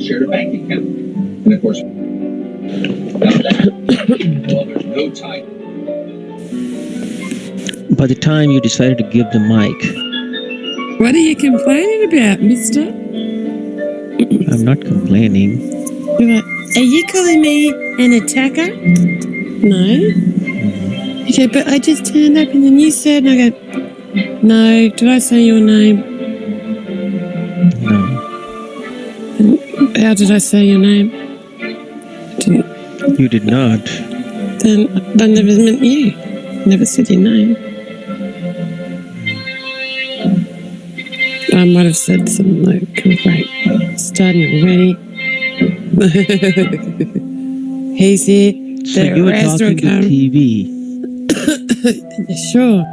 shared a bank account. And of course, well, there's no time. By the time you decided to give the mic, What are you complaining about, mister? I'm not complaining. You're like, are you calling me an attacker? No. Okay, but I just turned up and then you said, and I go, no, did I say your name? No. And how did I say your name? I didn't. You did not. Then I never meant you. Never said your name. I might have said something like, great, starting already. He's here. So you were talking to TV. Sure.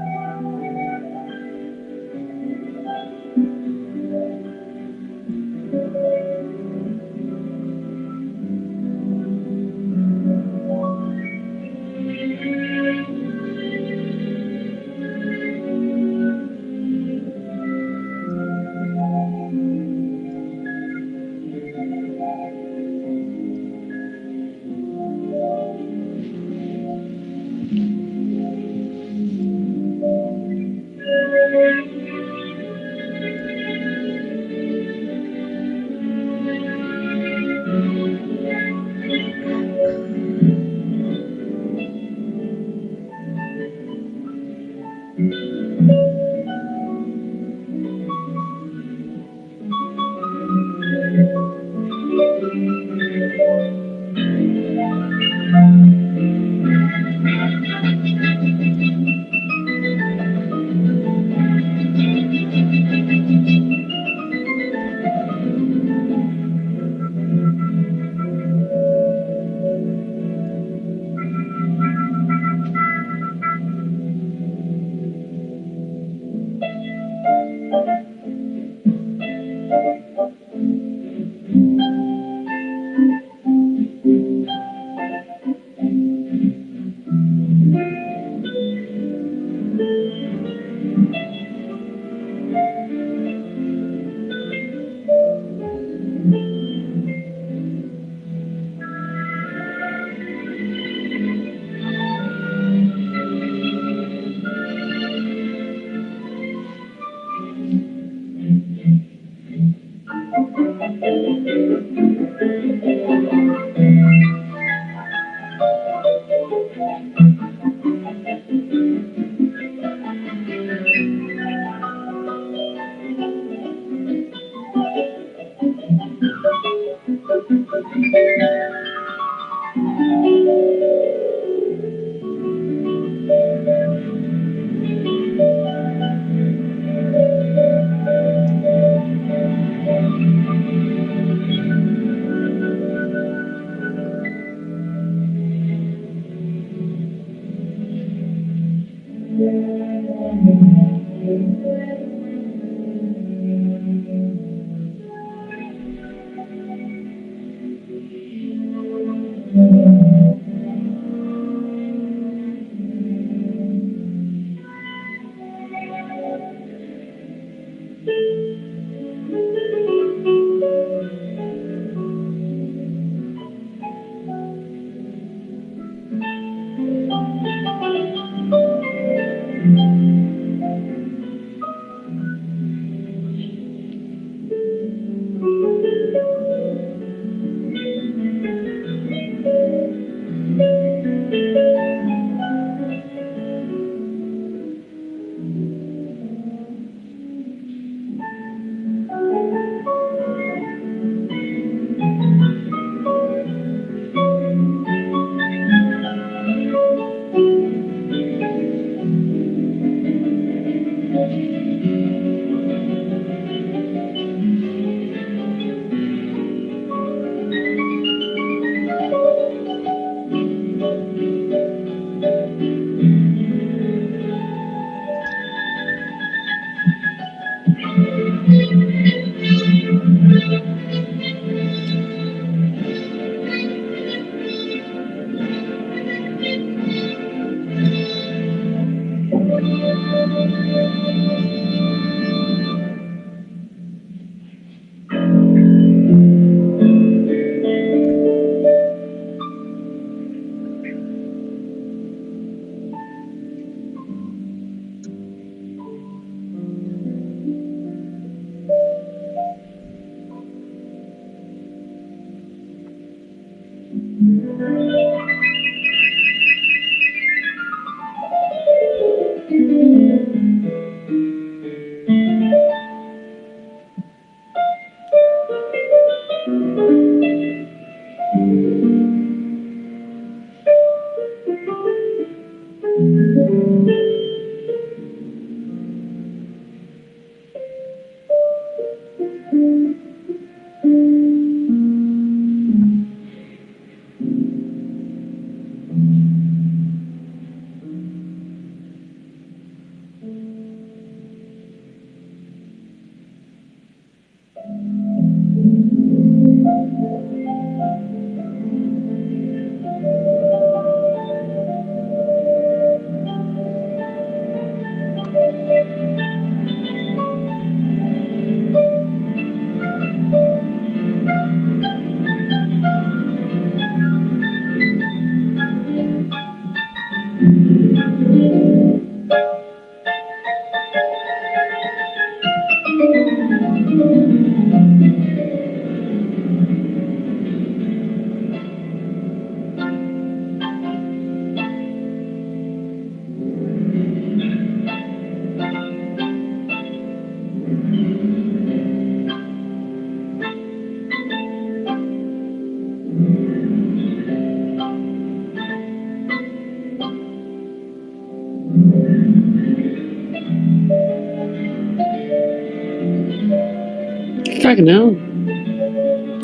Fucking hell.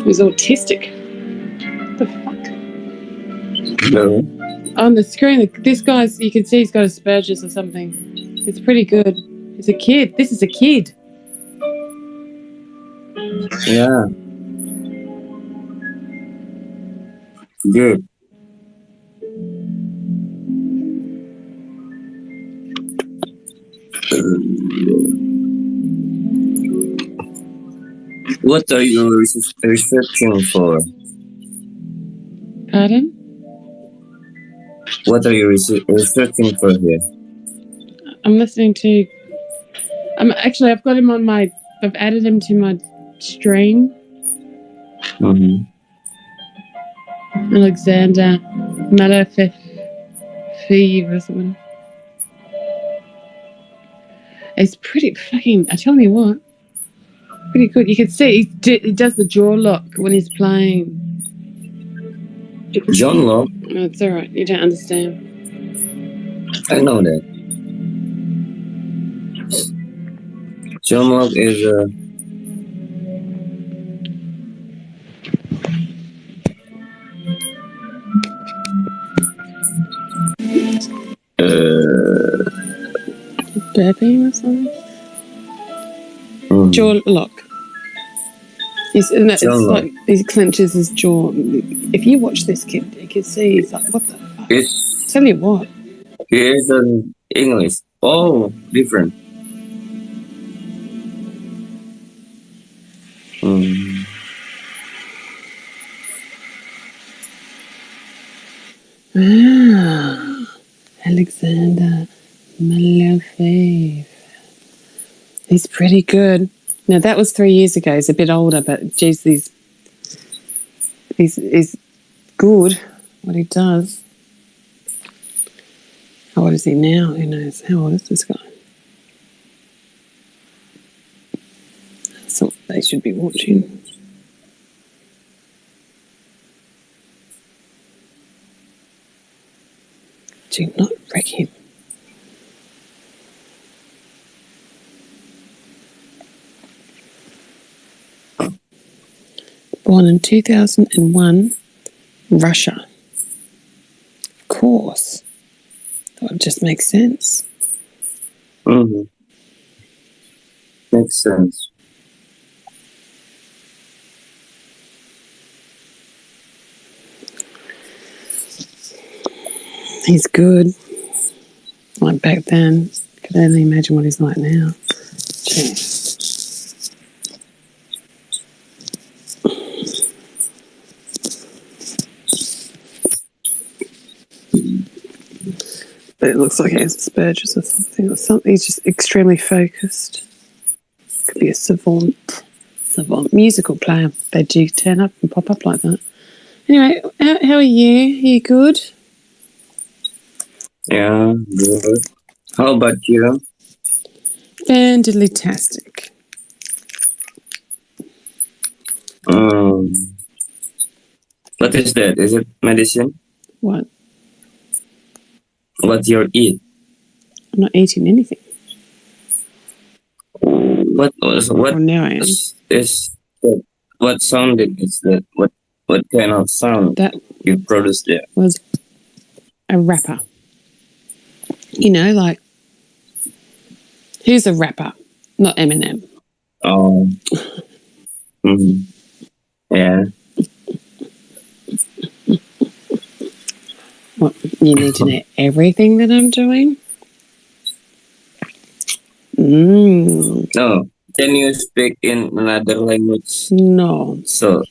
He's autistic. What the fuck? No. On the screen, this guy's, you can see he's got Asperger's or something. It's pretty good. He's a kid. This is a kid. Yeah. Good. What are you researching for? Pardon? What are you researching for here? I'm listening to... I've got him on my... I've added him to my stream. Mm-hmm. Alexander Malafeev or something. It's pretty fucking... I tell you what. Pretty good. You can see he does the jaw lock when he's playing. John Locke? Oh, it's all right. You don't understand. I know that. John Locke is Burping or something? mm, Jaw lock. It's Jaw lock. like he clenches his jaw. If you watch this kid, you can see he's like, what the fuck? it's Tell you what. he is an English. Oh, different. Mm. Ah, Alexander Malafeev. He's pretty good. Now that was 3 years ago. He's a bit older, but geez, he's good. What he does. How old is he now? Who knows? How old is this guy? That's what they should be watching. Do not wreck him. Born in 2001, Russia. Of course. That would just make sense. Mm-hmm. Makes sense. He's good. Like back then. Could only imagine what he's like now. Jeez. But it looks like he has Asperger's or something. He's just extremely focused. Could be a savant musical player. They do turn up and pop up like that. Anyway, how are you? You good? Yeah, good. How about you? Fantastic. What is that? Is it medicine? What? What you eat? I'm not eating anything. What Well, now I am. is that? What sound is that? What kind of sound That you produce there? was a rapper. You know, like, who's a rapper? Not Eminem. Oh, yeah. What? You need to know everything that I'm doing? No. Can you speak in another language? No. So,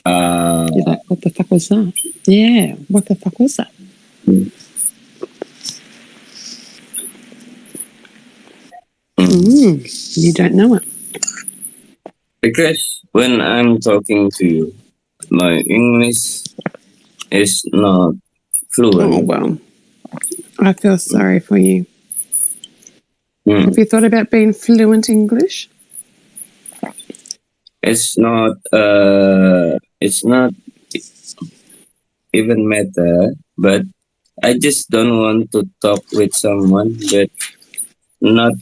You're like, what the fuck was that? Yeah, what the fuck was that? You don't know it. because when I'm talking to you, my English is not Oh, fluent. well. I feel sorry for you. Mm. Have you thought about being fluent English? It's not even matter, but I just don't want to talk with someone that not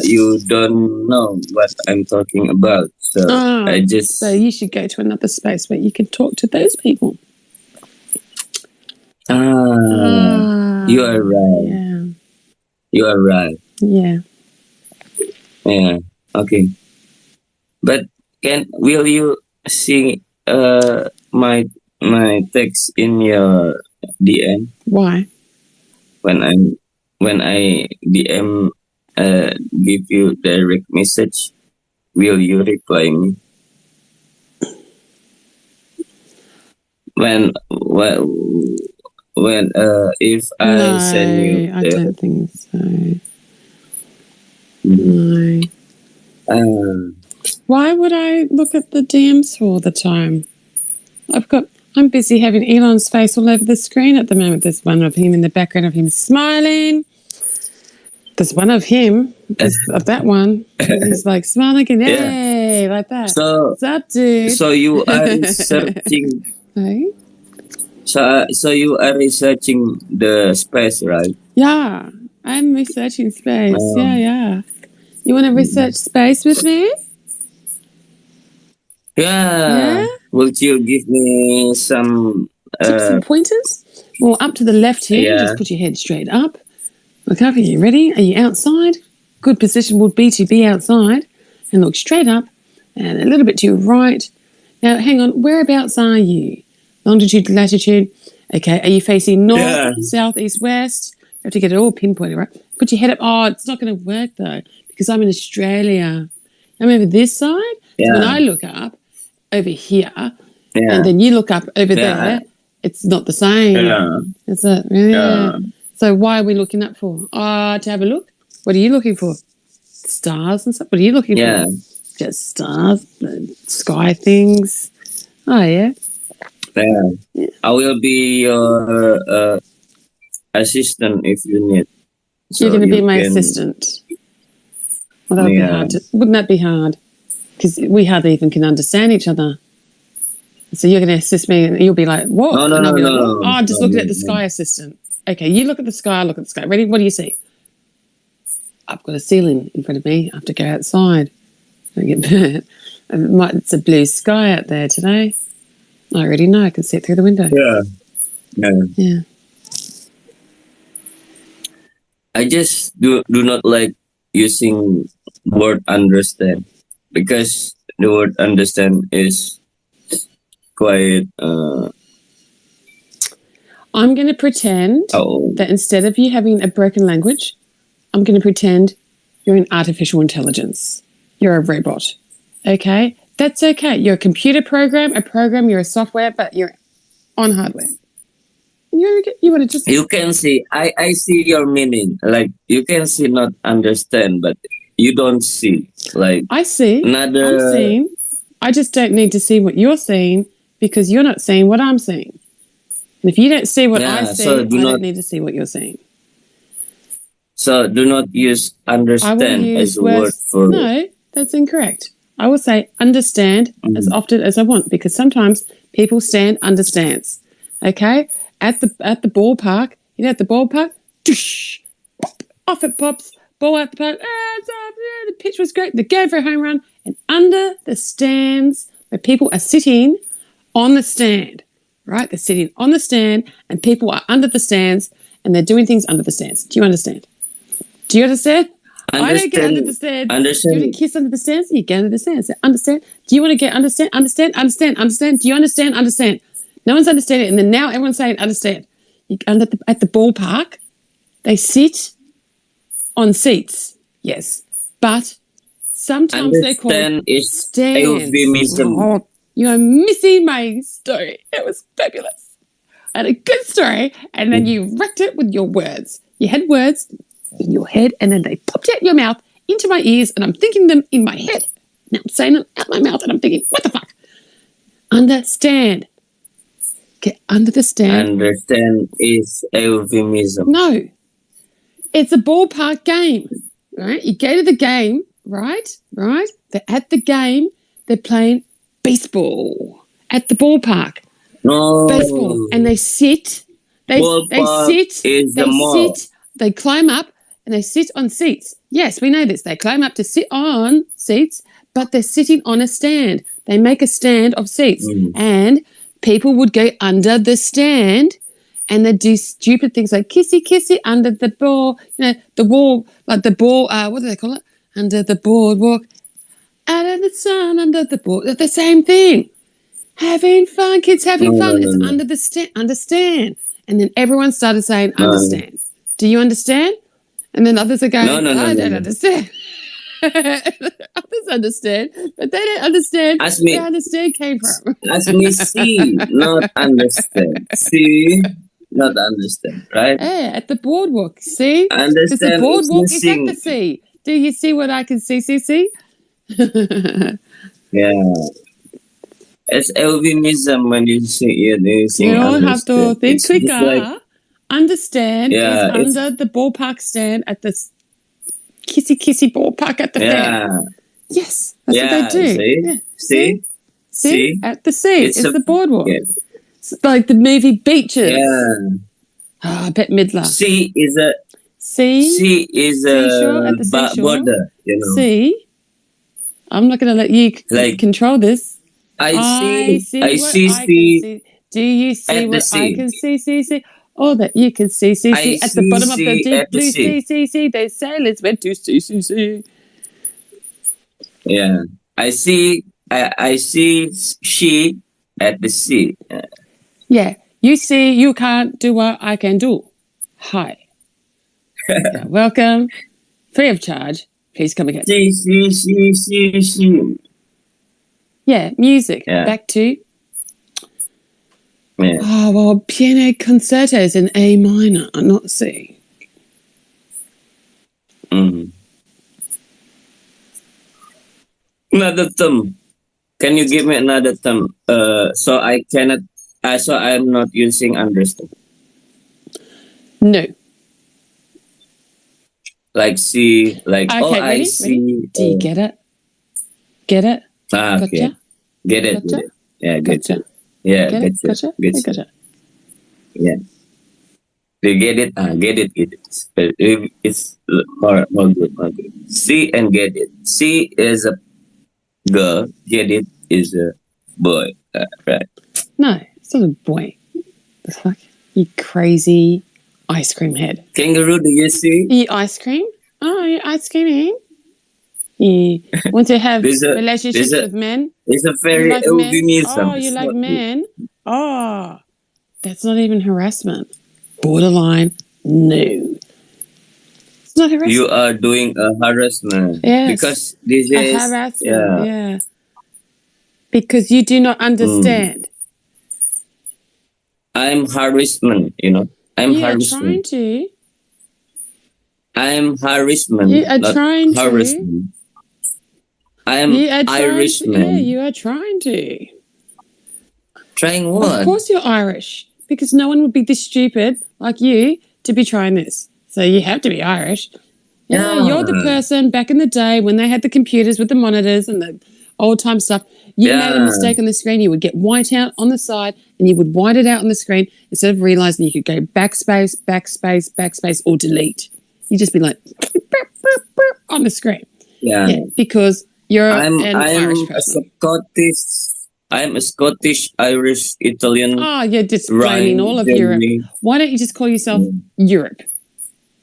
you don't know what I'm talking about. So I just So you should go to another space where you can talk to those people. you are right. Yeah. You are right. Yeah. Yeah. Okay. But will you see my text in your DM Why? when I DM give you direct message? Will you reply me? When if I send you I don't think so. No. Why would I look at the DMs all the time? I'm busy having Elon's face all over the screen at the moment. There's one of him in the background of him smiling. There's one of him, of that one. He's like smiling and yay, like that. So What's up, dude? so you are researching. Hey? So you are researching the space, right? Yeah, I'm researching space. Yeah. You want to research space with me? Yeah. Would you give me some Tips and pointers? Well, up to the left here, just put your head straight up. Look up. Are you ready? Are you outside? Good position would be to be outside and look straight up and a little bit to your right. Now, hang on. Whereabouts are you? Longitude, latitude. Okay. Are you facing north, south, east, west? You have to get it all pinpointed, right? Put your head up. Oh, it's not going to work though because I'm in Australia. I'm over this side. So when I look up over here and then you look up over there, it's not the same. Is it? Yeah. So why are we looking up for? To have a look. What are you looking for? Stars and stuff. What are you looking for? Just stars, sky things. Oh yeah. I will be your assistant if you need. So you're going to be my assistant. Well, that would be hard. Wouldn't that be hard? Because we hardly even can understand each other. So you're going to assist me, and you'll be like, "What?" No, and I'll be like, no. "Oh, I'm just looking at the sky, assistant." Okay, you look at the sky. I look at the sky. Ready? What do you see? I've got a ceiling in front of me. I have to go outside. Don't get burnt. It's a blue sky out there today. I already know. I can see it through the window. Yeah. I just do not like using word understand because the word understand is quite. I'm going to pretend that instead of you having a broken language, I'm going to pretend you're an artificial intelligence. You're a robot. Okay? That's okay. You're a computer program, you're a software, but you're on hardware. You want to just... You can see, I see your meaning. Like, you can see, not understand, but you don't see. Like, I see. another... I'm seeing. I just don't need to see what you're seeing because you're not seeing what I'm seeing. And if you don't see what I see, I don't need to see what you're seeing. So do not use understand as a word for... No, that's incorrect. I will say understand as often as I want because sometimes people stand understands. Okay? At the ballpark, at the ballpark, doosh, pop, off it pops, ball out the park, the pitch was great, they go for a home run, and under the stands where people are sitting on the stand, right? They're sitting on the stand and people are under the stands and they're doing things under the stands. Do you understand? Do you understand? I don't get under the stands. Understand. Do you want to kiss under the stands? You get under the stands. Understand? Do you want to get understand? Understand? Understand? Understand? Do you understand? Understand? No one's understanding. And then now everyone's saying understand. At the ballpark, they sit on seats. Yes. But sometimes they're called stands. Oh, you are missing my story. It was fabulous. I had a good story. And then you wrecked it with your words. You had words in your head and then they popped out your mouth into my ears and I'm thinking them in my head. Now I'm saying them out my mouth and I'm thinking, what the fuck? Understand. Get under the stand. Understand is euphemism. No. It's a ballpark game, right? You go to the game, right? They're at the game. They're playing baseball at the ballpark. No. Baseball. And they sit. They sit. They climb up and they sit on seats. Yes, we know this. They climb up to sit on seats, but they're sitting on a stand. They make a stand of seats. And people would go under the stand and they'd do stupid things like kissy under the ball, the wall, like the ball, what do they call it? Under the boardwalk, out of the sun, under the board. They're the same thing. Having fun, kids having fun. It's under the stand, understand. And then everyone started saying understand. Do you understand? And then others are going, I don't understand. Others understand, but they don't understand where understand came from. Ask me see, not understand. See, not understand, right? Yeah, at the boardwalk, see? Understand. Because the boardwalk is at the sea. Do you see what I can see? Yeah. It's euphemism when you sing you all have to think quicker. Like, understand is under the ballpark stand at the kissy ballpark at the fair. Yes, that's what they do. See? At the sea. It's the boardwalk. Yeah. It's like the movie Beaches. Yeah. Oh, Bette Midler. Sea is a seashore at the seashore. Border, See? I'm not going to let you control this. I see. Do you see what I can see? Or that you can see at the bottom of the deep blue sea. Those sailors went to see. Yeah, I see she at the sea. Yeah, you see, you can't do what I can do. Hi. Yeah, welcome. Free of charge. Please come again. See. Yeah, music. Yeah. Back to... Yeah. Oh, well, piano concertos in A minor, not C. Another term. Can you give me another term? So I cannot... so I'm not using understand. No. Like see, like, okay, I see... Ready? Do you get it? Get it? Okay. Gotcha? Get it. Gotcha? Yeah, gotcha. Yeah, Gotcha. Yeah. You get it? Get it. It's more good. See and get it. See is a girl. Get it is a boy. Right. No, it's not a boy. The fuck? You crazy ice cream head. Kangaroo, do you see? You ice cream? Oh, you ice creaming? You want to have relationships with men? It's a very euphemism. Oh, you like men? Oh, that's not even harassment. Borderline, no. It's not harassment. You are doing a harassment. Yes. Because this is... harassment, yeah. Because you do not understand. I'm harassment, I'm You are harassment. trying to. I'm harassment. You are not trying to. harassment. I'm You are trying to. Irishman. Yeah, you are trying to. Trying what? Of course you're Irish, because no one would be this stupid like you to be trying this. So you have to be Irish. Yeah, you're the person back in the day when they had the computers with the monitors and the old time stuff. You made a mistake on the screen. You would get white out on the side and you would white it out on the screen instead of realizing you could go backspace, backspace, backspace, or delete. You'd just be like burp, burp, burp, on the screen. Yeah. Because you're I'm an Irish person. I'm a Scottish, Irish, Italian. Oh, you're just blaming all of Europe. Why don't you just call yourself Europe?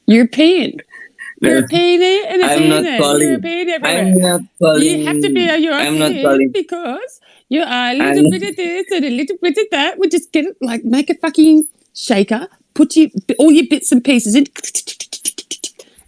European. European. I'm not calling. European everywhere. I'm not calling. You have to be a European I'm not calling. because you are a little bit of this and a little bit of that. We just get it, like make a fucking shaker, put all your bits and pieces in,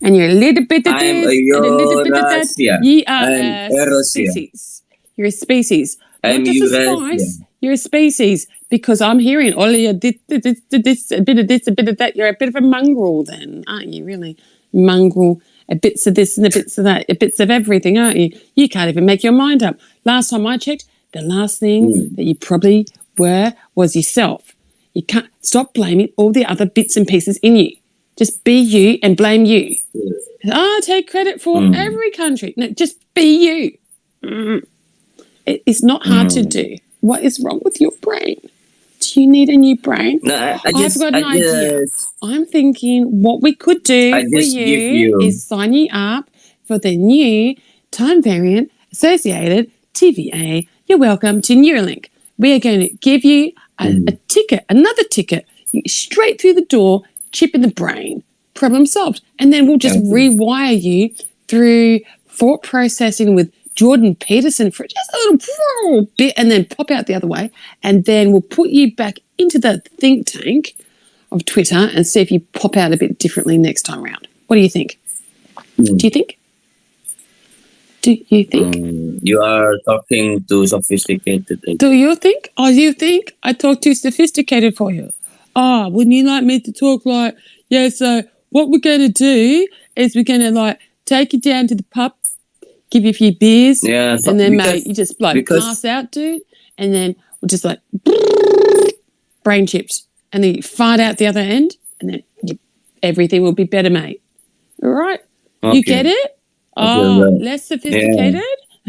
and you're a little bit of this and a little bit of that. You are a species. You're a species. I'm Not just a spice. You're a species because I'm hearing all of your this, a bit of this, a bit of that. You're a bit of a mongrel then, aren't you, really? Mongrel, a bits of this and a bits of that, a bits of everything, aren't you? You can't even make your mind up. Last time I checked, the last thing that you probably were was yourself. You can't stop blaming all the other bits and pieces in you. Just be you and blame you. Take credit for every country. No, just be you. It's not hard to do. What is wrong with your brain? Do you need a new brain? No, I've got an idea. I'm thinking what we could do for you is sign you up for the new time variant associated TVA. You're welcome to Neuralink. We are going to give you a ticket, another ticket, straight through the door, chip in the brain. Problem solved. And then we'll just rewire you through thought processing with Jordan Peterson for just a little bit and then pop out the other way. And then we'll put you back into the think tank of Twitter and see if you pop out a bit differently next time around. What do you think? Do you think? Do you think? You are talking too sophisticated. Do you think? Oh, you think I talk too sophisticated for you? Oh, wouldn't you like me to talk like, yeah, so what we're going to do is we're going to like take you down to the pub, give you a few beers, and then, mate, you just like pass out, dude, and then we'll just like brain chips, and then you fart out the other end, and then everything will be better, mate. All right? Okay. You get it? Less sophisticated?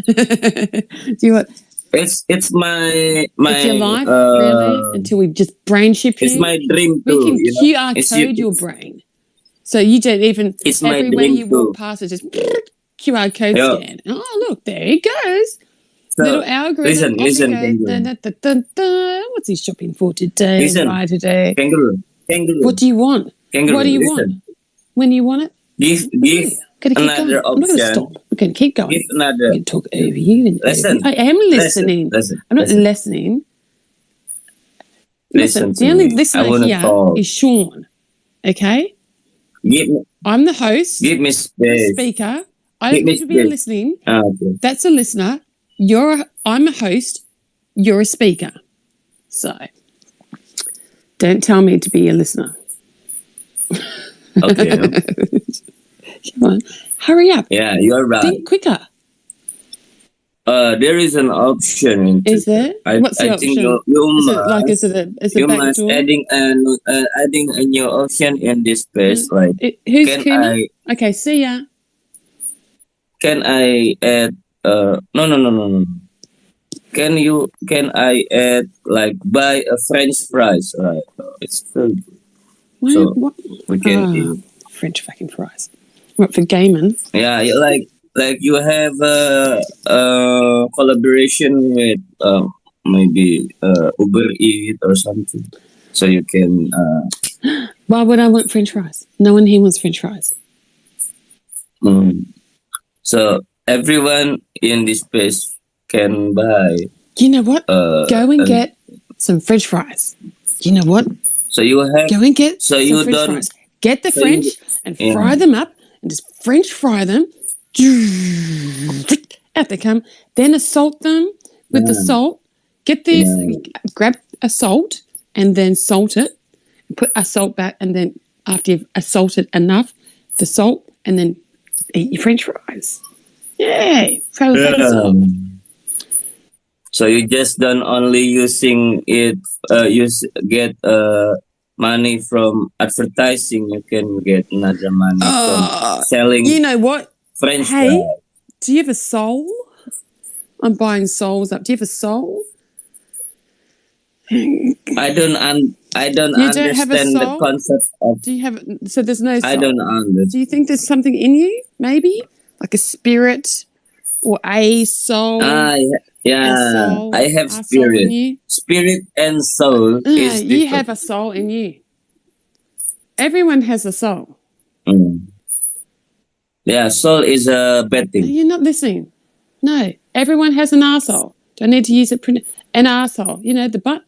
Do you want? It's my it's your life, really? Until we just brain chip you. It's my dream too. We can QR code your brain. So you don't even, it's everywhere you walk past it, just QR code scan. Oh, look, there he goes. So, little algorithm. Listen. What's he shopping for today? Listen, today? Kangaroo. What do you want? Kangaroo, what do you want? When do you want it? Give another option. I'm not going to stop. We're going to keep going. Give another. I'm going to talk over you. And listen. I am listening. Listen. I'm not listening. Listen. The only listener here is Sean. Okay? I'm the host. Give me space. Speaker. I don't need to be listening. Okay. That's a listener. I'm a host. You're a speaker. So, don't tell me to be a listener. Okay. Come on. Hurry up. Yeah, you're right. Think quicker. There is an option. Is there? What's the option? Is it you back must door? adding a new option in this space. Like, who's Kuna? Okay, see ya. Can I add? No. Can I add like buy a French fries? Right. It's good. What? We can eat French fucking fries. What, for gaming? Yeah, like you have a collaboration with maybe Uber Eats or something, so you can. Why would I want French fries? No one here wants French fries. So everyone in this place can buy. You know what? Go and get some French fries. You know what? So you have. Go and get some you French don't fries. Get the French and fry them up and just French fry them. Out they come. Then assault them with the salt. Get this. Grab a salt. and then salt it. Put a salt back, and then after you've salted enough, the salt, and then eat your French fries. Yeah, fries with salt. So you just don't only using it, get money from advertising. You can get another money from selling You know what? French Hey, fries. do you have a soul? I'm buying souls up. Do you have a soul? I don't You don't have a understand the soul? concept of. Do you have? So there's no soul. I don't understand. Do you think there's something in you? Maybe like a spirit or a soul. Yeah, soul, I have a soul in spirit. you. Spirit and soul is You different. have a soul in you. Everyone has a soul. Yeah, soul is a bad thing. You're not listening. No, everyone has an arsehole. Do I need to use it? An arsehole. You know, the butt.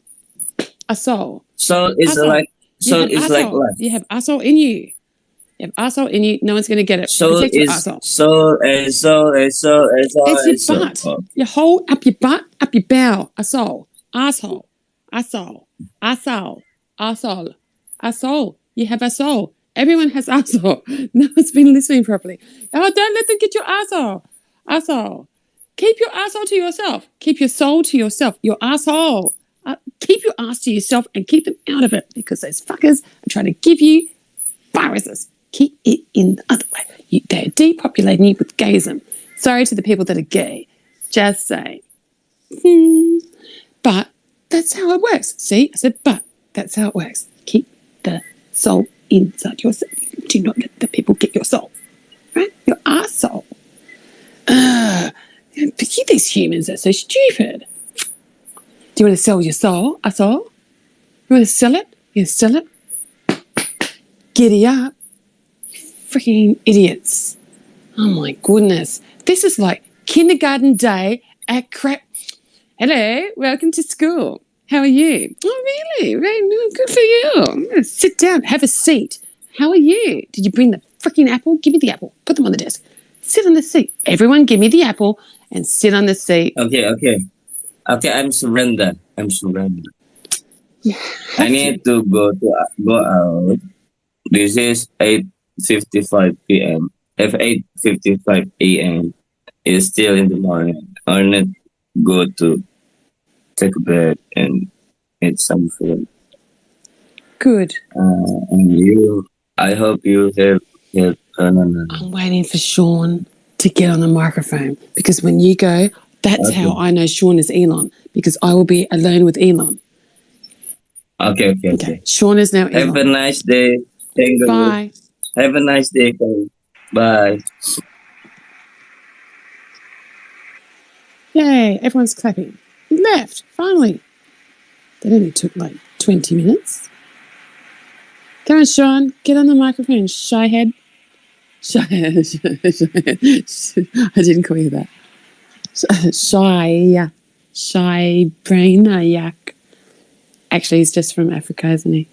A soul. Soul is Arsehole. like what? You have arsehole in you. You have arsehole in you. No one's going to get it. Soul Protect your is arsehole. soul. It's your butt. Oh. You hold up your butt, up your bowel. A soul. Arsehole. A soul. A soul. A soul. A soul. You have a soul. Everyone has arsehole. No one's been listening properly. Oh, don't let them get your arsehole. Arsehole. Keep your arsehole to yourself. Keep your soul to yourself. Your arsehole. Keep your ass to yourself and keep them out of it, because those fuckers are trying to give you viruses. Keep it in the other way. They're depopulating you with gayism. Sorry to the people that are gay. Just say. But that's how it works. See, I said, but that's how it works. Keep the soul inside yourself. Do not let the people get your soul. Right? Your arsehole. These humans are so stupid. Do you want to sell your soul? A soul? You want to sell it? You want to sell it? Giddy up. You freaking idiots. Oh my goodness. This is like kindergarten day at crap. Hello, welcome to school. How are you? Oh, really? Very good for you. Sit down, have a seat. How are you? Did you bring the freaking apple? Give me the apple. Put them on the desk. Sit on the seat. Everyone give me the apple and sit on the seat. Okay, I'm surrender. I need to go out. This is 8:55 p.m. If 8:55 a.m. is still in the morning, I need to go to take a bed and eat some food. Good. And you, I hope you have. No. I'm waiting for Sean to get on the microphone, because when you go, that's how I know Sean is Elon, because I will be alone with Elon. Okay. Sean is now Elon. Have a nice day. Bye. Have a nice day. Bye. Yay, everyone's clapping. He left, finally. That only took like 20 minutes. Come on, Sean, get on the microphone, shy head. I didn't call you that. Shy brain, yak. Actually, he's just from Africa, isn't he?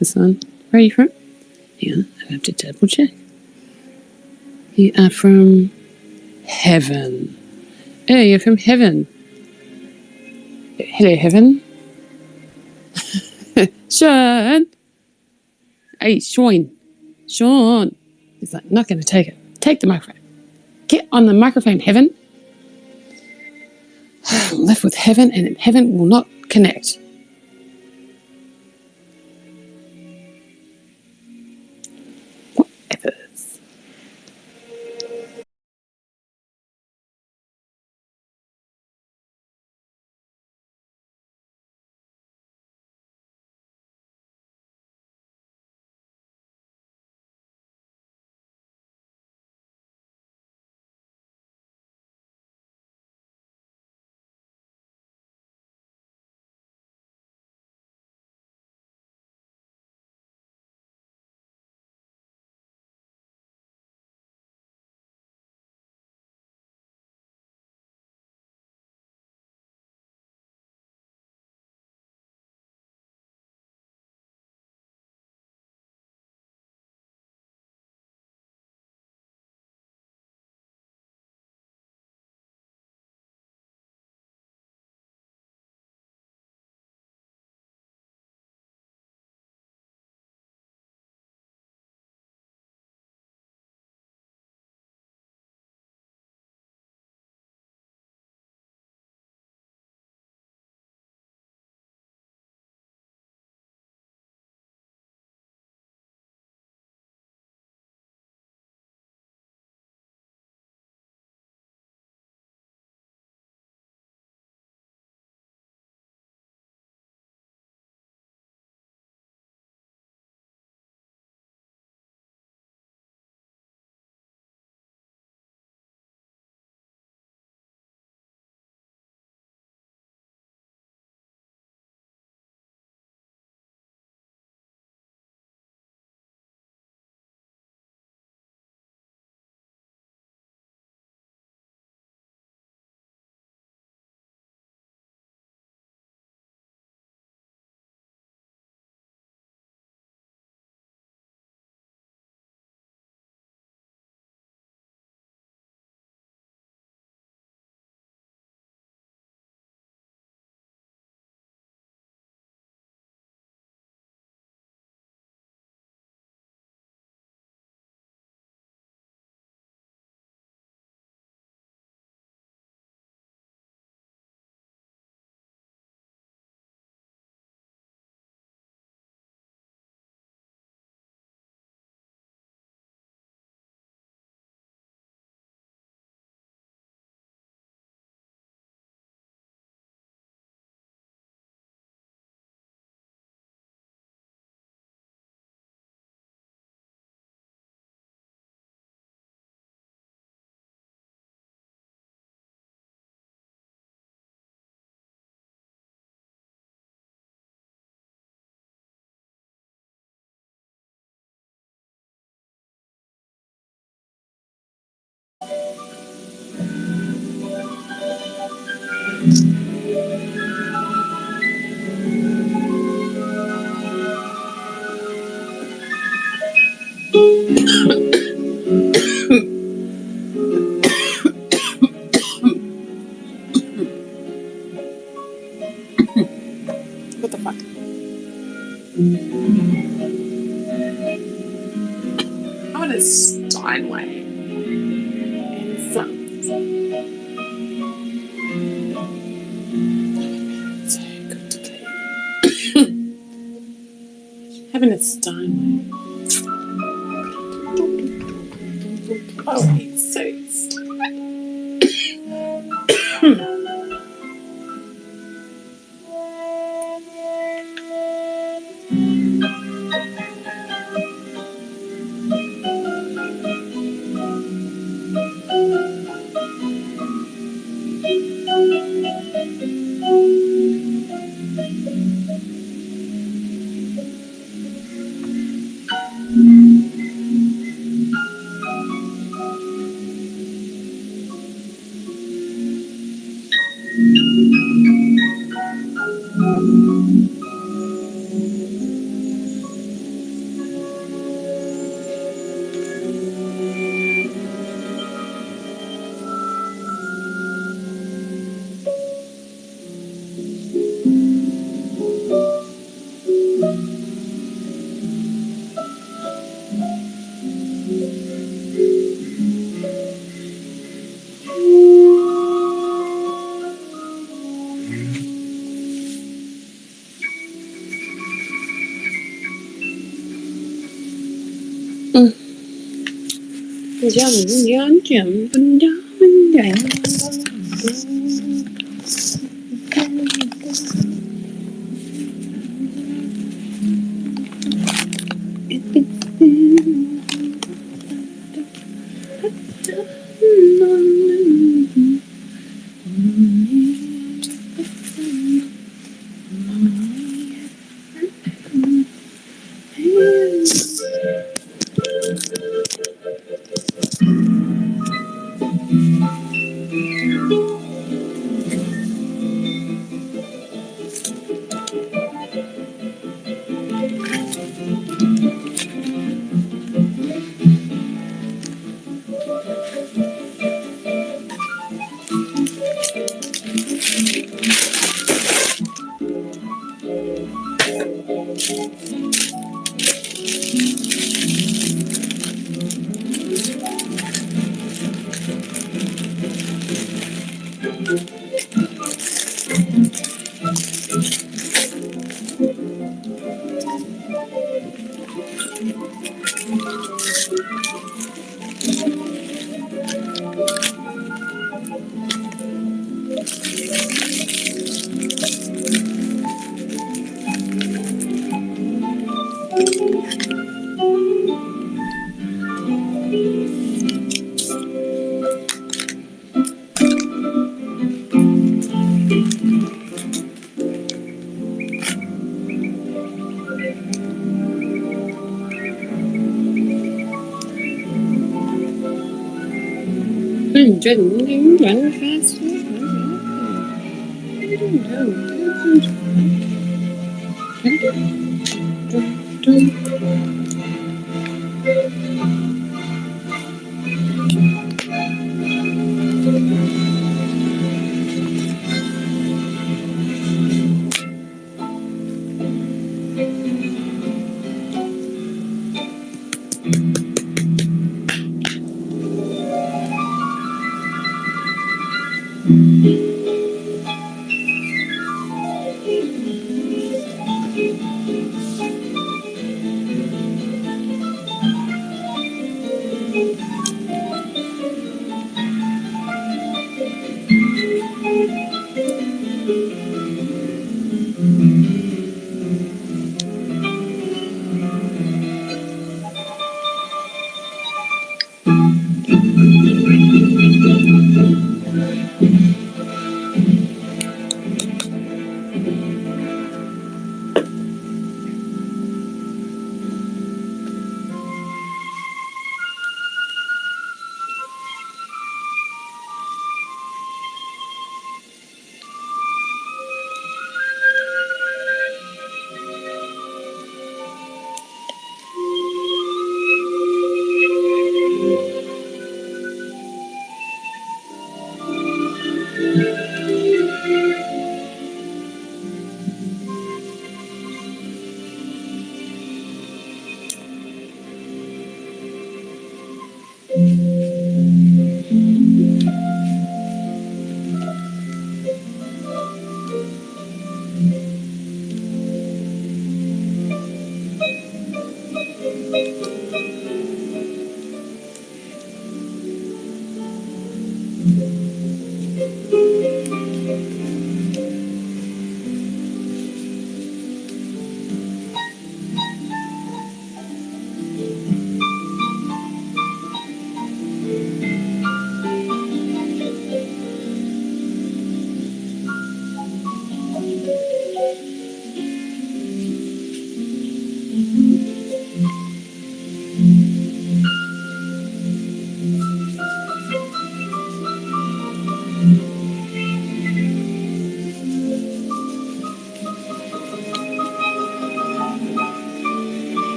This one. Where are you from? Yeah, I have to double check. You are from heaven. Oh, you're from heaven. Hello, heaven. Sean. Hey, Sean. He's like, not going to take it. Take the microphone. Get on the microphone, heaven. I'm left with heaven, and heaven will not connect. having a style. Oh, he's so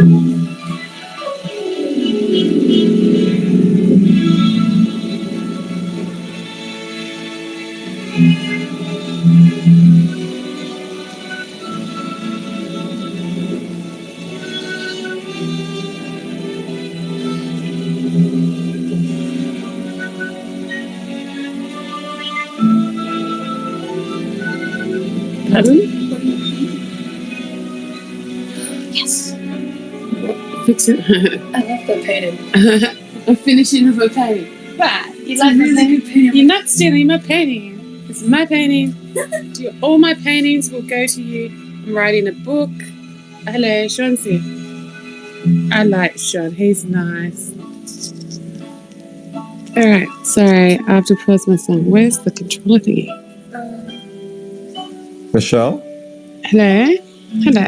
Pardon? Yes. Fix it. I love the painting. I'm finishing with a painting. Right. You like my painting? You're not stealing my painting. This is my painting. All my paintings will go to you. I'm writing a book. Hello, Sean's here. I like Sean. He's nice. Alright, sorry. I have to pause my song. Where's the controller thingy? Michelle? Hello? Hello?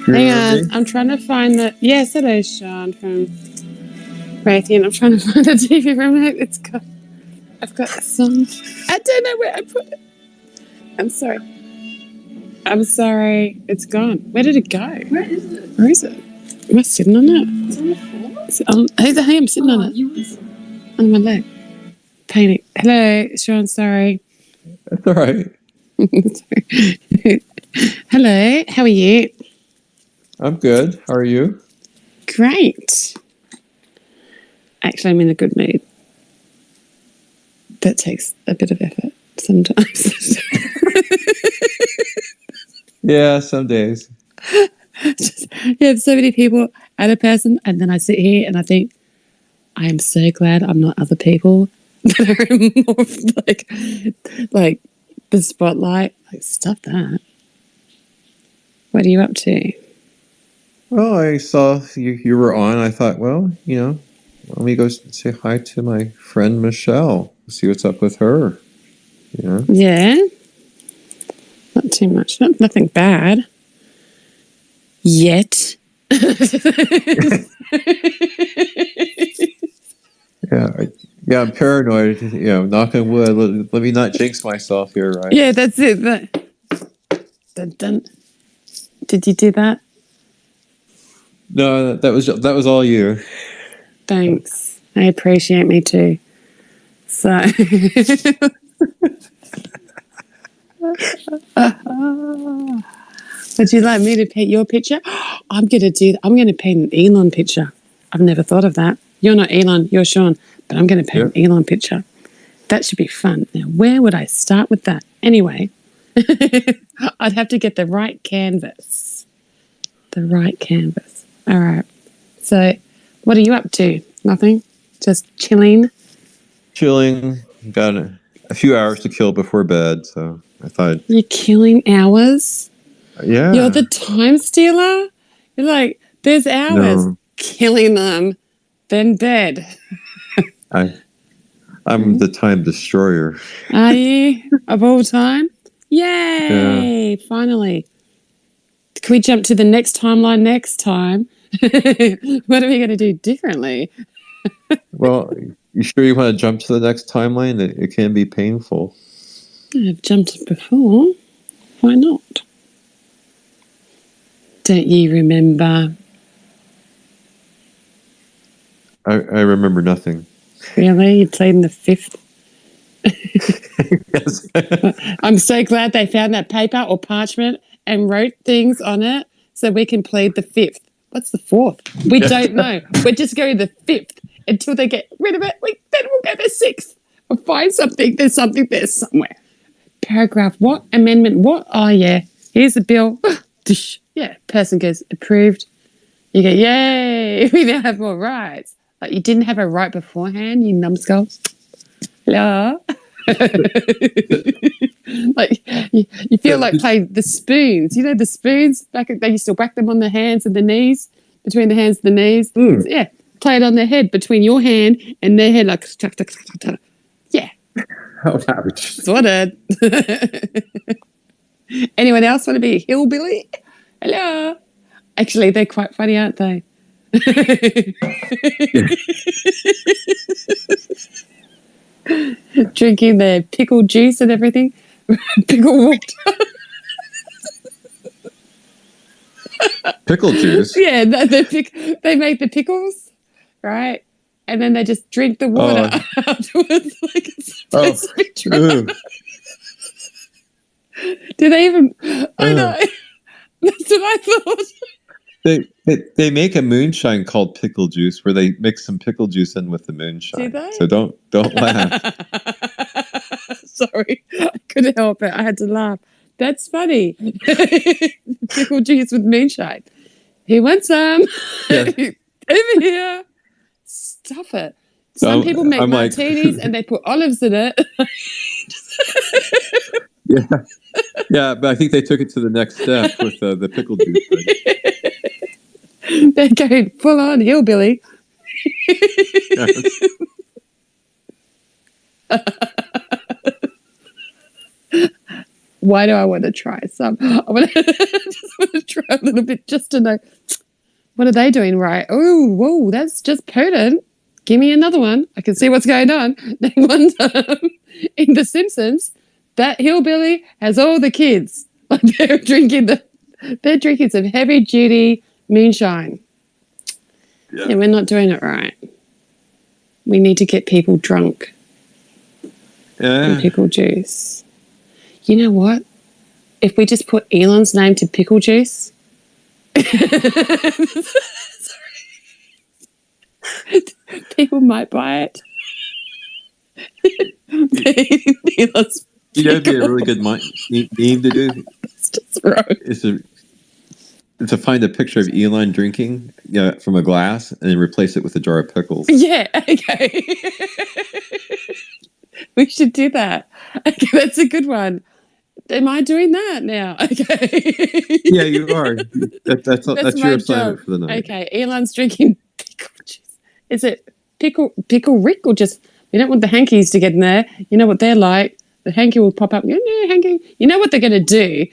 You Hang remember on. me? I'm trying to find the... Yes, hello, Sean from Raytheon. I'm trying to find the TV remote. I've got a song. I don't know where I put it. I'm sorry. It's gone. Where did it go? Where is it? Where is it? Am I sitting on it? It's on the floor. Is it on, hey, I'm sitting on it. You was On my leg. Painting. Hello, Sean, sorry. That's all right. Sorry. Hello, how are you? I'm good. How are you? Great. Actually, I'm in a good mood. That takes a bit of effort sometimes. Yeah, some days. Just, you have so many people and a person, and then I sit here and I think, I am so glad I'm not other people that are more like the spotlight. Like, stop that. What are you up to? Well, I saw you were on. I thought, well, let me go say hi to my friend Michelle. See what's up with her. Yeah. Not too much. Nothing bad. Yet. Yeah, I'm paranoid. Knock on wood. Let me not jinx myself here, right? Yeah, that's it. Dun, dun. Did you do that? No, that was all you. Thanks. I appreciate me too. So. Would you like me to paint your picture? I'm going to paint an Elon picture. I've never thought of that. You're not Elon, you're Sean, but I'm going to paint an Elon picture. That should be fun. Now, where would I start with that? Anyway, I'd have to get the right canvas. The right canvas. All right. So, what are you up to? Nothing? Just chilling? Chilling. Got a few hours to kill before bed, so I thought. You're killing hours? Yeah. You're the time stealer? You're like, there's hours. No. Killing them, then bed. I'm the time destroyer. Are you? Of all time? Yay! Yeah. Finally. Can we jump to the next timeline next time? What are we going to do differently? Well, you sure you want to jump to the next timeline? It can be painful. I've jumped before. Why not? Don't you remember? I remember nothing. Really? You played in the 5th? Yes. I'm so glad they found that paper or parchment and wrote things on it so we can plead the 5th. What's the 4th? We don't know. We're just going the 5th until they get rid of it. Then we'll go the 6th. We'll find something. There's something there somewhere. Paragraph what? Amendment what? Oh, yeah. Here's the bill. Yeah. Person goes approved. You go, yay. We now have more rights. Like you didn't have a right beforehand, you numbskull. Hello. Like you feel like playing the spoons. You know the spoons? They used to whack them on the hands and the knees, between the hands and the knees. Mm. Yeah. Play it on their head, between your hand and their head, like yeah. Oh, ouch. Sorted. Anyone else want to be a hillbilly? Hello. Actually, they're quite funny, aren't they? Drinking their pickle juice and everything. Pickle water. Pickle juice. Yeah, they make the pickles, right? And then they just drink the water afterwards. Like it's supposed to be dry. Do they even? I know. That's what I thought. They make a moonshine called pickle juice, where they mix some pickle juice in with the moonshine. Do they? So don't laugh. Sorry, I couldn't help it. I had to laugh. That's funny. Pickle juice with moonshine. He wants some. Yeah. Over here. Stop it. Some people make martinis and they put olives in it. Yeah, but I think they took it to the next step with the pickle juice thing. They're going full on hillbilly. Why do I want to try some? I just want to try a little bit just to know, what are they doing right? Oh, whoa, that's just potent. Give me another one. I can see what's going on. Then one time in The Simpsons, that hillbilly has all the kids. Like they're drinking some heavy duty moonshine. Yeah, we're not doing it right. We need to get people drunk. Yeah. And pickle juice. You know what? If we just put Elon's name to pickle juice. People might buy it. Elon's You know, it'd be a really good meme to do. It's just wrong. Is to find a picture of Elon drinking from a glass and then replace it with a jar of pickles. Yeah, okay. We should do that. Okay, that's a good one. Am I doing that now? Okay. Yeah, you are. That's your assignment for the night. Okay, Elon's drinking pickle juice. Is it pickle Rick or just, we don't want the hankies to get in there. You know what they're like. The hanky will pop up. No, hanky. You know what they're going to do.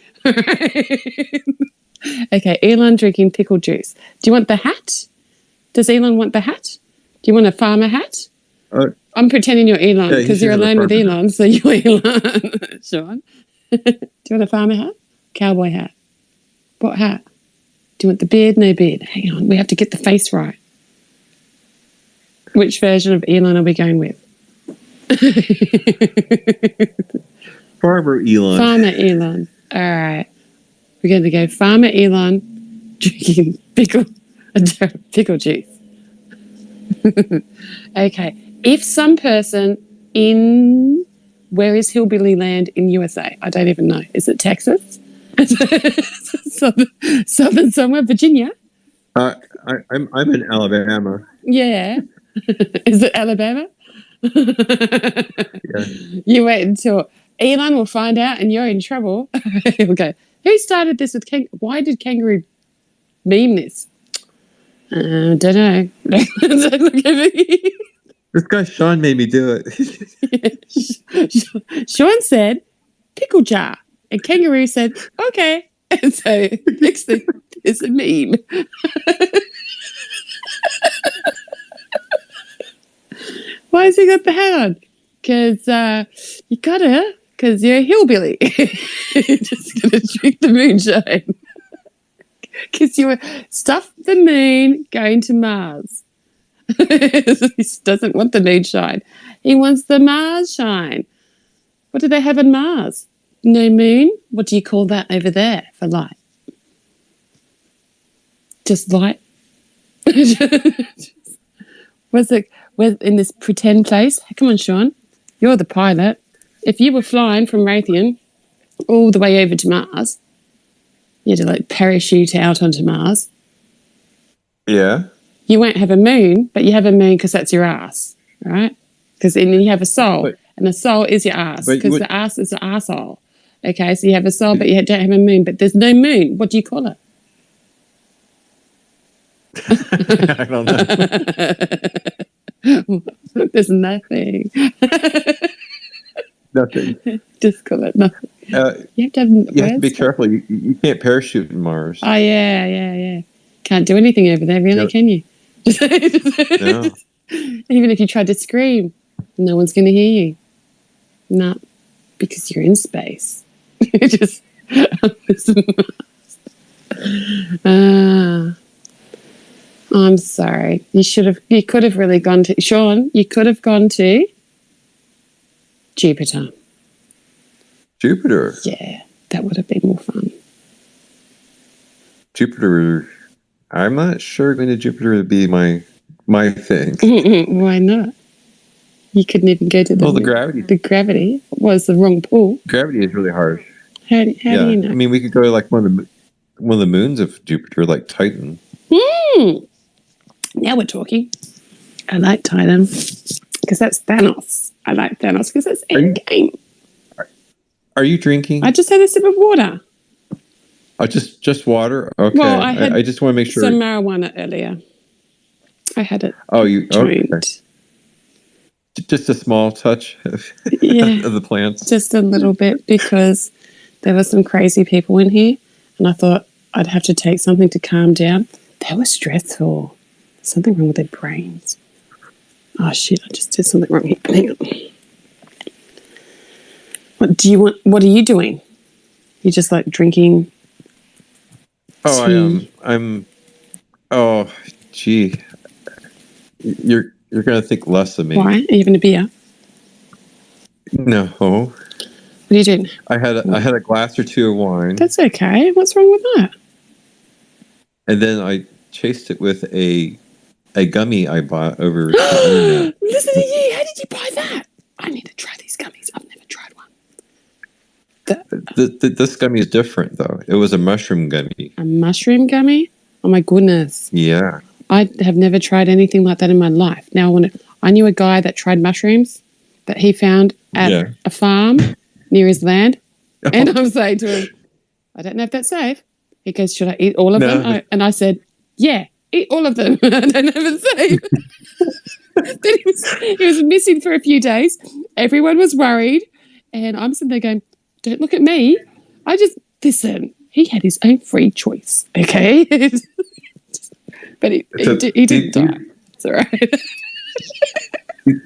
Okay, Elon drinking pickle juice. Do you want the hat? Does Elon want the hat? Do you want a farmer hat? I'm pretending you're Elon because you're alone with Elon, so you're Elon. Sean, do you want a farmer hat? Cowboy hat? What hat? Do you want the beard? No beard. Hang on, we have to get the face right. Which version of Elon are we going with? Farmer Elon. Farmer Elon. All right. We're going to go Farmer Elon drinking pickle juice. Okay. If some person in, where is hillbilly land in USA? I don't even know. Is it Texas? Southern somewhere, Virginia? I'm in Alabama. Yeah. Is it Alabama? Yeah. You wait until Elon will find out and you're in trouble. He'll go, who started this with why did kangaroo meme this? Don't know. Don't look at me. This guy Sean made me do it. Sean said, pickle jar. And kangaroo said, okay. And so next thing is a meme. Why has he got the hat on? Because you gotta, because you're a hillbilly. You're just gonna drink the moonshine. Because you were stuff the moon going to Mars. He doesn't want the moonshine. He wants the Mars shine. What do they have on Mars? No moon? What do you call that over there for light? Just light? Was it in this pretend place? Come on, Sean. You're the pilot. If you were flying from Raytheon all the way over to Mars, you had to like parachute out onto Mars. Yeah. You won't have a moon, but you have a moon because that's your ass, right? Because then you have a soul, and the soul is your ass because the ass is the arsehole. Okay, so you have a soul, but you don't have a moon. But there's no moon. What do you call it? I don't know. There's nothing. Nothing. Just call it nothing. You have to be careful. You can't parachute in Mars. Oh, yeah. Can't do anything over there, really, can you? No. Even if you tried to scream, no one's going to hear you. No, because you're in space. Just I'm sorry. You could have really gone to, Sean, you could have gone to Jupiter. Jupiter. Yeah, that would have been more fun. Jupiter. I'm not sure going to Jupiter would be my thing. Why not? You couldn't even go to the gravity. The gravity was the wrong pull. Gravity is really hard. How do you know? I mean, we could go to like one of the moons of Jupiter, like Titan. Now we're talking. I like Titan because that's Thanos. I like Thanos because that's Endgame. Are you drinking? I just had a sip of water. Oh, just water? Okay. Well, I just want to make sure. Some marijuana earlier. I had it. Oh, you joined. Okay. Just a small touch of, yeah, of the plants. Just a little bit because there were some crazy people in here and I thought I'd have to take something to calm down. They were stressful. Something wrong with their brains. Oh shit, I just did something wrong here. Hang on. What are you doing? You just like drinking? Oh, tea? I'm oh gee. You're gonna think less of me. Why? Are you having a beer? No. What are you doing? I had a glass or two of wine. That's okay. What's wrong with that? And then I chased it with a gummy I bought over the internet. Listen to you. How did you buy that? I need to try these gummies. I've never tried one. This gummy is different though. It was a mushroom gummy. A mushroom gummy? Oh my goodness. Yeah. I have never tried anything like that in my life. Now I knew a guy that tried mushrooms that he found at a farm near his land. And I'm saying to him, I don't know if that's safe. He goes, should I eat all of them? And I said, yeah, eat all of them. I don't know if it's safe. Then he was missing for a few days. Everyone was worried. And I'm sitting there going, don't look at me. Listen, he had his own free choice, okay? But he didn't die. It's all right.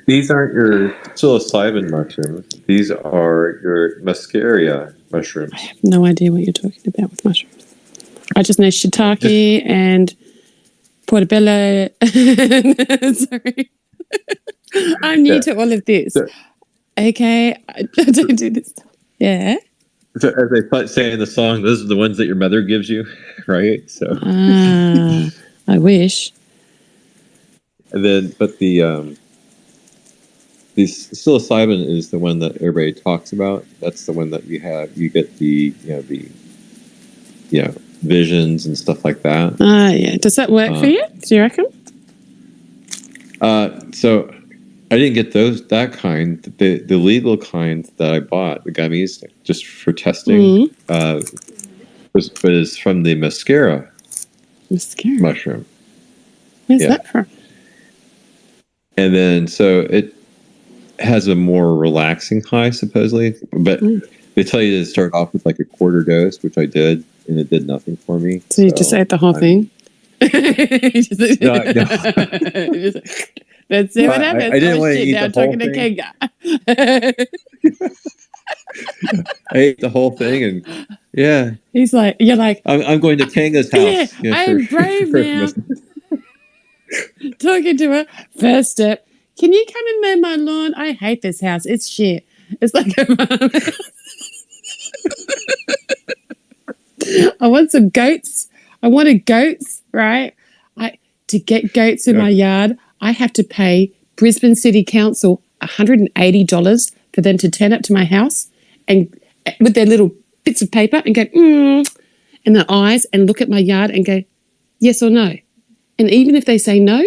These aren't your psilocybin mushrooms. These are your muscaria mushrooms. I have no idea what you're talking about with mushrooms. I just know shiitake and portobello. Sorry. I'm new to all of this. Okay? I don't do this stuff. Yeah? So as they say in the song, those are the ones that your mother gives you, right? So I wish. And then, but the psilocybin is the one that everybody talks about. That's the one that you get the visions and stuff like that. Yeah. Does that work for you? Do you reckon? So I didn't get that kind. The legal kind that I bought, the gummies, just for testing, was from the muscaria. Muscaria mushroom. Where's that from? And then so it has a more relaxing high, supposedly, but they tell you to start off with like a quarter dose, which I did, and it did nothing for me. So you just ate the whole thing? No. Let's see what happens. I didn't want to eat now the whole talking thing. to Kenga. I ate the whole thing, and yeah. He's like, you're like, I'm going to Kanga's house. Yeah, I am brave now. Talking to her. First step, can you come and mow my lawn? I hate this house. It's shit. It's like I want some goats. I wanted goats, right? To get goats in my yard, I have to pay Brisbane City Council $180 for them to turn up to my house and with their little bits of paper and go, and their eyes and look at my yard and go, yes or no. And even if they say no,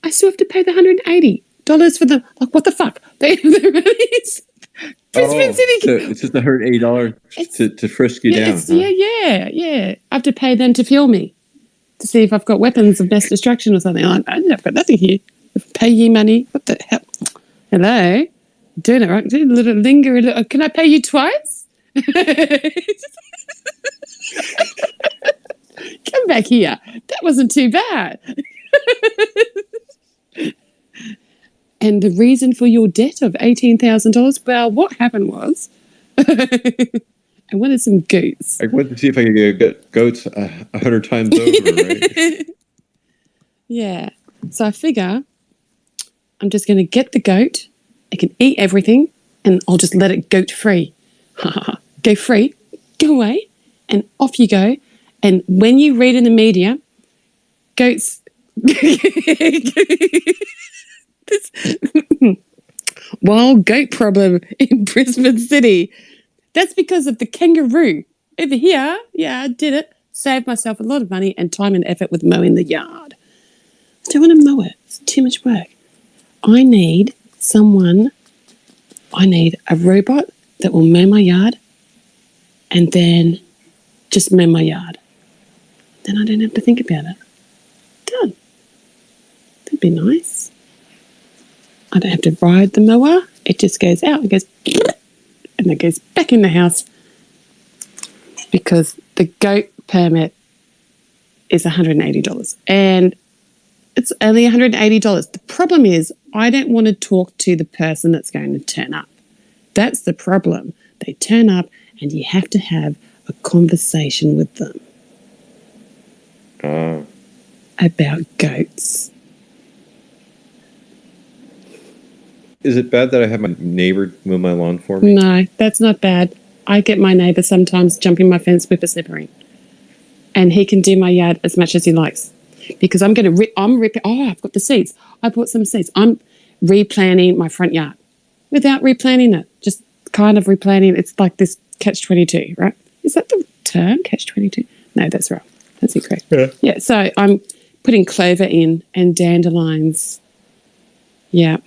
I still have to pay the $180 for them. Like, what the fuck? Brisbane City. So it's just $180 to frisk you down. Yeah. I have to pay them to fuel me to see if I've got weapons of mass destruction or something. I've got nothing here. Pay you money. What the hell? Hello? Doing it right. Do a little linger. Can I pay you twice? Come back here. That wasn't too bad. And the reason for your debt of $18,000, well, what happened was I wanted some goats. I wanted to see if I could get goats 100 times over, right? Yeah. So I figure I'm just going to get the goat. It can eat everything, and I'll just let it goat free. Go free, go away, and off you go. And when you read in the media, goats. This wild goat problem in Brisbane City. That's because of the kangaroo. Over here, yeah, I did it. Saved myself a lot of money and time and effort with mowing the yard. I don't want to mow it. It's too much work. I need a robot that will mow my yard and then just mow my yard. Then I don't have to think about it. Done. That'd be nice. I don't have to ride the mower. It just goes out and goes and it goes back in the house because the goat permit is $180 and it's only $180. The problem is I don't want to talk to the person that's going to turn up. That's the problem. They turn up and you have to have a conversation with them about goats. Is it bad that I have my neighbor mow my lawn for me? No, that's not bad. I get my neighbour sometimes jumping my fence whippersnippering. And he can do my yard as much as he likes. Because I'm going to I've got the seeds. I bought some seeds. I'm replanting my front yard without replanting it. Just kind of replanting. It's like this catch-22, right? Is that the term, catch-22? No, that's wrong. That's incorrect. Yeah, so I'm putting clover in and dandelions. Yeah.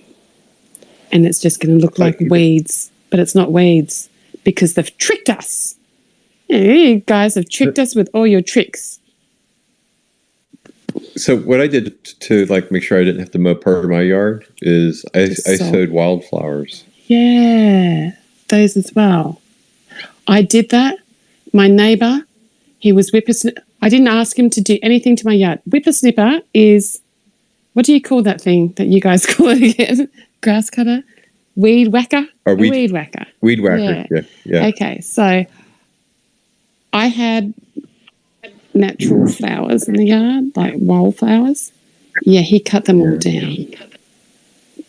And it's just going to look like weeds. But it's not weeds because they've tricked us. You guys have tricked us with all your tricks. So what I did to like make sure I didn't have to mow part of my yard is I sowed wildflowers. Yeah, those as well. I did that. My neighbour, he was whippersnipper. I didn't ask him to do anything to my yard. Whippersnipper is, what do you call that thing that you guys call it again? Grass cutter? Weed whacker? Or weed whacker. Weed whacker, yeah. Okay, so I had natural flowers in the yard, like wildflowers. Yeah, he cut them all down.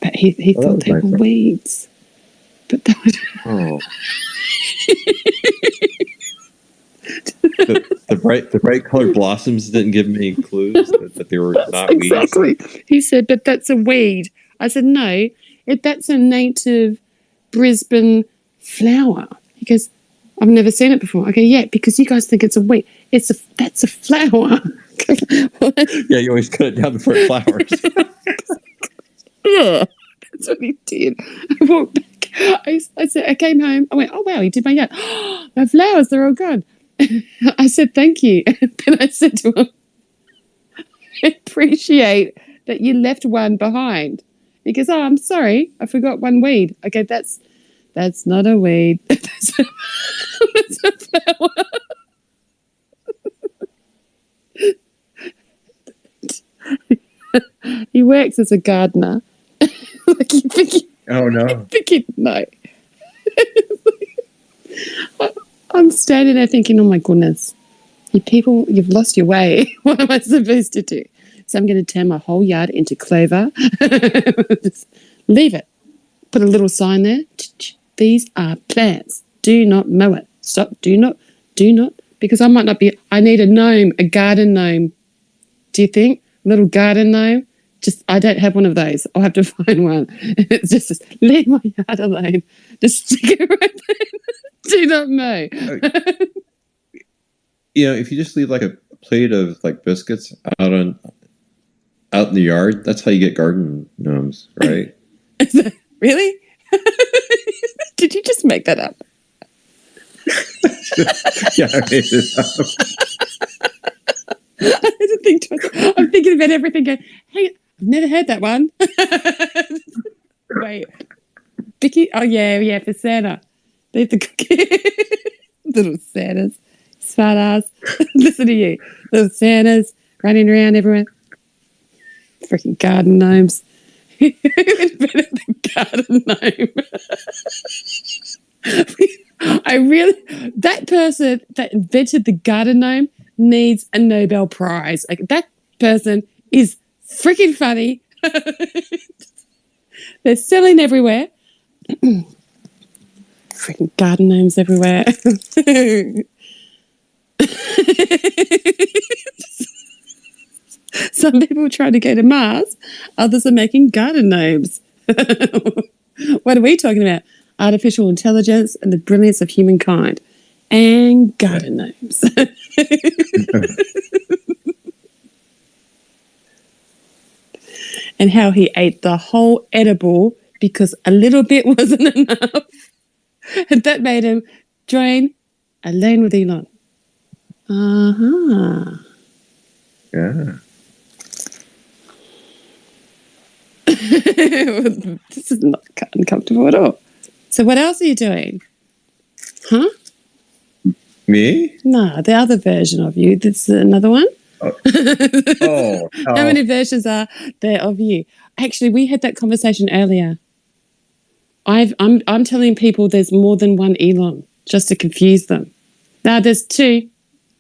But he thought they were weeds. But they were... Oh. the bright colored blossoms didn't give me any clues that they were not weeds. Exactly. He said, but that's a weed. I said, no, that's a native Brisbane flower. He goes, I've never seen it before. I go, yeah, because you guys think it's a weed. That's a flower. Yeah, you always cut it down before it flowers. Yeah, that's what he did. I walked back. I said, I came home. I went, oh, wow, he did my yard. My flowers, they're all gone. I said, thank you. Then I said to him, I appreciate that you left one behind. He goes, oh, I'm sorry. I forgot one weed. I go, that's not a weed. That's a flower. He works as a gardener. Like you think Oh, no. no. I'm standing there thinking, oh my goodness, you people, you've lost your way. What am I supposed to do? So I'm going to turn my whole yard into clover. Just leave it. Put a little sign there. These are plants. Do not mow it. Stop. Do not. Because I might not be, I need a gnome, a garden gnome. Do you think? A little garden gnome? I don't have one of those. I'll have to find one. It's just leave my yard alone. Just stick it right there. Do not mow. If you just leave like a plate of like biscuits out in the yard, that's how you get garden gnomes, right? Really? Did you just make that up? Yeah, I made it up. I didn't think twice. I'm thinking about everything. Going, hey, I've never heard that one. Wait, Vicky? Oh yeah, for Santa. Leave the cookie. Little Santas, smart ass. Listen to you, little Santas running around everywhere. Freaking garden gnomes. Invented the garden gnome. That person that invented the garden gnome needs a Nobel Prize. Like that person is freaking funny. They're selling everywhere. Freaking garden gnomes everywhere. Some people are trying to go to Mars. Others are making garden gnomes. What are we talking about? Artificial intelligence and the brilliance of humankind. And garden gnomes. And how he ate the whole edible because a little bit wasn't enough. And that made him join Alone with Elon. Uh-huh. Yeah. This is not uncomfortable at all. So what else are you doing? Huh? Me? No, the other version of you. This is another one. Oh. How many versions are there of you? Actually, we had that conversation earlier. I'm telling people there's more than one Elon, just to confuse them. Now there's 2,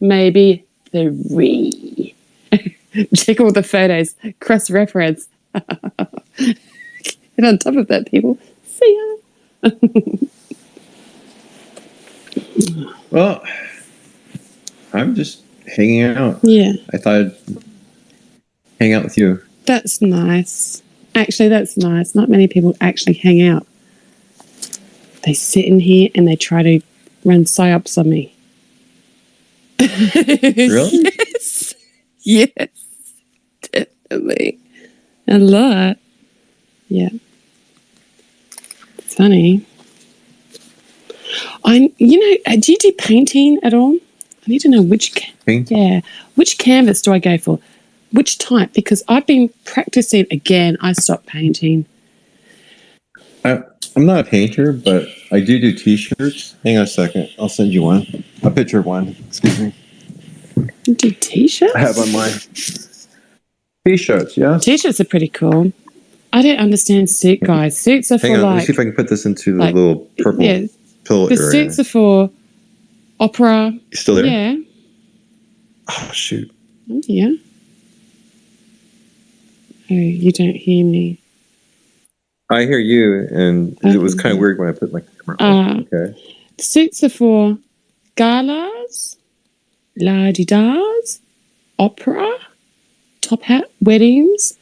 maybe 3. Check all the photos, cross-reference. And on top of that, people, see ya. Well, I'm just hanging out. Yeah. I thought I'd hang out with you. That's nice. Actually, that's nice. Not many people actually hang out. They sit in here and they try to run psyops on me. Really? Yes. Yes. Definitely. A lot. Yeah. It's funny. Do you do painting at all? I need to know which canvas do I go for? Which type? Because I've been practicing again. I stopped painting. I'm not a painter, but I do T-shirts. Hang on a second. I'll send you one. A picture of one. Excuse me. You do t-shirts? I have on mine. T-shirts, yeah. T-shirts are pretty cool. I don't understand suit guys. Suits are Hang for on, let me like... see if I can put this into the like, little purple pillow the area. suits are for opera. You still there? Yeah. Oh, shoot. I'm here. Oh, you don't hear me. I hear you, and it was kind of weird when I put my camera on. Okay. The suits are for galas, la-di-das, opera, top hat, weddings,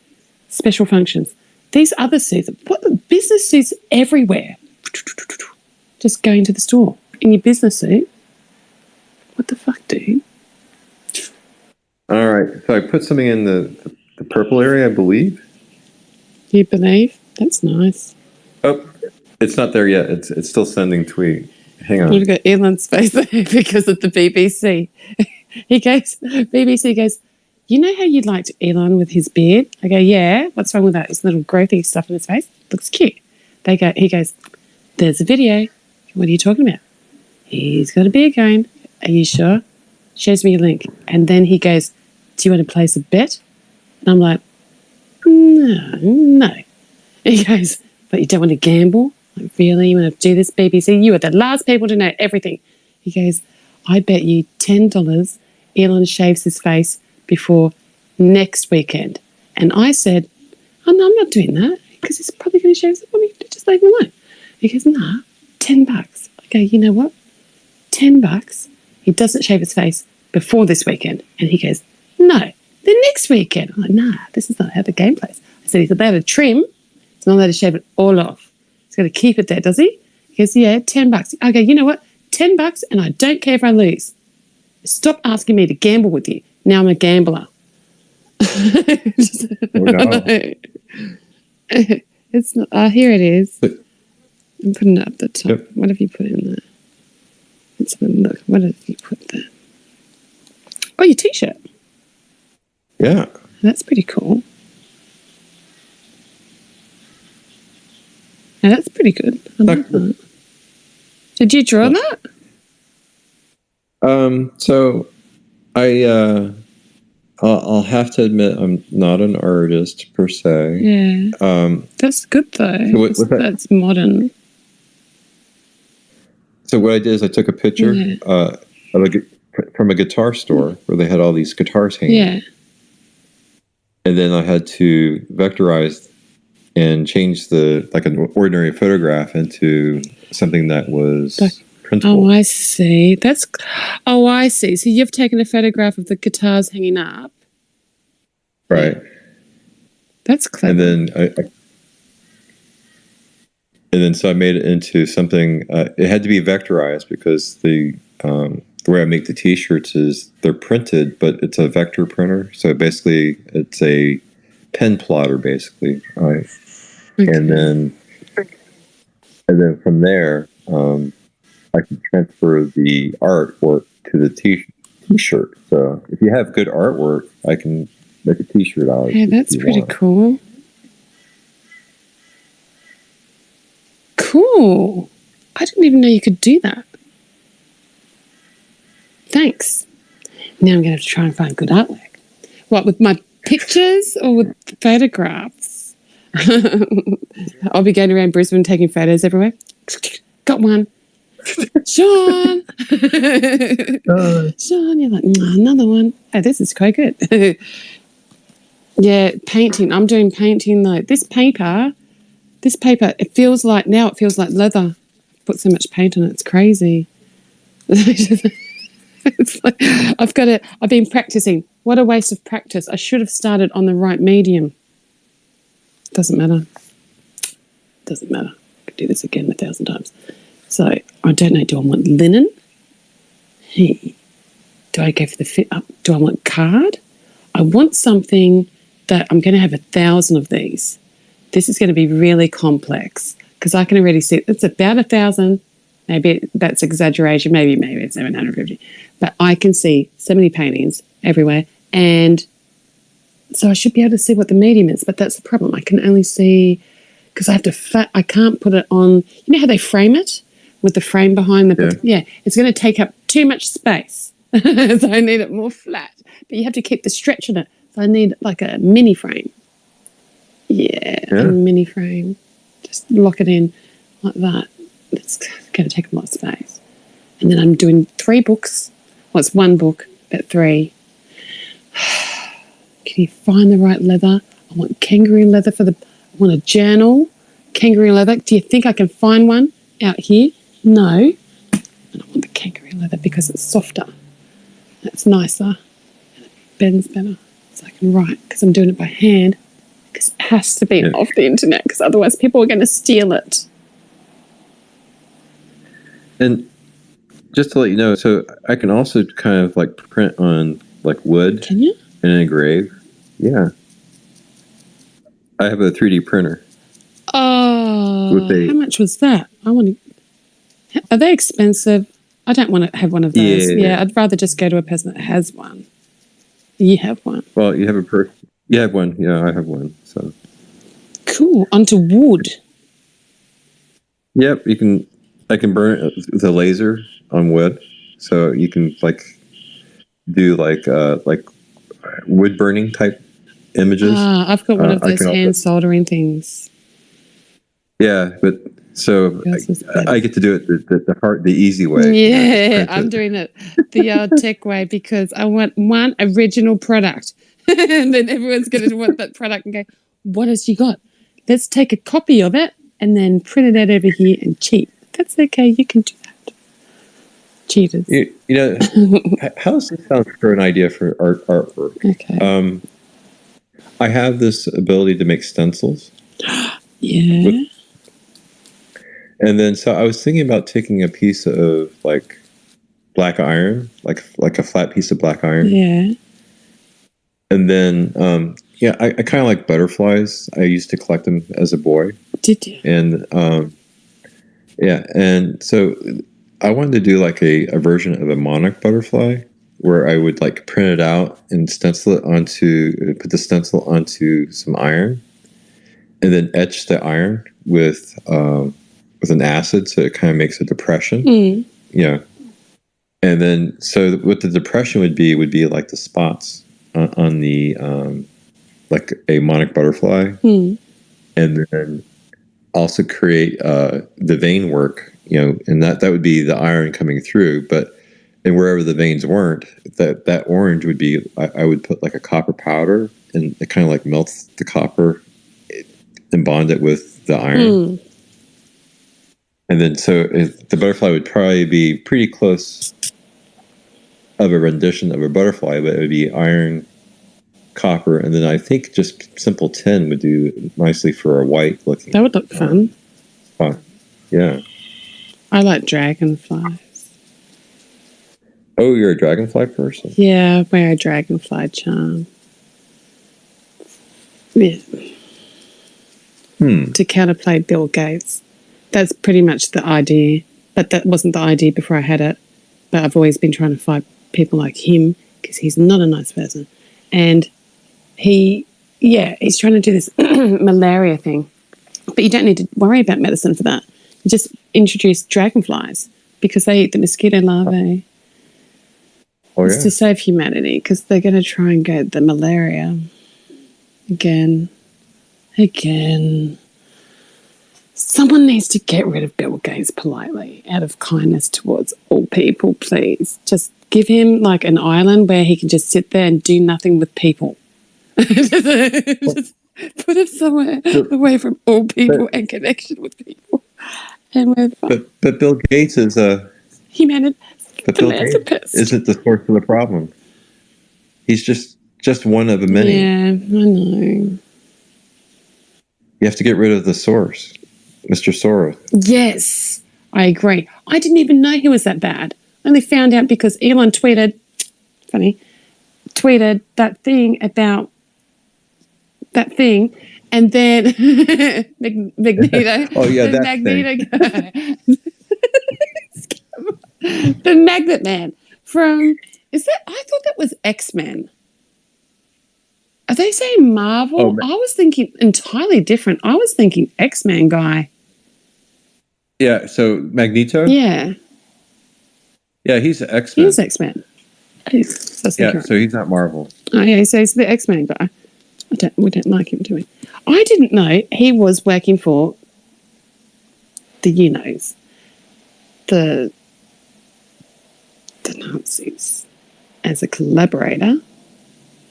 special functions. These other suits, what the business suits everywhere. Just going to the store in your business suit. What the fuck, dude? All right. So I put something in the purple area, I believe. You believe? That's nice. Oh, it's not there yet. It's still sending tweet. Hang on. We've got Elon's face there because of the BBC. BBC goes, you know how you liked Elon with his beard? I go, yeah. What's wrong with that? His little growthy stuff in his face looks cute. He goes, there's a video. What are you talking about? He's got a beard going. Are you sure? Shows me a link. And then he goes, do you want to place a bet? And I'm like, no. He goes, but you don't want to gamble? Like, really? You want to do this, BBC? You are the last people to know everything. He goes, I bet you $10 Elon shaves his face before next weekend. And I said, oh, no, I'm not doing that because he's probably going to shave his face. Just leave him alone. He goes, nah, $10. I go, you know what? $10. He doesn't shave his face before this weekend. And he goes, no, the next weekend. I'm like, nah, this is not how the game plays. I said, he's allowed to trim. He's not allowed to shave it all off. He's got to keep it there, does he? He goes, yeah, $10. I go, you know what? $10 and I don't care if I lose. Stop asking me to gamble with you. Now I'm a gambler. No. It's not. Here it is. I'm putting it up the top. Yep. What have you put in there? Let's have a look. What have you put there? Oh, your T-shirt. Yeah. That's pretty cool. Now that's pretty good. I like that. Did you draw that? So I'll have to admit I'm not an artist per se. Yeah. That's good though. So that's modern. So what I did is I took a picture from a guitar store where they had all these guitars hanging. Yeah. and then I had to vectorize and change like an ordinary photograph into something that was printable. Oh, I see. I see. So you've taken a photograph of the guitars hanging up. Right. That's clever. And then so I made it into something. It had to be vectorized because the way I make the T-shirts is they're printed, but it's a vector printer. So basically, it's a pen plotter, basically. Right. Okay. And then from there, I can transfer the artwork to the T-shirt. So if you have good artwork, I can make a T-shirt out of it. Yeah, that's pretty cool. Cool. I didn't even know you could do that. Thanks. Now I'm going to have to try and find good artwork. What, with my pictures or with photographs? I'll be going around Brisbane taking photos everywhere. Got one. Sean! Sean, you're like, another one. Oh, this is quite good. Yeah, painting. I'm doing painting though. This paper, it feels like leather. Put so much paint on it, it's crazy. It's like, I've been practicing. What a waste of practice. I should have started on the right medium. Doesn't matter. I could do this again 1,000 times. So I don't know, do I want linen? Hey, do I go for the fit up? Do I want card? I want something that I'm going to have 1,000 of these. This is going to be really complex because I can already see it's about 1,000. Maybe that's exaggeration. Maybe it's 750. But I can see so many paintings everywhere. And so I should be able to see what the medium is. But that's the problem. I can only see because I can't put it on. You know how they frame it with the frame behind the book? Yeah. It's going to take up too much space. So I need it more flat. But you have to keep the stretch in it. So I need like a mini frame. Yeah. A mini frame. Just lock it in like that. It's going to take a lot of space. And then I'm doing 3 books. Well, it's 1 book, but 3. Can you find the right leather? I want kangaroo leather I want a journal. Kangaroo leather. Do you think I can find one out here? No. And I want the kangaroo leather because it's softer. It's nicer. And it bends better. So I can write because I'm doing it by hand. Because it has to be off the internet because otherwise people are going to steal it. And just to let you know, so I can also kind of like print on like wood. Can you? And engrave. Yeah. I have a 3D printer. Oh, how much was that? Are they expensive? I don't want to have one of those. Yeah, I'd rather just go to a person that has one. You have one. Well, you have a person. You have one. Yeah, I have one. So cool. Onto wood. Yep, I can burn it with a laser on wood, so you can like do like wood burning type images. I've got one of those hand soldering things. Yeah, but so I get to do it the easy way. Yeah, I'm doing it the tech way because I want one original product, and then everyone's going to want that product and go, "What has you got? Let's take a copy of it and then print it out over here and cheat." That's okay. You can do that. Cheaters. You know, how does this sound for an idea for artwork? Okay. I have this ability to make stencils. Yeah. And then, so I was thinking about taking a piece of like black iron, like a flat piece of black iron. Yeah. And then, I kind of like butterflies. I used to collect them as a boy. Did you? And and so I wanted to do like a version of a monarch butterfly where I would like print it out and put the stencil onto some iron, and then etch the iron with an acid, so it kind of makes a depression. Mm. Yeah. And then, so what the depression would be like the spots on the like a monarch butterfly, and then also create the vein work, and that would be the iron coming through. But and wherever the veins weren't, that orange would be. I would put like a copper powder, and it kind of like melts the copper and bond it with the iron. And then the butterfly would probably be pretty close of a rendition of a butterfly, but it would be iron, copper, and then I think just simple tin would do nicely for a white looking. That would look fun. Yeah. I like dragonflies. Oh, you're a dragonfly person? Yeah, I wear a dragonfly charm. Yeah. To counterplay Bill Gates. That's pretty much the idea. But that wasn't the idea before I had it. But I've always been trying to fight people like him because he's not a nice person. And he's trying to do this malaria thing. But you don't need to worry about medicine for that. You just introduce dragonflies because they eat the mosquito larvae. Oh, It's to save humanity because they're going to try and get the malaria again. Someone needs to get rid of Bill Gates politely out of kindness towards all people, please. Just give him like an island where he can just sit there and do nothing with people. Just put him somewhere away from all people and connection with people. And we're fine. But Bill Gates is a philanthropist. Isn't the source of the problem. He's just one of many. Yeah, I know. You have to get rid of the source, Mr. Soros. Yes, I agree. I didn't even know he was that bad. I only found out because Elon tweeted that thing about that thing, and then Magneto. Oh yeah, that Magneto guy. The Magnet Man from I thought that was X-Men. Are they saying Marvel? Oh, I was thinking entirely different. I was thinking X-Men guy. Yeah, so Magneto? Yeah. Yeah, he's X-Men. He's X-Men. So he's not Marvel. Oh yeah, so he's the X-Men guy. We don't like him, do we? I didn't know he was working for the the Nazis as a collaborator.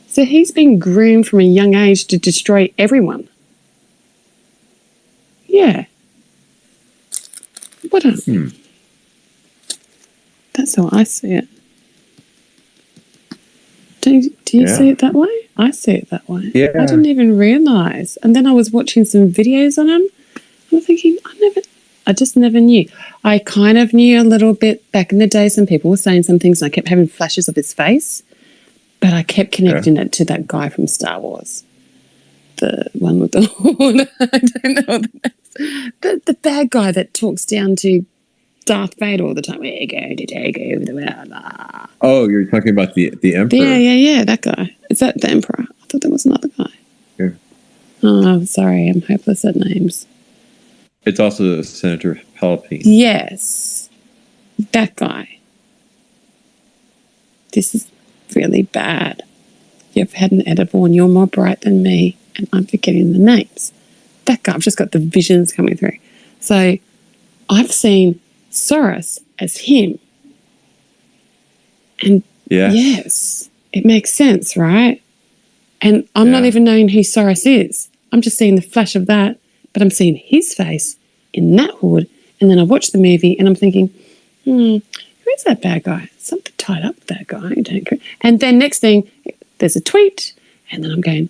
So he's been groomed from a young age to destroy everyone. Yeah. What else? That's how I see it. Do you see it that way? I see it that way. Yeah. I didn't even realise. And then I was watching some videos on him. I'm thinking, I just never knew. I kind of knew a little bit back in the day. Some people were saying some things and I kept having flashes of his face. But I kept connecting it to that guy from Star Wars. The one with the horn. I don't know what the name is. The bad guy that talks down to Darth Vader all the time. Where you go to take over the world. Oh, you're talking about the Emperor. Yeah, that guy. Is that the Emperor? I thought there was another guy. Yeah. Oh, sorry. I'm hopeless at names. It's also Senator Palpatine. Yes. That guy. This is really bad. You've had an edible and you're more bright than me and I'm forgetting the names. That guy, I've just got the visions coming through. So I've seen Soros as him. And yes, it makes sense, right? And I'm not even knowing who Soros is. I'm just seeing the flash of that, but I'm seeing his face in that hood. And then I watch the movie and I'm thinking, who is that bad guy? Something tied up with that guy. And then next thing, there's a tweet, and then I'm going,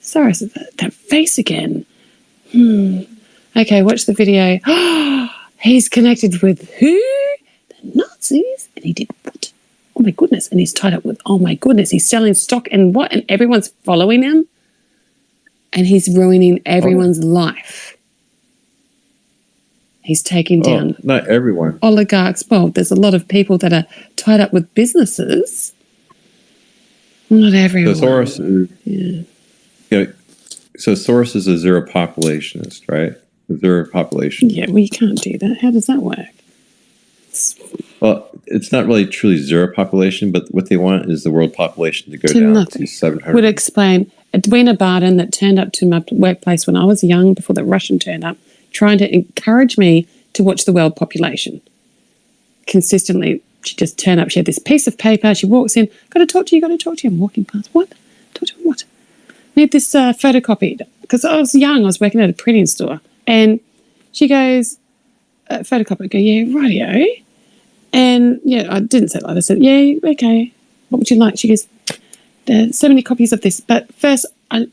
sorry, that face again. Okay, watch the video. He's connected with who? The Nazis? And he did what? Oh my goodness. And he's tied up with, oh my goodness, he's selling stock and what? And everyone's following him? And he's ruining everyone's life. He's taking down not everyone. Oligarchs. Well, there's a lot of people that are tied up with businesses. Not everyone. So Soros is a zero populationist, right? A zero population. Yeah, well, you can't do that. How does that work? Well, it's not really truly zero population, but what they want is the world population to go down nothing. to 700. Would explain Edwina Barton that turned up to my workplace when I was young, before the Russian turned up, trying to encourage me to watch the world population. Consistently she just turned up. She had this piece of paper. She walks in. Got to talk to you. Got to talk to you. I'm walking past. What? Talk to me. What? Need this photocopied. Because I was young. I was working at a printing store. And she goes, photocopy. I go, yeah, rightio. And, yeah, I didn't say it like that. I said, yeah, okay. What would you like? She goes, there's so many copies of this. But first,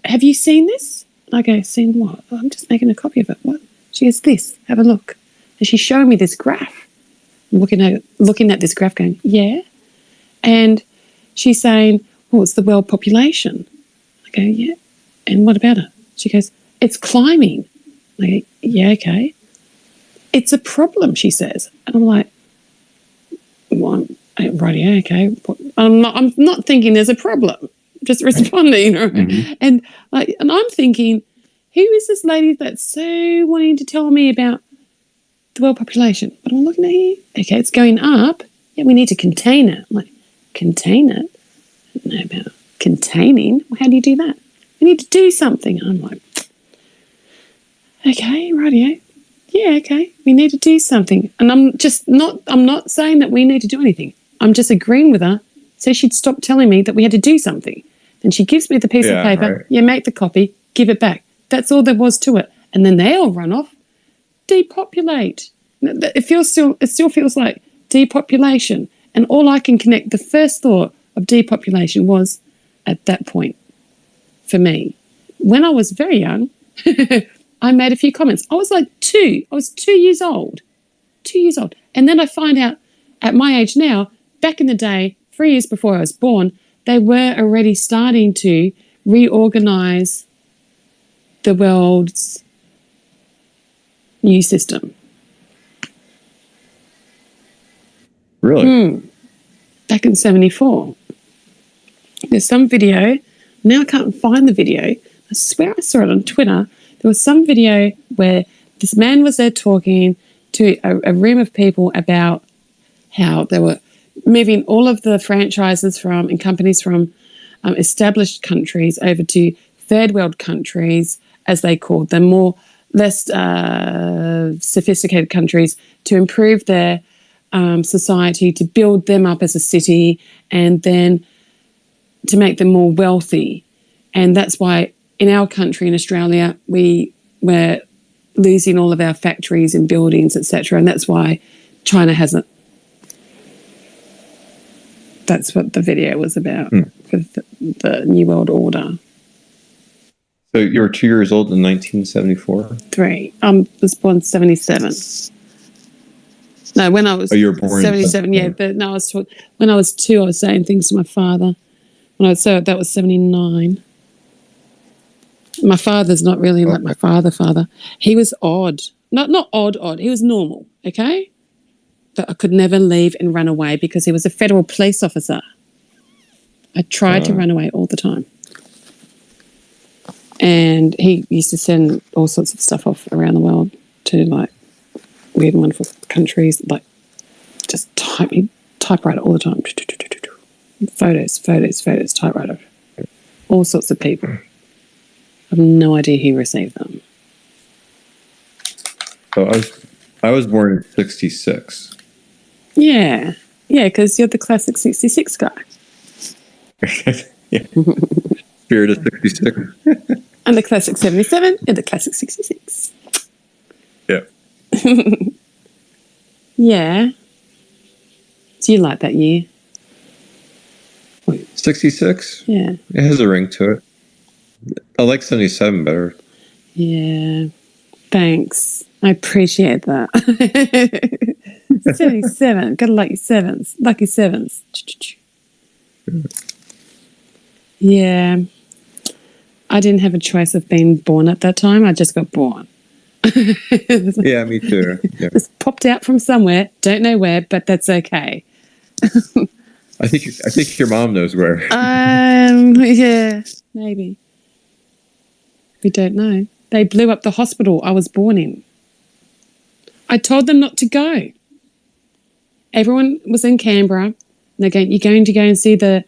have you seen this? I go, seen what? Oh, I'm just making a copy of it. What? She goes, this. Have a look. And she's showing me this graph. I'm looking at this graph going, yeah. And she's saying, well, it's the world population. I go, yeah. And what about it? She goes, it's climbing. I go, yeah, okay. It's a problem, she says. And I'm like, well, right, yeah, okay. I'm not thinking there's a problem. Just responding, you know. Mm-hmm. And I'm thinking, who is this lady that's so wanting to tell me about the world population? But I'm looking at you. Okay, it's going up. Yeah, we need to contain it. I'm like, contain it? I don't know about containing. Well, how do you do that? We need to do something. I'm like, okay, rightio. Yeah, okay. We need to do something. And I'm not saying that we need to do anything. I'm just agreeing with her. So she'd stop telling me that we had to do something. And she gives me the piece of paper. Right. Yeah, make the copy, give it back. That's all there was to it. And then they all run off. Depopulate. It still feels like depopulation. And all I can connect, the first thought of depopulation was at that point for me. When I was very young, I made a few comments. I was like 2. I was 2 years old. 2 years old. And then I find out at my age now, back in the day, 3 years before I was born, they were already starting to reorganize the world's new system. Really? Back in 74. There's some video. Now I can't find the video. I swear I saw it on Twitter. There was some video where this man was there talking to a room of people about how they were moving all of the franchises from and companies from established countries over to third world countries, as they called them, less sophisticated countries, to improve their society, to build them up as a city, and then to make them more wealthy. And that's why in our country, in Australia, we're losing all of our factories and buildings, etc. And that's why China hasn't. That's what the video was about, for the New World Order. So you were 2 years old in 1974? 3. I was born 77. No, when I was you were born 77, yeah. But no, when I was 2, I was saying things to my father. That was 79. My father's not really like my father. He was odd. Not odd. He was normal, okay? But I could never leave and run away because he was a federal police officer. I tried to run away all the time. And he used to send all sorts of stuff off around the world to like weird and wonderful countries, like just typewriter all the time. Photos, typewriter. All sorts of people. I have no idea who received them. So I was born in 66. Yeah, because you're the classic 66 guy. Yeah. Spirit of 66. I'm the classic 77, you're the classic 66. Yeah. Yeah. Do you like that year? 66? Yeah. It has a ring to it. I like 77 better. Yeah. Thanks. I appreciate that. 77. Gotta like your sevens. Lucky sevens. Yeah. I didn't have a choice of being born at that time. I just got born. Yeah, me too. Yeah. Just popped out from somewhere. Don't know where, but that's okay. I think your mom knows where. Yeah, maybe. We don't know. They blew up the hospital I was born in. I told them not to go. Everyone was in Canberra. And they're going, you're going to go and see the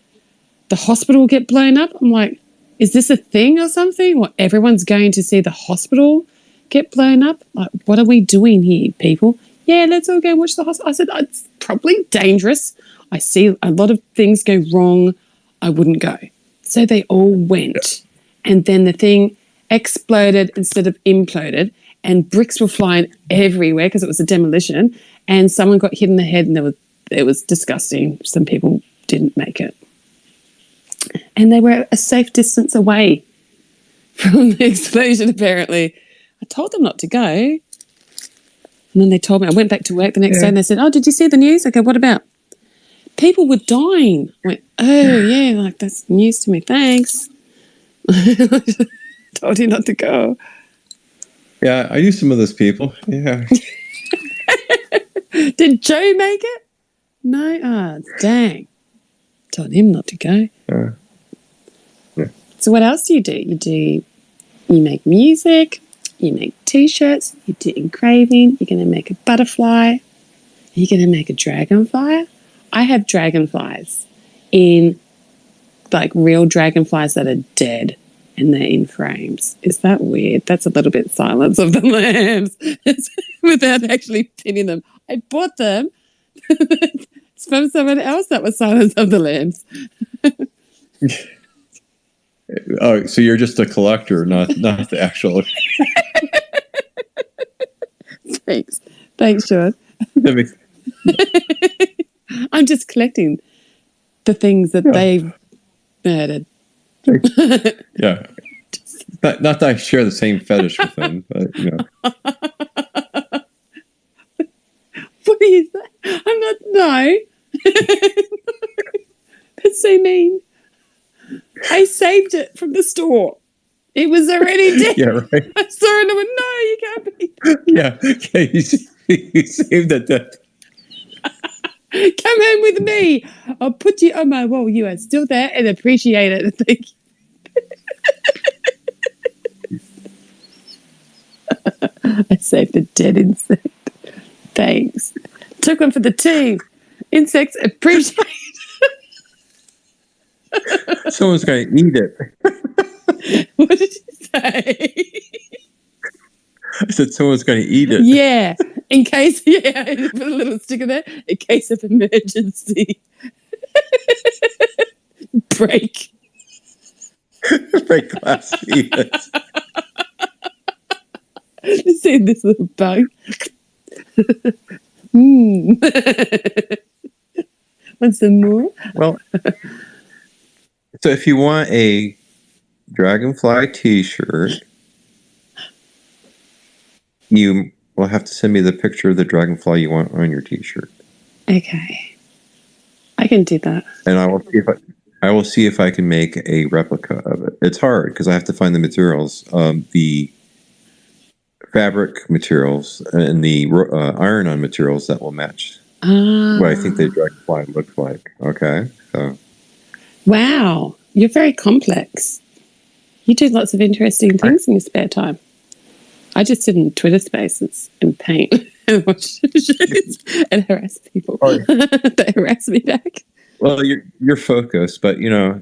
hospital get blown up? I'm like, is this a thing or something? What, everyone's going to see the hospital get blown up? Like, what are we doing here, people? yeah, let's all go watch the hospital. I said, it's probably dangerous. I see a lot of things go wrong. I wouldn't go. So they all went. And then the thing exploded instead of imploded, and bricks were flying everywhere because it was a demolition, and someone got hit in the head, and it was disgusting. Some people didn't make it. And they were a safe distance away from the explosion, apparently. I told them not to go. And then they told me. I went back to work the next day and they said, oh, did you see the news? I go, what about? People were dying. I went, oh, yeah, like that's news to me. Thanks. Told you not to go. Yeah, I knew some of those people. Yeah. Did Joe make it? No? Ah, dang. Told him not to go. Yeah. So what else do? You make music, you make T-shirts, you do engraving, you're going to make a butterfly, you're going to make a dragonfly. I have dragonflies in, like, real dragonflies that are dead, and they're in frames. Is that weird? That's a little bit Silence of the Lambs without actually pinning them. I bought them. It's from someone else that was Silence of the Lambs. Oh, so you're just a collector, not the actual. Thanks, Sean. I'm just collecting the things that they've murdered. Yeah. Not that I share the same fetish with them, but you know. What do you say? I'm not. No. That's so mean. I saved it from the store. It was already dead. Yeah, right. I saw it and I went, no, you can't be. Yeah, you saved it. Come home with me. I'll put you on my wall. You are still there and appreciate it. Thank you. I saved a dead insect. Thanks. Took one for the team. Insects appreciate it. Someone's going to eat it. What did you say? I said someone's going to eat it. Yeah, in case, yeah, put a little sticker there, in case of emergency. Break. Break glass, eat it. See this little bug. Want some more? Well, so if you want a Dragonfly t-shirt, you will have to send me the picture of the dragonfly you want on your t-shirt. Okay. I can do that. And I will see if I can make a replica of it. It's hard because I have to find the materials, the fabric materials and the iron-on materials that will match what I think the dragonfly looks like. Okay, so. Wow, you're very complex. You do lots of interesting things in your spare time. I just sit in Twitter Spaces and paint and watch shows and harass people. Oh. They harass me back. Well, you're focused, but you know,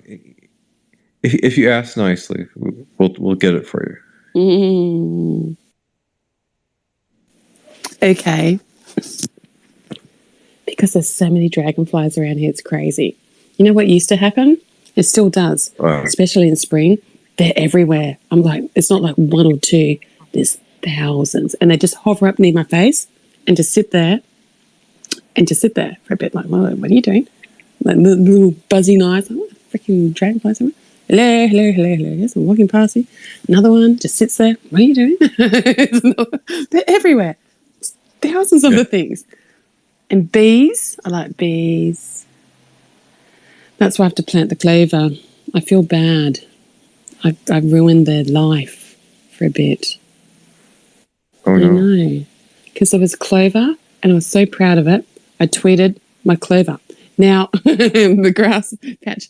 if you ask nicely, we'll get it for you. Okay. Because there's so many dragonflies around here, it's crazy. You know what used to happen? It still does, especially in spring. They're everywhere. I'm like, it's not like one or two. There's thousands, and they just hover up near my face and just sit there for a bit. Like, well, what are you doing? Like little buzzy eyes. Like, what a freaking dragonfly somewhere. Hello, hello, hello, hello. Yes, I'm walking past you. Another one just sits there. What are you doing? They're everywhere. Thousands of the things. And bees. I like bees. That's why I have to plant the clover. I feel bad. I've ruined their life for a bit. Oh, no. I know. Because there was clover, and I was so proud of it. I tweeted my clover. Now, the grass patch.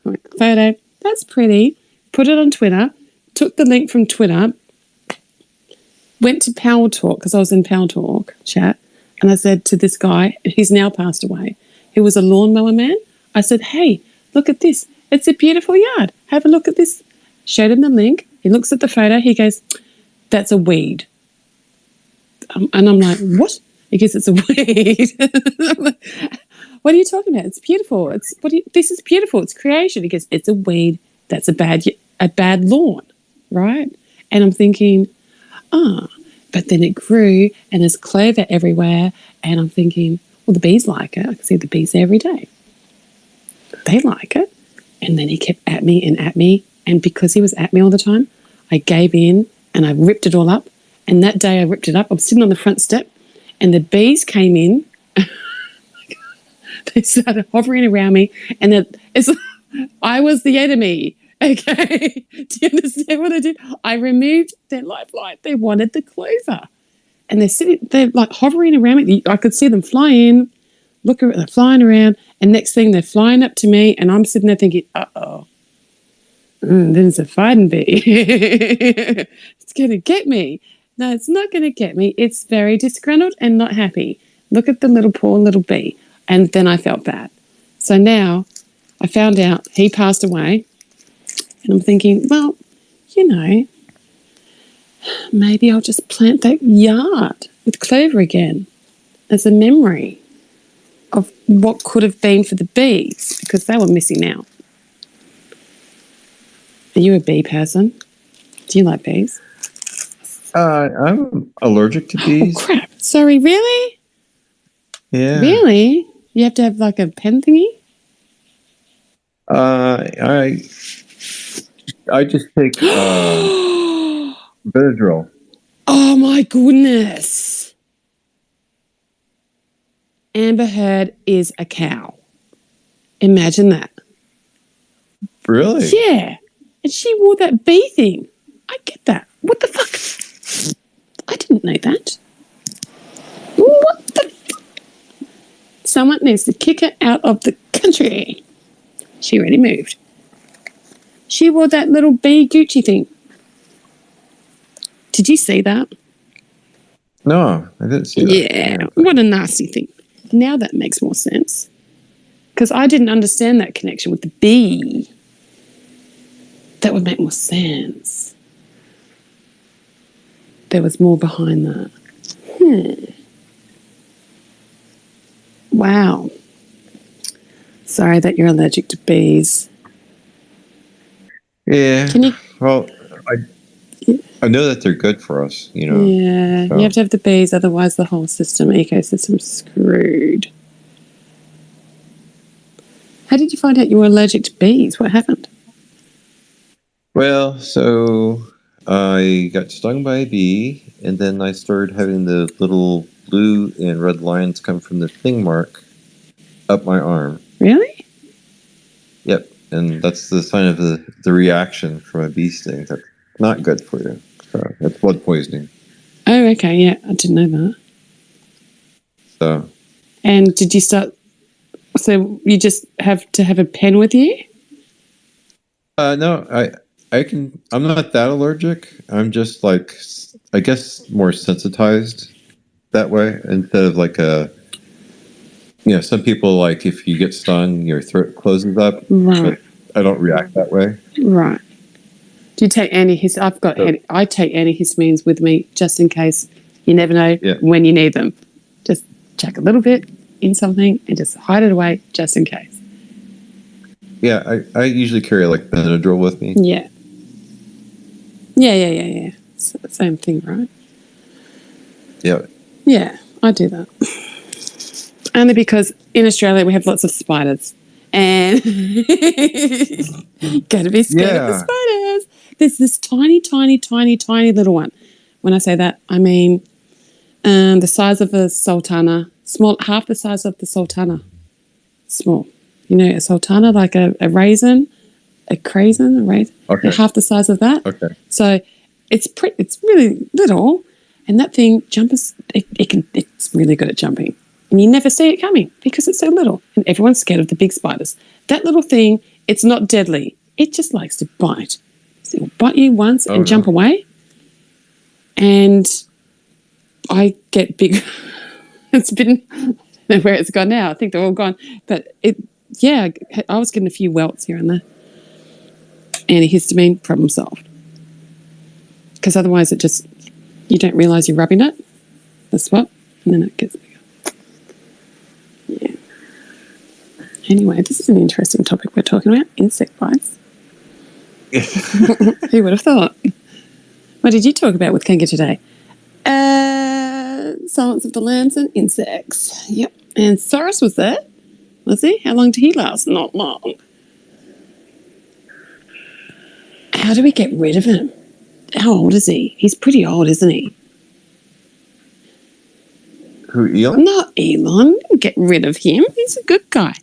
I went, photo, that's pretty. Put it on Twitter. Took the link from Twitter. Went to Power Talk, because I was in Power Talk chat. And I said to this guy, he's now passed away, who was a lawnmower man. I said, hey, look at this. It's a beautiful yard. Have a look at this. Showed him the link. He looks at the photo. He goes, that's a weed. And I'm like, what? because it's a weed. What are you talking about? It's beautiful. This is beautiful. It's creation. He goes, it's a weed. That's a bad lawn, right? And I'm thinking, but then it grew and there's clover everywhere. And I'm thinking, well, the bees like it. I can see the bees every day. They like it. And then he kept at me. And because he was at me all the time, I gave in and I ripped it all up. And that day I ripped it up. I'm sitting on the front step and the bees came in. They started hovering around me, and I was the enemy. Okay, do you understand what I did? I removed their lifeline. They wanted the clover, and they're like hovering around me. I could see them fly in, they're flying around, and next thing they're flying up to me, and I'm sitting there thinking, there's a fighting bee. It's going to get me. No, it's not going to get me. It's very disgruntled and not happy. Look at the poor little bee. And then I felt bad. So now I found out he passed away. And I'm thinking, well, maybe I'll just plant that yard with clover again as a memory of what could have been for the bees, because they were missing out. Are you a bee person? Do you like bees? I'm allergic to bees. Oh, crap. Sorry, really? Yeah. Really? You have to have like a pen thingy? I just take Benadryl. Oh my goodness. Amber Heard is a cow. Imagine that. Really? Yeah. And she wore that bee thing. I get that. What the fuck? I didn't know that. What the fuck? Someone needs to kick her out of the country. She already moved. She wore that little bee Gucci thing. Did you see that? No, I didn't see that. Yeah, what a nasty thing. Now that makes more sense. Because I didn't understand that connection with the bee. That would make more sense. There was more behind that. Wow. Sorry that you're allergic to bees. Yeah. Can you? Well, I know that they're good for us, Yeah, so. you have to have the bees, otherwise the whole ecosystem's screwed. How did you find out you were allergic to bees? What happened? Well, so I got stung by a bee, and then I started having the little blue and red lines come from the sting mark up my arm. Really? Yep, and that's the sign of the reaction from a bee sting. That's not good for you. So that's blood poisoning. Oh, okay. Yeah, I didn't know that. So. And did you start? So you just have to have a pen with you? No, I'm not that allergic. I'm just like, I guess, more sensitized that way instead of like some people, like if you get stung, your throat closes up. Right. But I don't react that way. Right. Do you take antihistamines? I take antihistamines with me just in case. You never know when you need them. Just chuck a little bit in something and just hide it away just in case. Yeah, I usually carry like Benadryl with me. Yeah. Yeah. Same thing, right? Yeah. Yeah, I do that. Only because in Australia we have lots of spiders. And gotta be scared of the spiders. There's this tiny little one. When I say that, I mean the size of a sultana, small, half the size of the sultana. Small. You know, a sultana, like a raisin, a raisin. Okay. Half the size of that. Okay. So it's really little, and that thing it's really good at jumping. And you never see it coming because it's so little. And everyone's scared of the big spiders. That little thing, it's not deadly. It just likes to bite. So it'll bite you once and jump away. And I get big. It's been where it's gone now. I think they're all gone. But I was getting a few welts here and there. Antihistamine, problem solved. Because otherwise you don't realise you're rubbing it. That's what. and then it gets bigger. Yeah. Anyway, this is an interesting topic we're talking about, insect bites. Who would have thought? What did you talk about with Kenga today? Silence of the Lambs and insects. Yep. And Cyrus was there. Was he? How long did he last? Not long. How do we get rid of him? How old is he? He's pretty old, isn't he? Who, Elon? Not Elon. Get rid of him. He's a good guy.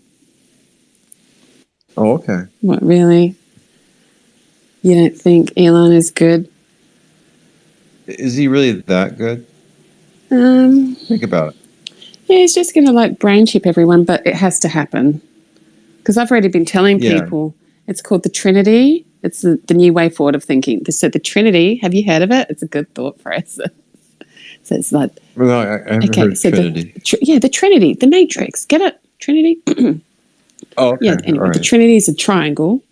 Oh, okay. What, really? You don't think Elon is good? Is he really that good? Think about it. Yeah, he's just going to like brain chip everyone, but it has to happen. Because I've already been telling people it's called the Trinity. It's the new way forward of thinking. So the Trinity, have you heard of it? It's a good thought process. So it's like... Well, I haven't heard of Trinity. The Trinity, the Matrix. Get it? Trinity? Oh, okay. Yeah, anyway, All right. The Trinity is a triangle.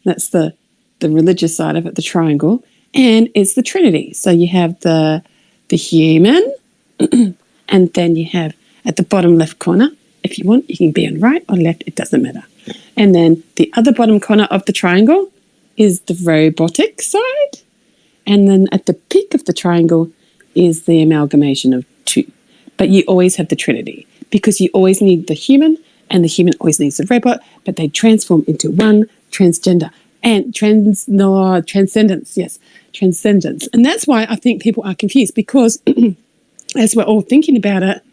That's the religious side of it, the triangle. And it's the Trinity. So you have the human, and then you have at the bottom left corner, if you want, you can be on right or left, it doesn't matter. And then the other bottom corner of the triangle is the robotic side. And then at the peak of the triangle is the amalgamation of two. But you always have the Trinity because you always need the human and the human always needs the robot, but they transform into one transgender and transcendence. Yes, transcendence. And that's why I think people are confused because as we're all thinking about it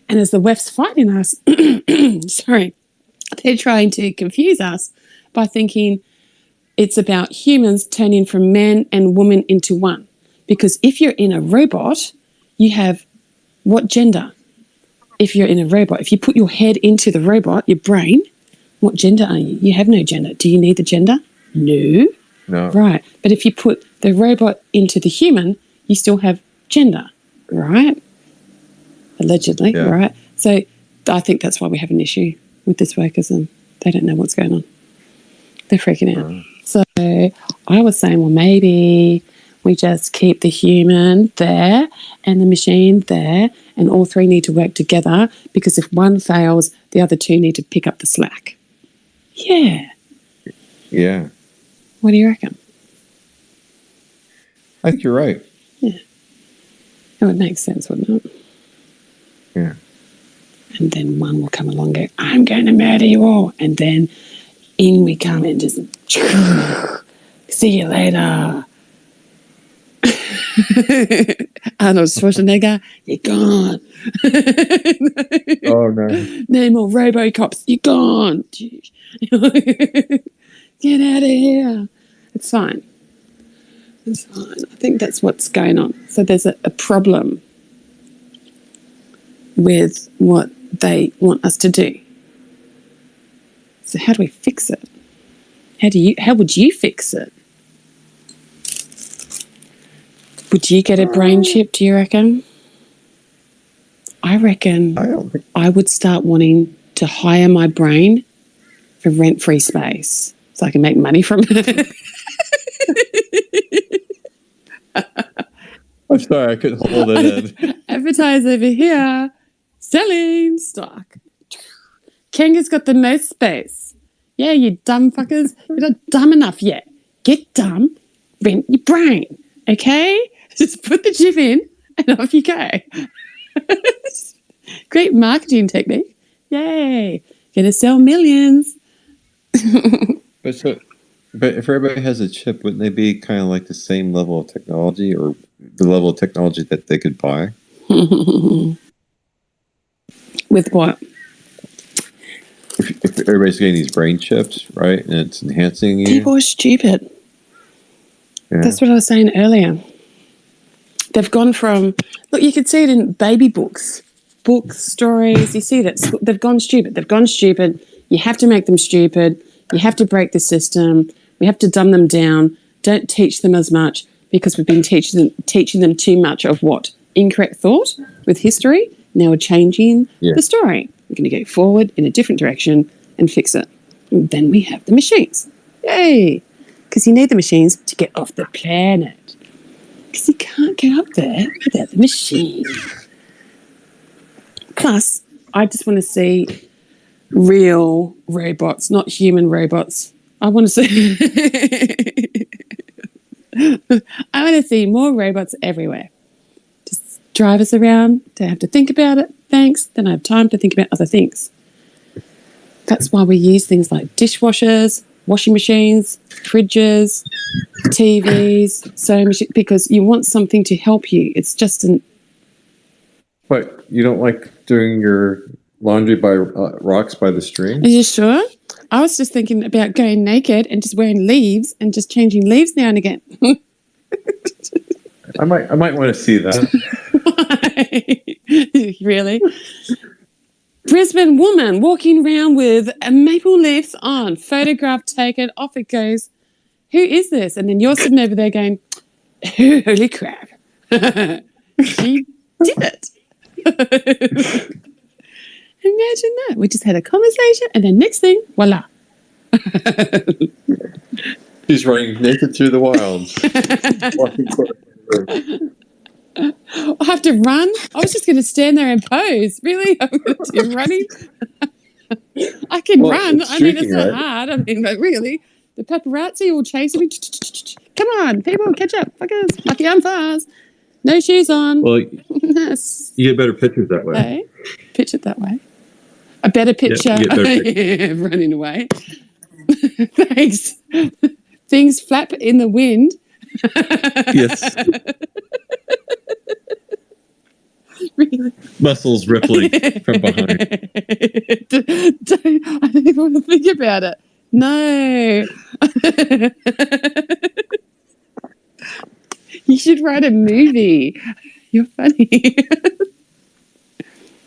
and as the West's fighting us, sorry, they're trying to confuse us by thinking it's about humans turning from man and woman into one. Because if you're in a robot, you have what gender? If you're in a robot, if you put your head into the robot, your brain, what gender are you? You have no gender. Do you need the gender? No. No. Right. But if you put the robot into the human, you still have gender, right? Allegedly, right? So I think that's why we have an issue with this wokeism. They don't know what's going on. They're freaking out. So I was saying, well, maybe we just keep the human there and the machine there, and all three need to work together because if one fails, the other two need to pick up the slack. Yeah. Yeah. What do you reckon? I think you're right. Yeah. It would make sense, wouldn't it? Yeah. And then one will come along and go, I'm going to murder you all. And then in we come and just, see you later. Arnold Schwarzenegger, you're gone. Oh, no. No more Robocops, you're gone. Get out of here. It's fine. It's fine. I think that's what's going on. So there's a problem with what they want us to do. So how do we fix it? How would you fix it? Would you get a brain chip, do you reckon? I reckon I don't think. I would start wanting to hire my brain for rent-free space so I can make money from it. I'm sorry, I couldn't hold it in. Advertise over here. Selling stock. Kenga's got the most space. Yeah, you dumb fuckers. You're not dumb enough yet. Get dumb, rent your brain. Okay? Just put the chip in and off you go. Great marketing technique. Yay. Gonna sell millions. But if everybody has a chip, wouldn't they be kind of like the same level of technology or the level of technology that they could buy? With what? If everybody's getting these brain chips, right, and it's enhancing you. People are stupid. Yeah. That's what I was saying earlier. They've gone from, look, you could see it in baby books, stories. You see that they've gone stupid. They've gone stupid. You have to make them stupid. You have to break the system. We have to dumb them down. Don't teach them as much because we've been teaching them too much of what? Incorrect thought with history. Now we're changing the story. We're going to go forward in a different direction and fix it. And then we have the machines. Yay! Because you need the machines to get off the planet. Because you can't get up there without the machine. Plus, I just want to see real robots, not human robots. I want to see. I want to see more robots everywhere. Just drive us around. Don't have to think about it. Thanks. Then I have time to think about other things. That's why we use things like dishwashers, washing machines, fridges, TVs, sewing machines, because you want something to help you. It's just an. What, you don't like doing your laundry by rocks by the stream? Are you sure? I was just thinking about going naked and just wearing leaves and just changing leaves now and again. I might want to see that. Really? Brisbane woman walking around with a maple leaves on, photograph taken, off it goes. Who is this? And then you're sitting over there going, holy crap. She did it. Imagine that. We just had a conversation and then next thing, voila. She's running naked through the wilds. I have to run? I was just going to stand there and pose. Really? I'm going to do running? I can run. It's I mean, it's streaking, not right? hard. I mean, but really, the paparazzi will chase me. Come on, people, catch up. Fuckers. Lucky I'm fast. No shoes on. Well, you get better pictures that way. Hey, pitch it that way. A better picture. you get better Running away. Thanks. Things flap in the wind. Yes. Really? Muscles rippling from behind. I don't even want to think about it. No. You should write a movie. You're funny.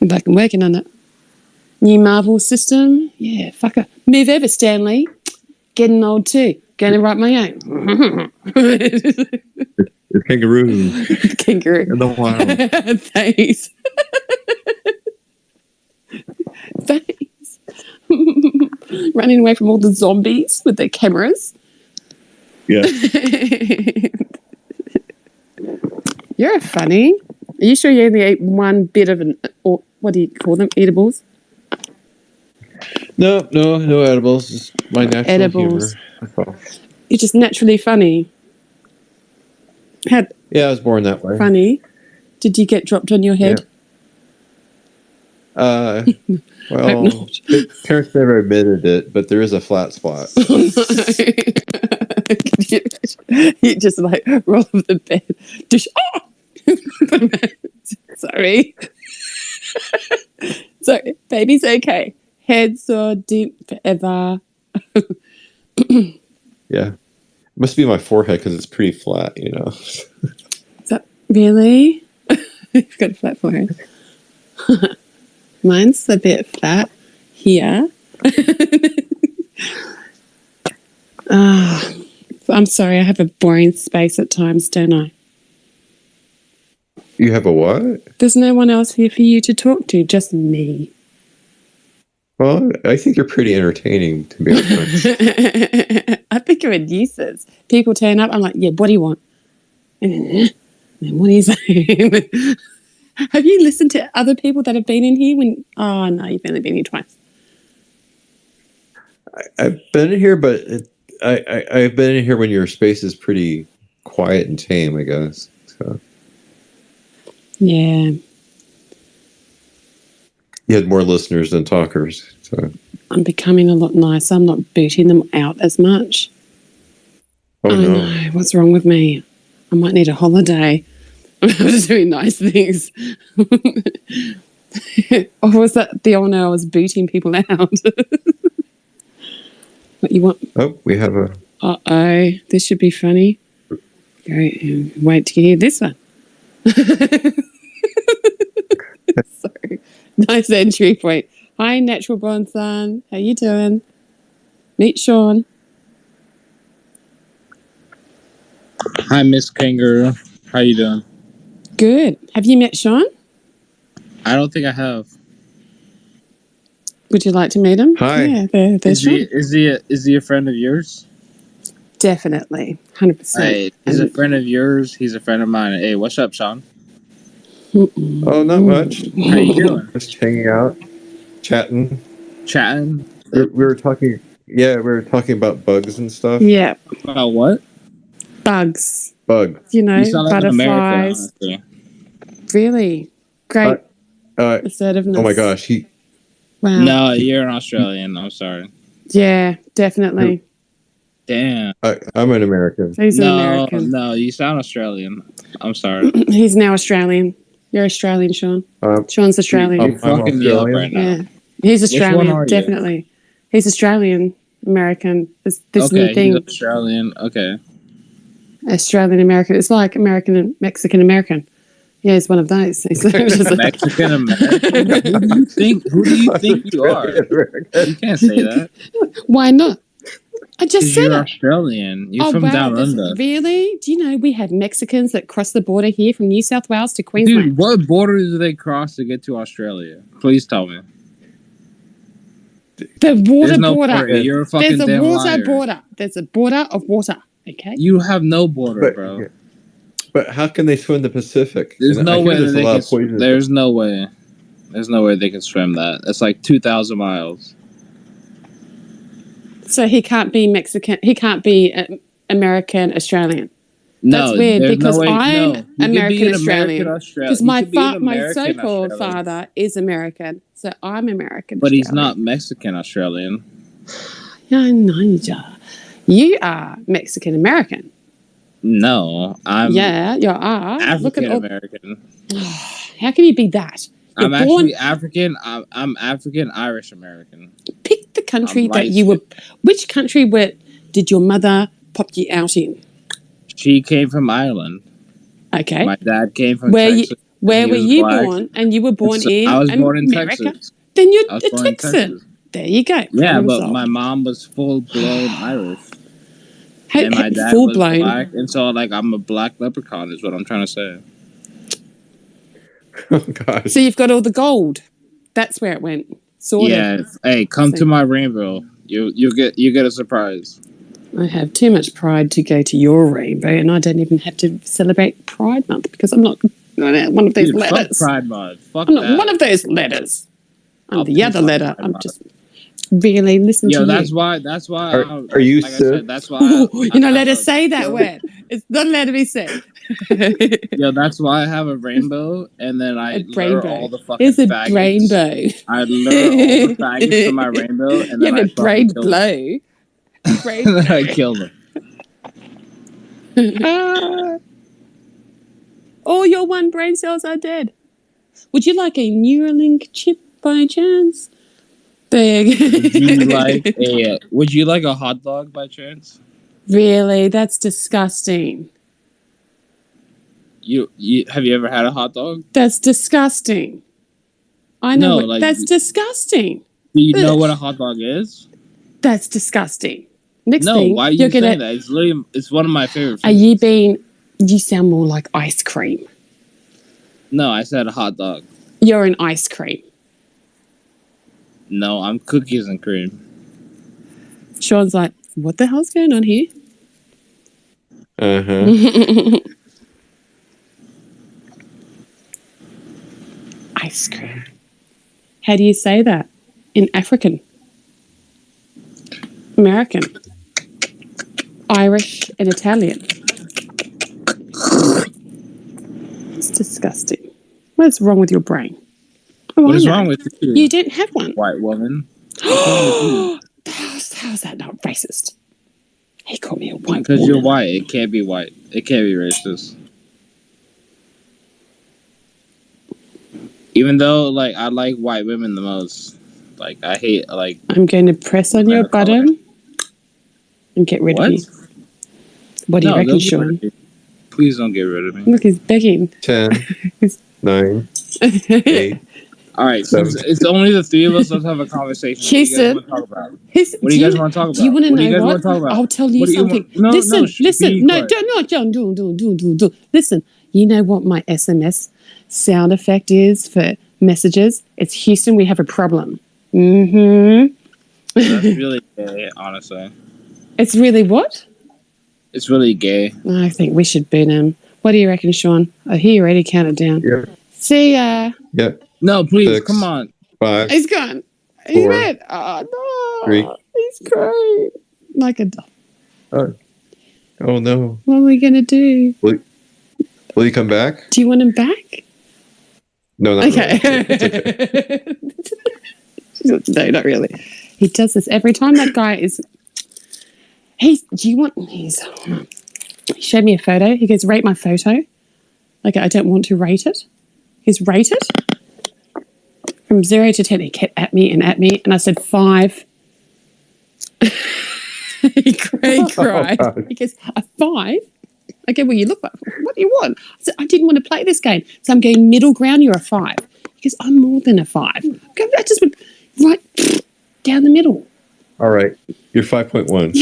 Like I'm working on it. New Marvel system. Yeah, fucker. Move over, Stanley. Getting old too. Going to write my own. The kangaroo Kangaroo. in the wild. Thanks. Thanks. Running away from all the zombies with their cameras. Yeah. You're funny. Are you sure you only ate one bit of an, or what do you call them, eatables? No edibles. Just my natural Edibles. humor. You're just naturally funny. How Yeah, I was born that way. funny? Did you get dropped on your head? Well, not. parents never admitted it, but there is a flat spot. Could you imagine? You just like roll off the bed. Just, sorry. Sorry, baby's okay. Head sore, deep forever. Yeah. Must be my forehead because it's pretty flat, you know. Is that really? You've got a flat forehead. Mine's a bit flat here. I'm sorry, I have a boring space at times, don't I? You have a what? There's no one else here for you to talk to, just me. Well, I think you're pretty entertaining, to be honest. I think you're a nuisance. People turn up, I'm like, yeah, what do you want? And then what do you say? Have you listened to other people that have been in here? Oh, no, you've only been here twice. I've been in here, but I've been in here when your space is pretty quiet and tame, I guess. So Yeah. you had more listeners than talkers. So I'm becoming a lot nicer. I'm not booting them out as much. oh no. No, what's wrong with me? I might need a holiday. I'm just doing nice things. Or was that the old no, I was booting people out? What you want? Oh, we have a Uh-oh, this should be funny. Go and wait to hear this one. Sorry. Nice entry point. Hi, Natural Born Son. How you doing? Meet Sean. Hi, Miss Kangaroo. How you doing? Good. Have you met Sean? I don't think I have. Would you like to meet him? Hi. Yeah, there's Sean. Is he a friend of yours? Definitely. 100%. Hey, he's a friend of yours. He's a friend of mine. Hey, what's up, Sean? Oh, not much. How you doing? Just hanging out, chatting. Chatting We were talking. Yeah, we were talking about bugs and stuff. Yeah, about what? bugs. Bug. You know, You sound like an American, butterflies. honestly. Really great assertiveness. Oh my gosh, Wow. No, you're an Australian. I'm sorry. Yeah, definitely. Damn. I'm an American. He's an No, American. no, you sound Australian. I'm sorry. He's now Australian. You're Australian, Sean. Sean's Australian. You're fucking me up Australian. right now. Yeah, he's Which one Australian. are you? Definitely. He's Australian, American. This Okay, new thing. he's Australian. Okay. Australian American. It's like American and Mexican American. Yeah, he's one of those. Mexican American. Who do you think you are? You can't say that. Why not? I just Because said you're it. Australian. You're from down under. Really? Do you know we have Mexicans that cross the border here from New South Wales to Queensland? Dude, what border do they cross to get to Australia? Please tell me. The water There's no border. You're a fucking There's a damn water liar. border. There's a border of water. Okay. You have no border, bro. But how can they swim the Pacific? There's And I no hear way that there's a they lot can. of poison. There's no way. There's no way they can swim that. It's like 2,000 miles. So he can't be Mexican. He can't be American Australian. No, That's weird there's because no way, I'm no. You can be American an Australian. Because You my can be an my American so-called Australian. father is American, so I'm American. But he's Australian. not Mexican Australian. Yeah, no, you are Mexican American. No, I'm Yeah, you are. Look African at all. American. How can you be that? You're I'm born. actually African. I'm African Irish American. Pick the country I'm that you were. Which country did your mother pop you out in? She came from Ireland. Okay. My dad came from Where Texas. where He were was you black. born? And you were born So in I was born in America? Texas. Then you're I was a born in Texan. Texas. There you go. Yeah, Problem but solved. my mom was full blown Irish, Hey, and my dad full was blown. black, and so like I'm a black leprechaun is what I'm trying to say. Oh gosh. So you've got all the gold. That's where it went. Sorted. Yeah. Hey, come to my rainbow. You get a surprise. I have too much pride to go to your rainbow, and I don't even have to celebrate Pride Month because I'm not one of those Dude, fuck letters. Pride Month. Fuck I'm not that. one of those letters. I'm I'll the piss other on letter. Pride I'm Month. just really listen Yo, to that's you. why. Are you like I sis? said, that's why. You're not allowed to say that word. It's not allowed to be said. Yo, that's why I have a rainbow, and then I A lure rainbow. all the fucking It's a faggots. rainbow. I lure all the faggots to my rainbow, and You then have I a fucking brain kill them. blow. Brain And then I blow. kill them. All your one brain cells are dead. Would you like a Neuralink chip by any chance? There you go. Would you like a hot dog by chance? Really? That's disgusting. You have you ever had a hot dog? That's disgusting. I know. No, like- that's disgusting. Do you know what a hot dog is? That's disgusting. Next No, thing, why are you you're saying gonna. that? It's one of my favorite Are foods. you being? You sound more like ice cream. No, I said a hot dog. You're an ice cream. No, I'm cookies and cream. Sean's like, what the hell's going on here? Uh-huh. Ice cream. How do you say that in African? American. Irish and Italian. It's disgusting. What's wrong with your brain? Oh, What I is know. wrong with you, You didn't have one. white woman? What's wrong with you? How's that not racist? He called me a white Because woman. you're white. It can't be white. It can't be racist. Even though, like, I like white women the most. Like, I hate, like... I'm going to press on your button and get rid of you. What do you reckon, don't get rid Sean? of me. Please don't get rid of me. Look, he's begging. 10, 9, 8. All right, since it's only the three of us, let's have a conversation. Houston. What do you guys want to talk about? What do you guys want to talk about? Do you want to What do you know guys what? want to talk about? I'll tell you What do you something. want- No, listen, no, listen. be No, quiet. don't. Listen, you know what my SMS sound effect is for messages? It's Houston, we have a problem. Mm-hmm. That's really gay, honestly. It's really what? It's really gay. I think we should boot him. What do you reckon, Sean? I hear you already counted down. Yeah. See ya. Yep. No, please, 6, come on. 5. He's gone. He's 4, red. Oh, no. 3. He's crying. Like a dog. Oh no. What are we going to do? Will you come back? Do you want him back? No, not Okay. really. It's okay. No, not really. He does this every time. That guy is. He showed me a photo. He goes, rate my photo. Like, I don't want to rate it. He's rated from 0 to 10. He kept at me, and I said 5. he cried. Oh, He goes, a 5? Okay, well, you look like, what do you want? I said, I didn't want to play this game. So I'm going middle ground, you're a 5. He goes, I'm more than a 5. Okay, I just went right down the middle. All right. You're 5.1.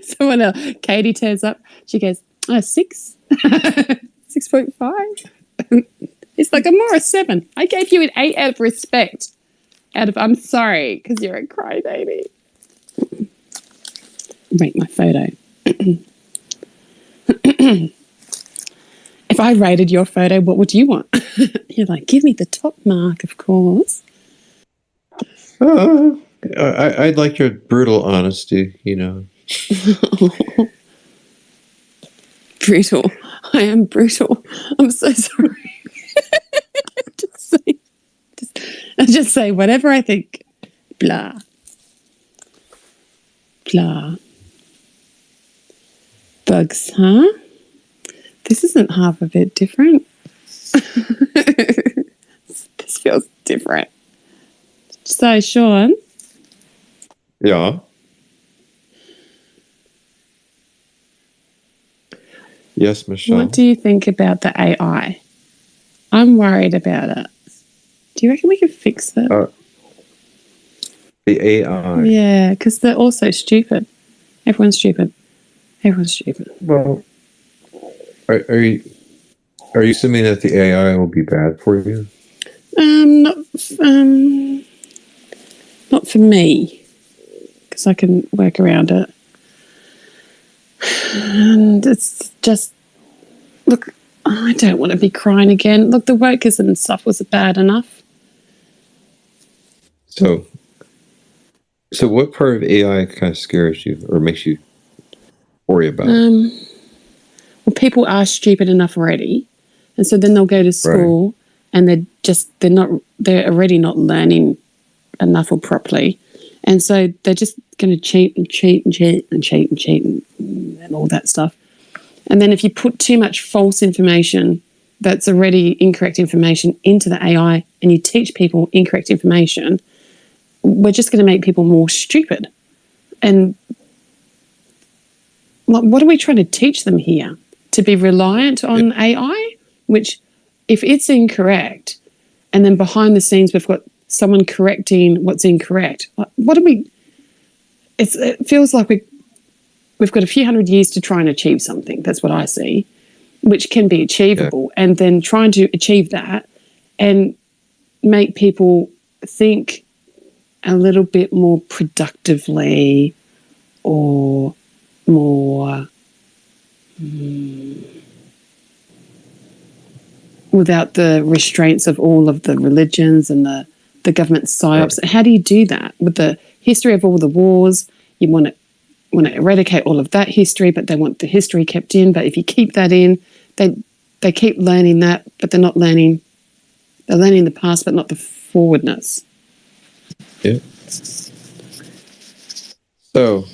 So when Katie turns up, she goes, 6? 6.5? It's like, I'm more a 7. I gave you an 8 out of respect. Out of, I'm sorry, because you're a crybaby. Rate my photo. If I rated your photo, what would you want? You're like, give me the top mark, of course. I'd like your brutal honesty, you know. Brutal. I am brutal. I'm so sorry. just say whatever I think. Blah. Blah. Bugs, huh? This isn't half a bit different. This feels different. So, Sean. Yeah. Yes, Michelle. What do you think about the AI? I'm worried about it. Do you reckon we could fix it? The AI. Yeah, because they're also stupid. Everyone's stupid. Everyone's stupid. Well, are you assuming that the AI will be bad for you? Not for me, because I can work around it. And it's just, look, I don't want to be crying again. Look, the wokeism and stuff was bad enough. So what part of AI kind of scares you or makes you worry about it? Well, people are stupid enough already, and so then they'll go to school and they're already not learning enough or properly, and so they're just going to cheat and cheat and cheat and cheat and cheat and all that stuff. And then if you put too much false information that's already incorrect information into the AI and you teach people incorrect information, we're just going to make people more stupid. And what are we trying to teach them here? To be reliant on AI, which if it's incorrect, and then behind the scenes we've got someone correcting what's incorrect. What do we? It feels like we've got a few hundred years to try and achieve something. That's what I see, which can be achievable, and then trying to achieve that and make people think a little bit more productively or more without the restraints of all of the religions and the government psyops. Right. How do you do that with the history of all the wars? You want to eradicate all of that history, but they want the history kept in. But if you keep that in, they keep learning that, but they're not learning. They're learning the past, but not the forwardness. Yeah. So.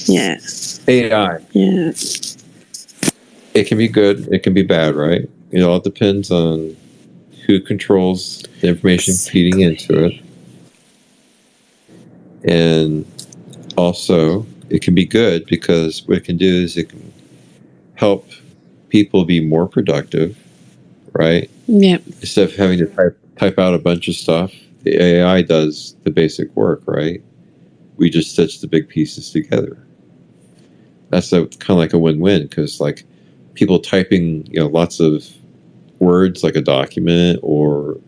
Yeah. AI. Yeah. It can be good. It can be bad, right? It all depends on who controls the information feeding into it. And also, it can be good because what it can do is it can help people be more productive, right? Yeah. Instead of having to type out a bunch of stuff, the AI does the basic work, right? We just stitch the big pieces together. That's kind of like a win-win because, like, people typing, lots of words like a document or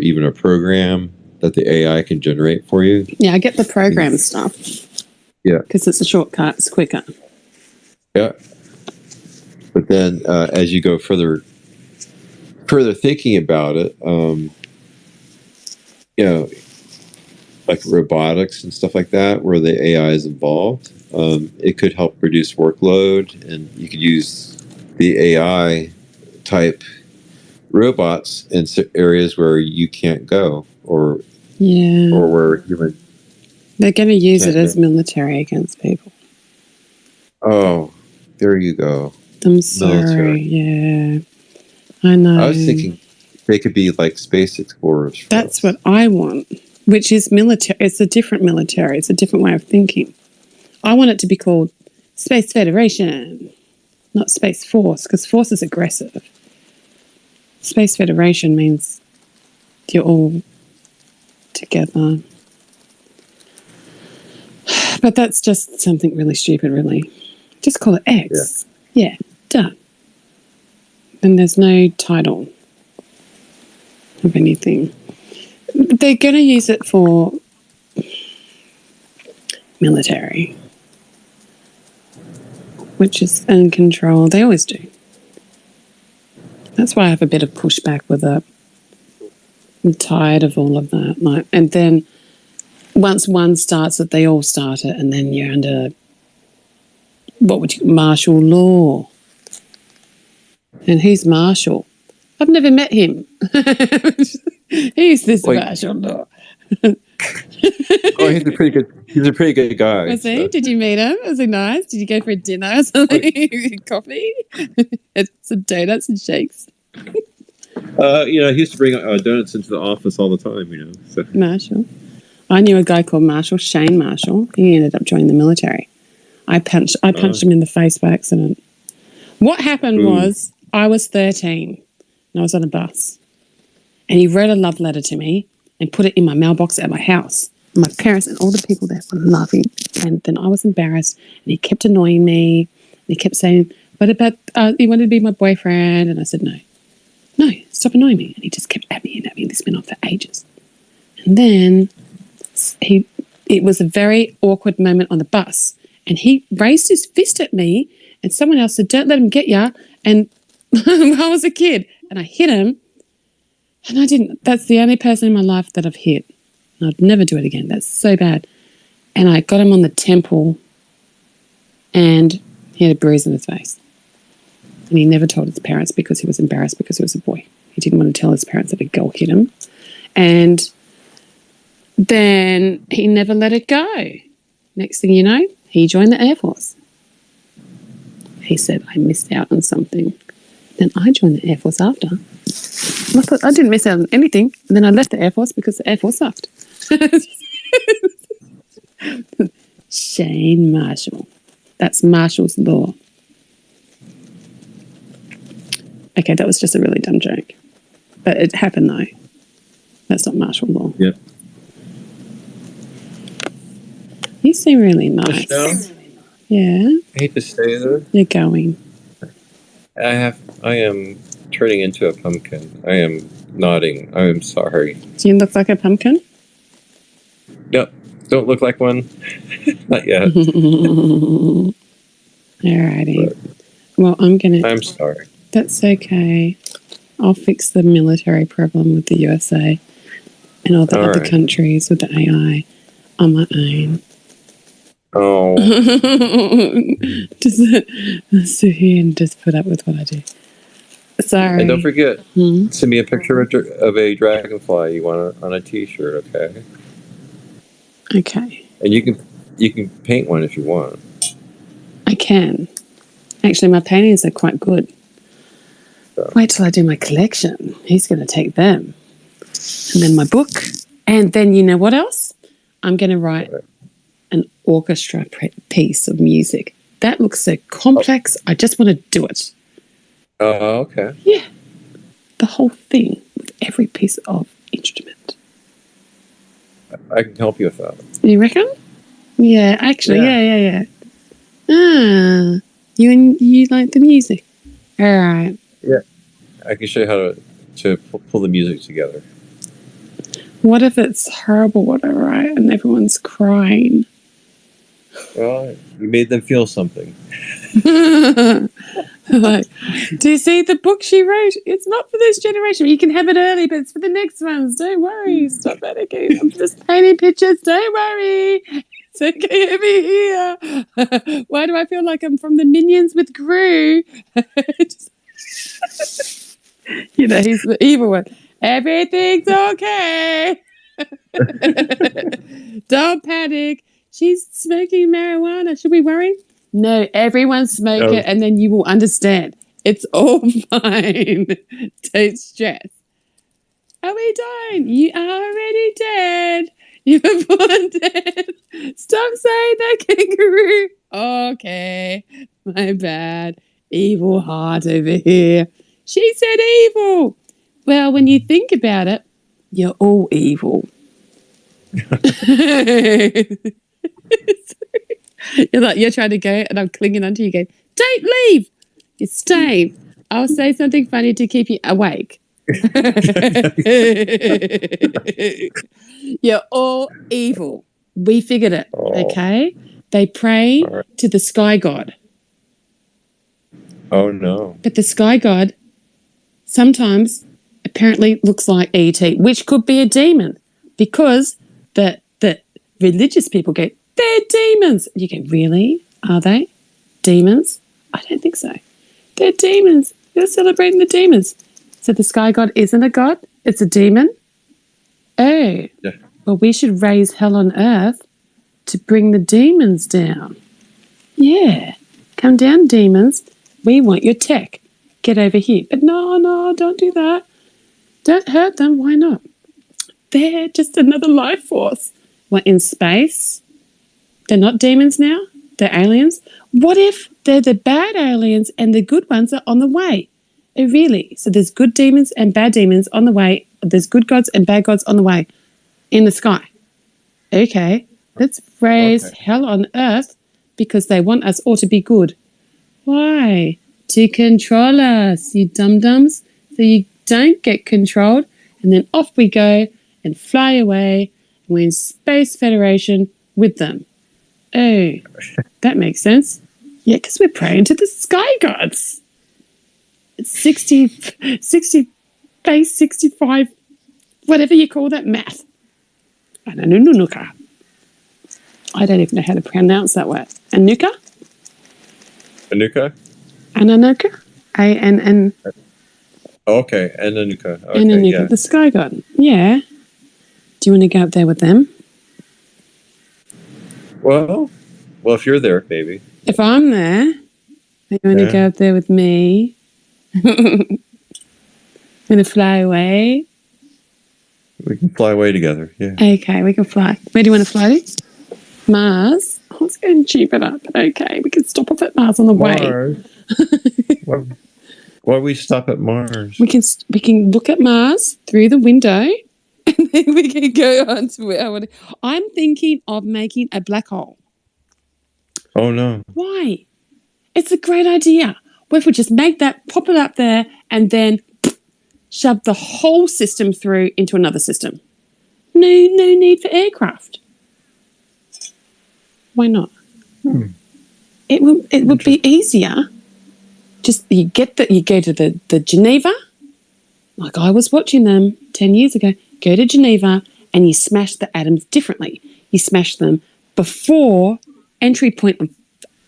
even a program that the AI can generate for you. Yeah, I get the program stuff. Yeah. Because it's a shortcut, it's quicker. Yeah. But then as you go further thinking about it, you know, like robotics and stuff like that, where the AI is involved, it could help reduce workload, and you could use the AI type robots in areas where you can't go, or Yeah. where human. They're going to use it Can't as military against people. Oh, there you go. I'm sorry. Military. Yeah. I know. I was thinking they could be like space explorers. That's what I want, which is military. It's a different military. It's a different way of thinking. I want it to be called Space Federation, not Space Force, because Force is aggressive. Space Federation means you're all together. But that's just something really stupid, really. Just call it X. Yeah, done. And there's no title of anything. They're going to use it for military, which is in control. They always do. That's why I have a bit of pushback with it. I'm tired of all of that. Like, and then once one starts it, they all start it, and then you're under martial law. And who's Marshall? I've never met him. Who's this martial law? Oh, he's a pretty good guy. Was he? Did you meet him? Was he nice? Did you go for a dinner or something? Coffee? Some donuts and shakes? He used to bring donuts into the office all the time, So. Marshall. I knew a guy called Marshall, Shane Marshall. He ended up joining the military. I punched him in the face by accident. What happened was I was 13 and I was on a bus, and he wrote a love letter to me and put it in my mailbox at my house. And my parents and all the people there were laughing, and then I was embarrassed, and he kept annoying me. And he kept saying, "What about you wanted to be my boyfriend?" And I said, "No, stop annoying me." And he just kept at me and at me. This went on for ages. And then it was a very awkward moment on the bus, and he raised his fist at me, and someone else said, "Don't let him get ya." And I was a kid, and I hit him, and I didn't. That's the only person in my life that I've hit. And I'd never do it again. That's so bad. And I got him on the temple, and he had a bruise on his face. And he never told his parents because he was embarrassed because he was a boy. He didn't want to tell his parents that a girl hit him. And then he never let it go. Next thing you know, he joined the Air Force. He said, "I missed out on something." Then I joined the Air Force after. I thought I didn't miss out on anything. And then I left the Air Force because the Air Force sucked. Shane Marshall. That's Marshall's law. Okay, that was just a really dumb joke. But it happened though. That's not martial law. Yeah. You seem really nice. Michelle? Yeah. I hate to say this. You're going. I am turning into a pumpkin. I am nodding. I am sorry. Do you look like a pumpkin? Yep. Don't look like one. Not yet. Alrighty. Well, I'm sorry. That's okay. I'll fix the military problem with the USA and all the other countries with the AI on my own. Oh. Just sit here and just put up with what I do. Sorry. And don't forget, send me a picture of a dragonfly you want on a t-shirt, okay? Okay. And you can paint one if you want. I can. Actually, my paintings are quite good. So. Wait till I do my collection. He's going to take them. And then my book. And then you know what else? I'm going to write an orchestra piece of music. That looks so complex. I just want to do it. Oh, okay. Yeah. The whole thing with every piece of instrument. I can help you with that. You reckon? Yeah, actually, yeah. Ah, you like the music. All right. Yeah. I can show you how to pull the music together. What if it's horrible what I write and everyone's crying? Well, you made them feel something. Like, do you see the book she wrote? It's not for this generation. You can have it early, but it's for the next ones. Don't worry. Stop panicking. I'm just painting pictures. Don't worry. It's okay over here. Why do I feel like I'm from the Minions with Gru? You know, he's the evil one. Everything's okay. Don't panic. She's smoking marijuana. Should we worry? No, everyone smoke it and then you will understand. It's all fine. Don't stress. Are we dying? You are already dead. You were born dead. Stop saying that, kangaroo. Okay, my bad. Evil heart over here. She said evil. Well, when you think about it, you're all evil. You're trying to go and I'm clinging onto you. Go, don't leave. You're staying. I'll say something funny to keep you awake. You're all evil. We figured it. Okay. They pray to the sky god. Oh no. But the sky god sometimes apparently looks like E.T., which could be a demon, because the religious people go, they're demons. You go, really? Are they demons? I don't think so. They're demons. They're celebrating the demons. So the sky god isn't a god, it's a demon? Oh. Yeah. Well, we should raise hell on earth to bring the demons down. Yeah. Come down, demons. We want your tech. Get over here. But no, don't do that. Don't hurt them. Why not? They're just another life force. What, in space? They're not demons now? They're aliens? What if they're the bad aliens and the good ones are on the way? Oh, really? So there's good demons and bad demons on the way. There's good gods and bad gods on the way in the sky. Okay, let's raise hell on earth because they want us all to be good. Why? To control us, you dum-dums, so you don't get controlled, and then off we go and fly away, and we're in Space Federation with them. Oh, that makes sense. Yeah, because we're praying to the sky gods. It's 60, base 65, whatever you call that math. I don't know, I don't even know how to pronounce that word. Anuka? Anuka? Ananuka? A-N-N. Okay, Anuka. Okay, Ananuka, yeah. the sky god. Yeah. Do you want to go up there with them? Well, if you're there, maybe. If I'm there, you want to go up there with me? Want to fly away? We can fly away together, yeah. Okay, we can fly. Where do you want to fly to? Mars? Oh, let's go and cheap it up. Okay, we can stop off at Mars on the way. Why we stop at Mars? We can look at Mars through the window, and then we can go on to where I want to. I'm thinking of making a black hole. Oh no! Why? It's a great idea. What if we just make that, pop it up there, and then shove the whole system through into another system? No need for aircraft. Why not? It would be easier. Just you go to the Geneva, like I was watching them 10 years ago. Go to Geneva and you smash the atoms differently. You smash them before entry point and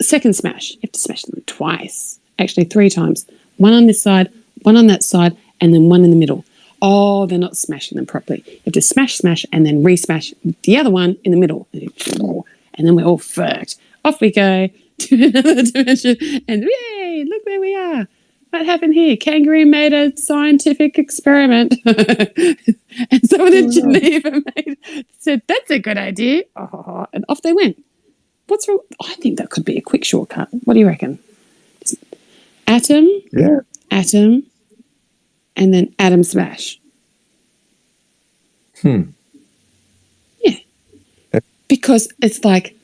second smash. You have to smash them twice, actually 3 times. One on this side, one on that side, and then one in the middle. Oh, they're not smashing them properly. You have to smash, and then re-smash the other one in the middle. And then we're all fucked. Off we go to another dimension. And yay, look where we are. What happened here? Kangaroo made a scientific experiment. And someone in Geneva said, that's a good idea. Oh, and off they went. What's wrong? I think that could be a quick shortcut. What do you reckon? Atom, and then atom smash. Yeah. Because it's like,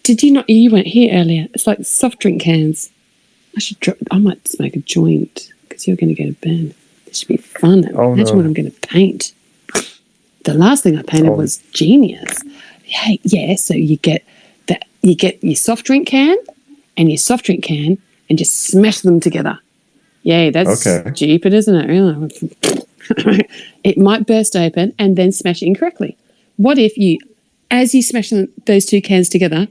you weren't here earlier. It's like soft drink cans. I might smoke a joint because you're going to go to bed. This should be fun. Imagine what I'm going to paint. The last thing I painted was genius. Hey, yeah, so you get you get your soft drink can and your soft drink can and just smash them together. Yay, that's stupid, isn't it? Really? It might burst open and then smash incorrectly. What if you, as you smash those two cans together,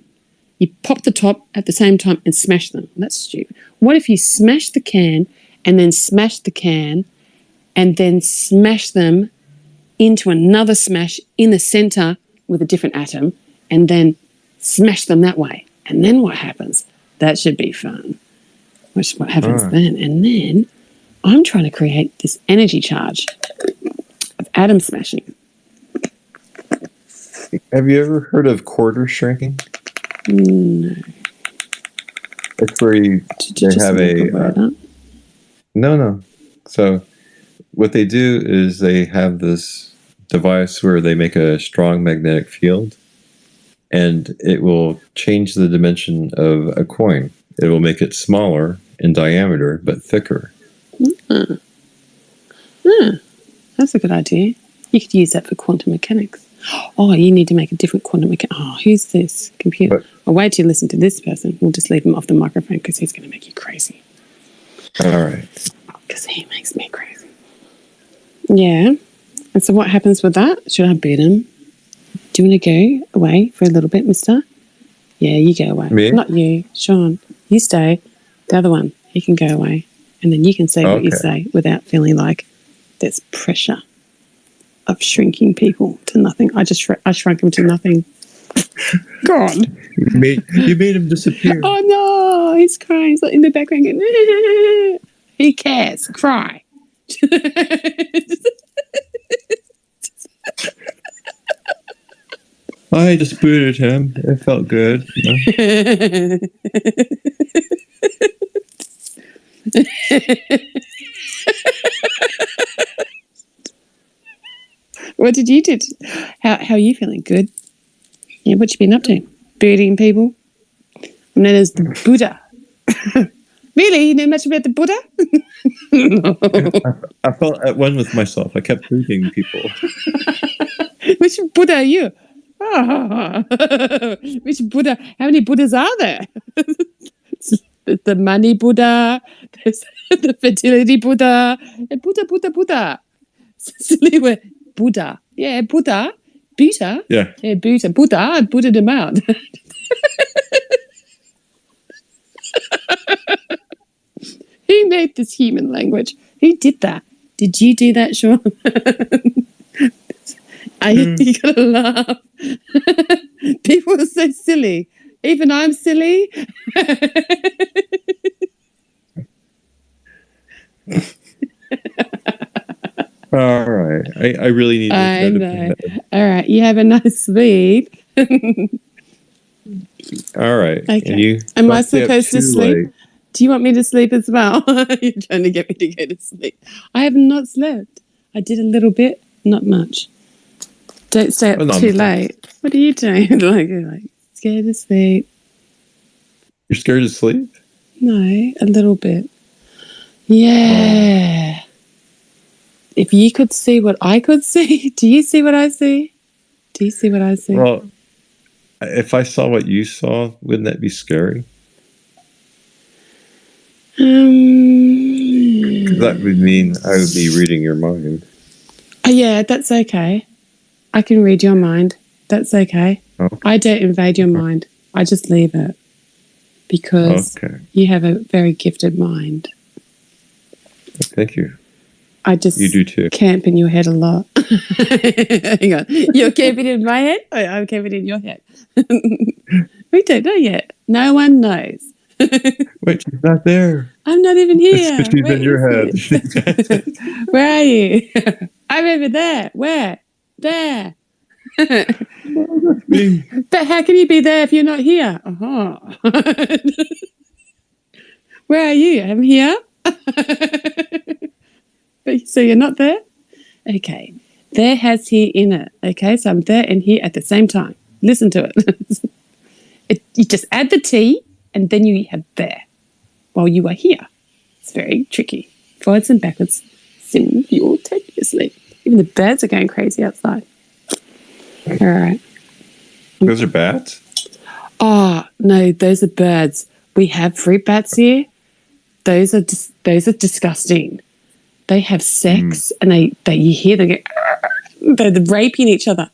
you pop the top at the same time and smash them? That's stupid. What if you smash the can and then smash the can and then smash them into another smash in the center with a different atom and then smash them that way? And then what happens? That should be fun. What happens then? And then I'm trying to create this energy charge of atom smashing. Have you ever heard of quarter shrinking? No. It's where they have a no. So what they do is they have this device where they make a strong magnetic field, and it will change the dimension of a coin. It will make it smaller in diameter but thicker. That's a good idea. You could use that for quantum mechanics. Oh, you need to make a different quantum mechanics. Oh, who's this computer? I'll wait till you listen to this person. We'll just leave him off the microphone because he's going to make you crazy. All right. Because he makes me crazy. Yeah. And so what happens with that? Should I beat him? Do you want to go away for a little bit, mister? Yeah, you go away. Me? Not you, Sean. You stay. The other one, he can go away. And then you can say what you say without feeling like there's pressure of shrinking people to nothing. I shrunk him to nothing. God. You made him disappear. Oh, no. He's crying. He's like in the background going, he cares. Cry. I just booted him. It felt good. You know? What did you do? How are you feeling? Good? Yeah, what you been up to? Booting people? I'm known as the Buddha. Really? You know much about the Buddha? I felt at one with myself. I kept booting people. Which Buddha are you? Which Buddha? How many Buddhas are there? The money Buddha, the fertility Buddha, Buddha. Silly word. Buddha. Yeah, Buddha. Buddha. Yeah. Yeah, Buddha. Buddha. I Buddha'd him out. Who made this human language? Who did that? Did you do that, Sean? You gotta laugh. People are so silly. Even I'm silly. All right. I really need to I go to know. bed. All right. You have a nice sleep. All right. Okay. And you Am I don't stay up supposed to too sleep? late. Do you want me to sleep as well? You're trying to get me to go to sleep. I have not slept. I did a little bit, not much. Don't stay up too late. What are you doing? You're like scared to sleep. You're scared to sleep? No, a little bit. Yeah. If you could see what I could see, do you see what I see? Do you see what I see? Well, if I saw what you saw, wouldn't that be scary? That would mean I would be reading your mind. Yeah, that's okay. I can read your mind. That's okay. I don't invade your mind. I just leave it because you have a very gifted mind. Thank you. I just you do too. Camp in your head a lot. Hang on. You're camping in my head? Oh, I'm camping in your head. We don't know yet. No one knows. Wait, she's not there. I'm not even here. She's in your head. Where are you? I'm over there. Where? There. That's me. But how can you be there if you're not here? Uh-huh. Where are you? I'm here. So you're not there? Okay. There has here in it. Okay, so I'm there and here at the same time. Listen to it. You just add the T and then you have there while you are here. It's very tricky. Forwards and backwards simultaneously. Even the birds are going crazy outside. All right. Those are bats? Oh no, those are birds. We have fruit bats here. Those are disgusting. They have sex, and they you hear them go, they're raping each other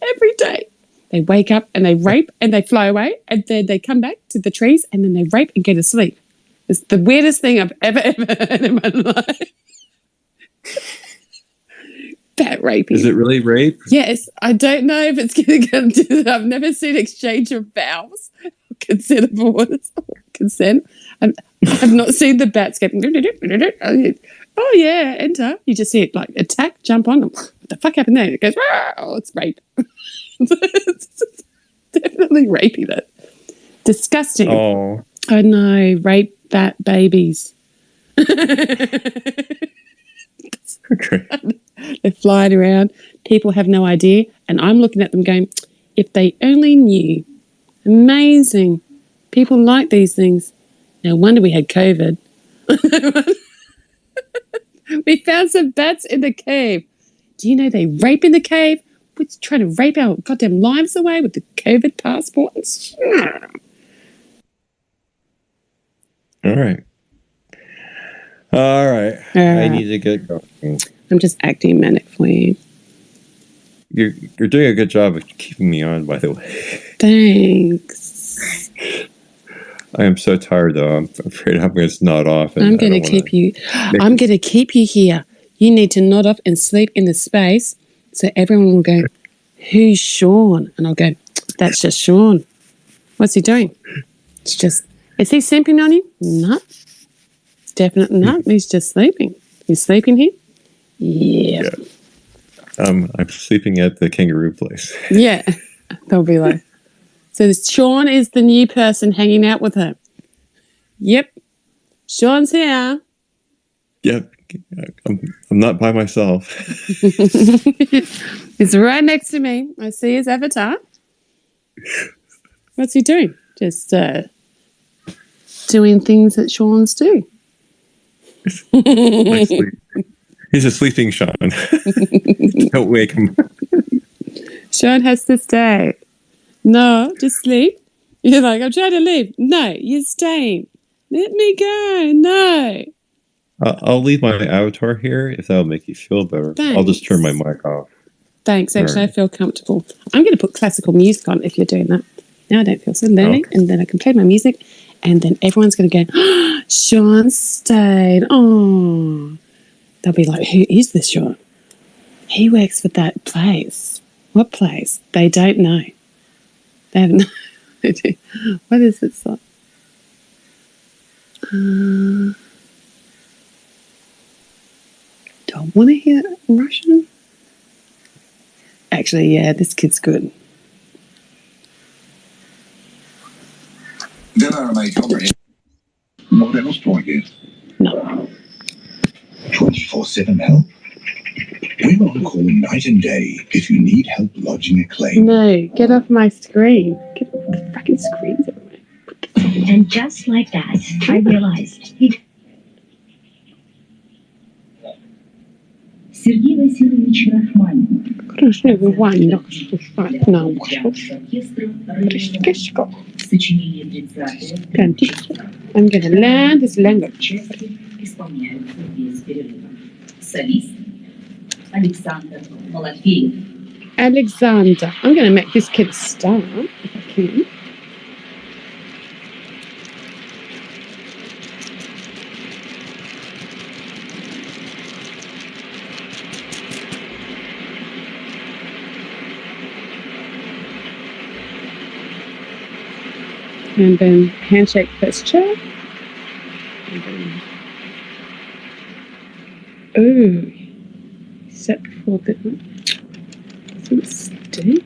every day. They wake up and they rape and they fly away, and then they come back to the trees and then they rape and go to sleep. It's the weirdest thing I've ever heard in my life. Bat raping. Is it really rape? Yes, I don't know if it's going to come to that. I've never seen exchange of vows, consent of orders, consent. I've not seen the bats go, oh yeah, enter. You just see it like attack, jump on them. What the fuck happened there? It goes, oh, it's rape. It's definitely rapey, that. Disgusting. Oh. I know, rape bat babies. Okay. They're flying around. People have no idea. And I'm looking at them going, if they only knew. Amazing. People like these things. No wonder we had COVID. We found some bats in the cave. Do you know they rape in the cave? We're trying to rape our goddamn lives away with the COVID passports. All right. I need to get going. I'm just acting manic for you. You're doing a good job of keeping me on, by the way. Thanks. I am so tired, though. I'm afraid I'm going to nod off. And I'm going to keep you. I'm going to keep you here. You need to nod off and sleep in the space, so everyone will go, "Who's Sean?" And I'll go, "That's just Sean." What's he doing? It's just. Is he simping on you? No. Definitely not. He's just sleeping. He's sleeping here. Yeah. I'm sleeping at the kangaroo place. Yeah. They'll be like, so Sean is the new person hanging out with her. Yep. Sean's here. Yep. I'm not by myself. He's right next to me. I see his avatar. What's he doing? Just doing things that Sean's do. He's a sleeping Sean. Don't wake him. Sean has to stay. No, just sleep. You're like, I'm trying to leave. No, you're staying. Let me go. No. I'll leave my avatar here if that'll make you feel better. Thanks. I'll just turn my mic off. Thanks. Actually, Right. I feel comfortable. I'm going to put classical music on if you're doing that. Now I don't feel so lonely. Okay. And then I can play my music. And then everyone's going to go, oh, Sean stayed. Oh. They'll be like, who is this Sean? He works for that place. What place? They don't know. They have no idea. What is it like? Do I want to hear Russian? Actually, yeah, this kid's good. Then I make comprehension. What else do I get? No. 24/7 help. We're on call night and day if you need help lodging a claim. No, get off my screen. Get off the fucking screens everywhere. And just like that, I realized he... Сергей Васильевич Рахманин. Хорошо, вы Ваня, no. Сочинение 30-е. I'm going to learn this language. Части исполняются без перерыва. Солист Александр Малафеев. Alexander. I'm going to make this kid a star if I can. And then handshake posture. Ooh, set before a bit. Doesn't stink.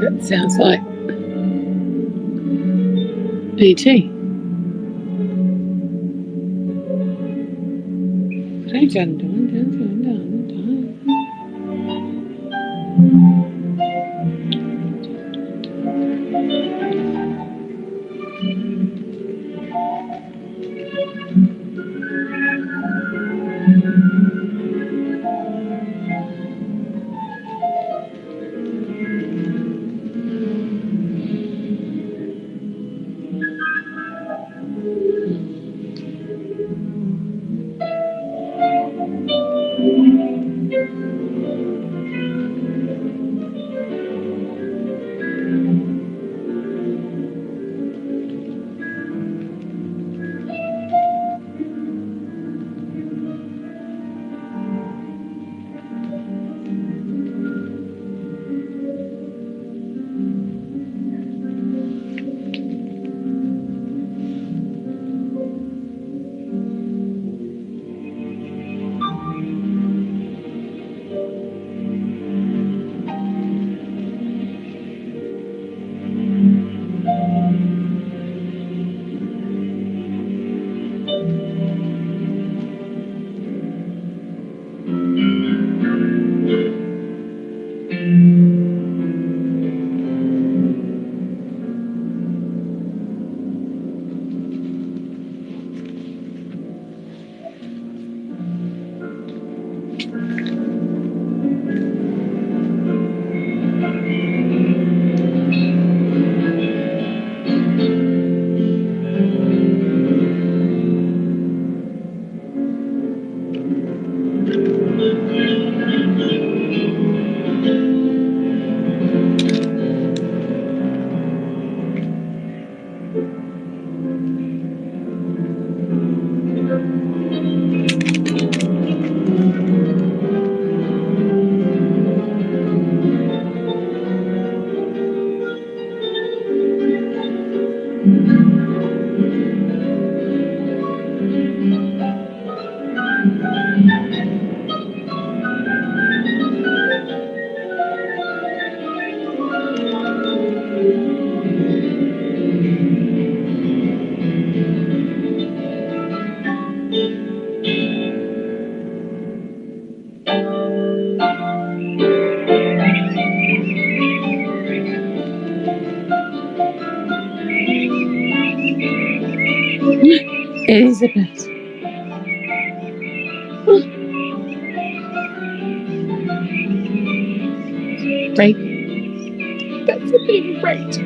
That sounds like E.T. Dun, dun, dun, dun, dun, dun, dun. Elizabeth. Right. That's a big right.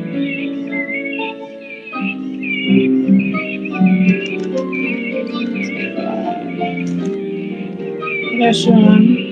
Yeah, Sean.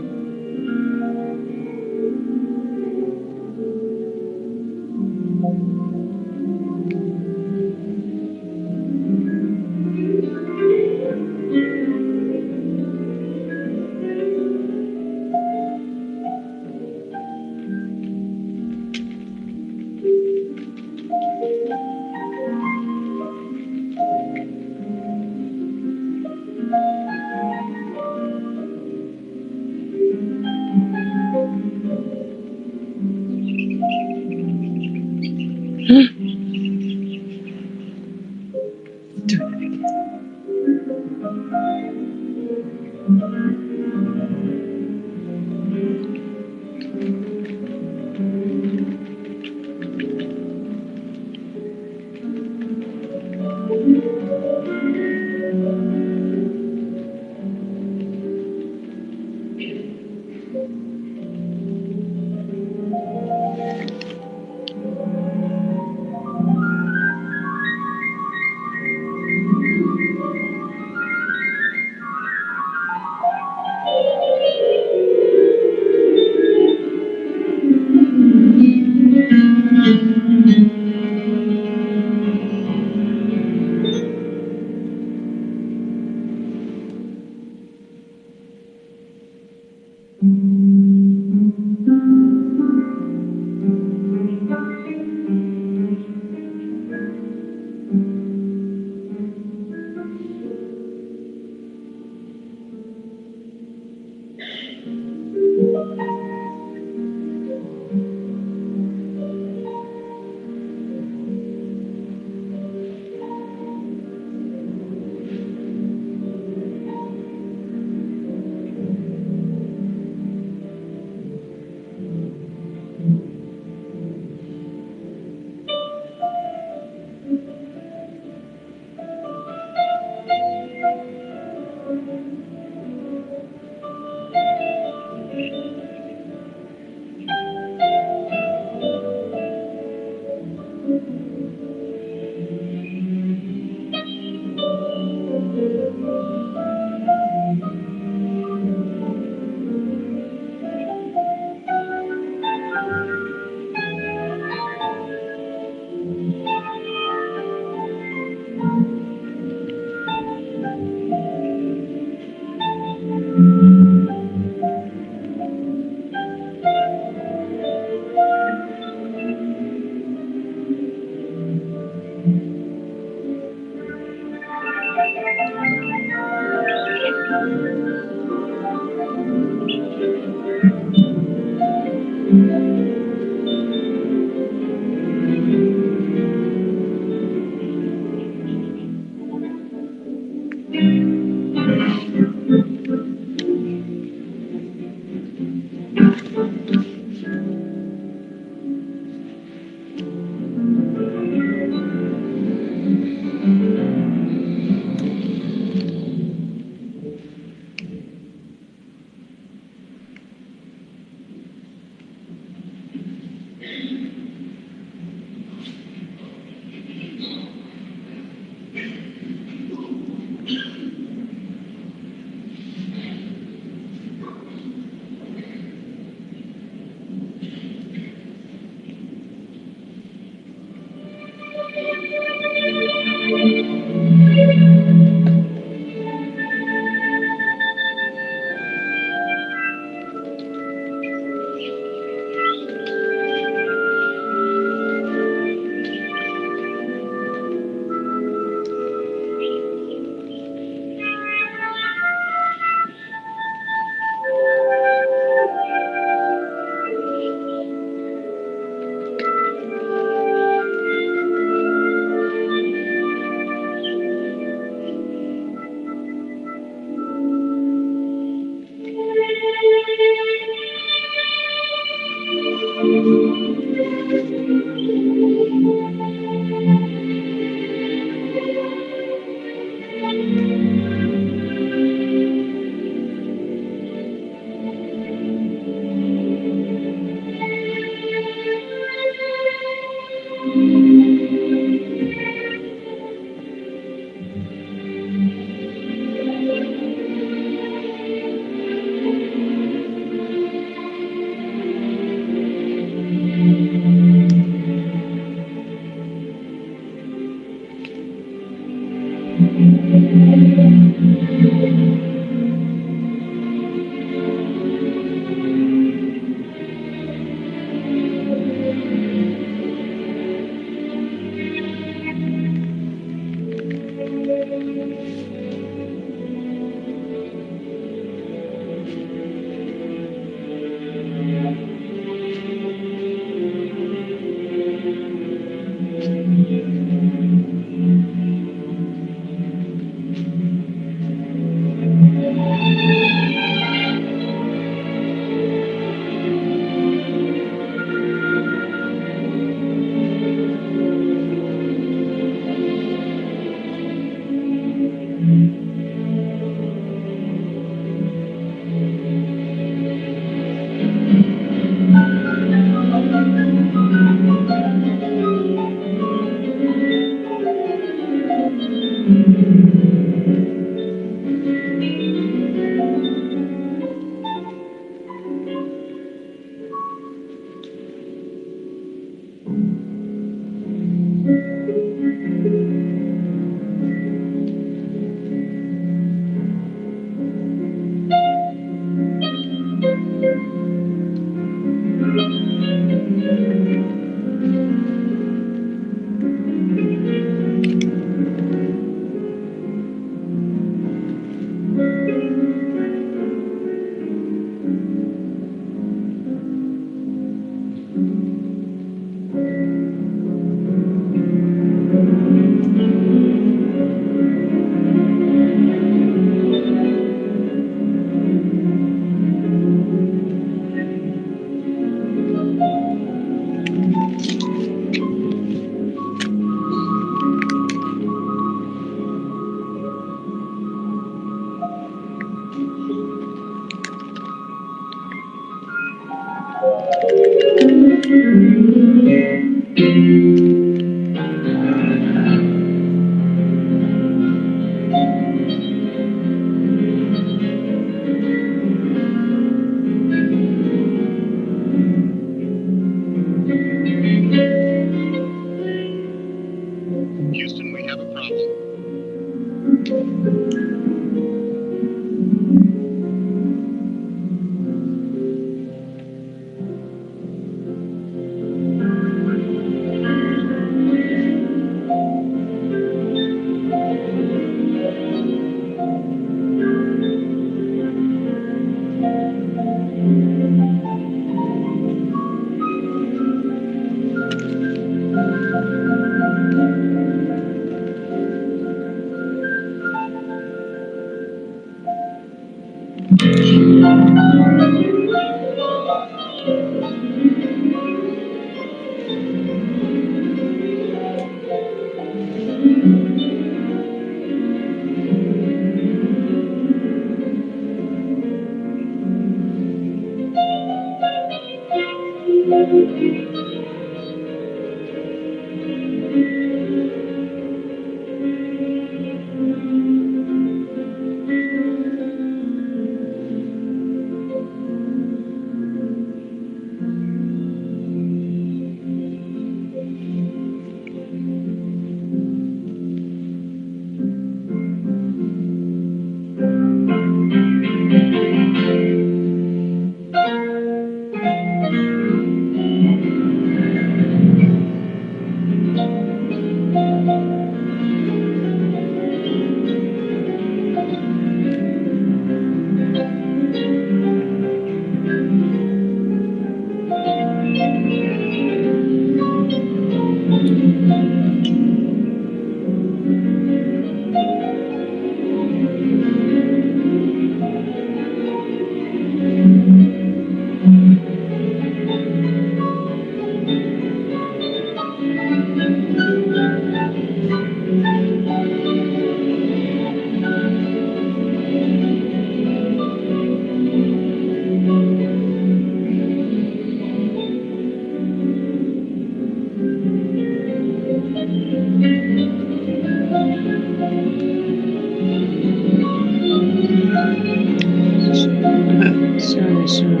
short.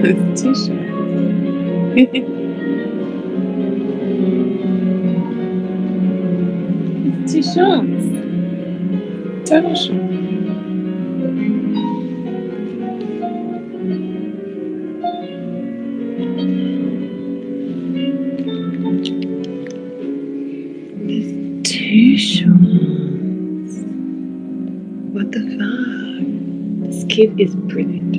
It's too short. It's too short. Total short. Too short. What the fuck? This kid is brilliant.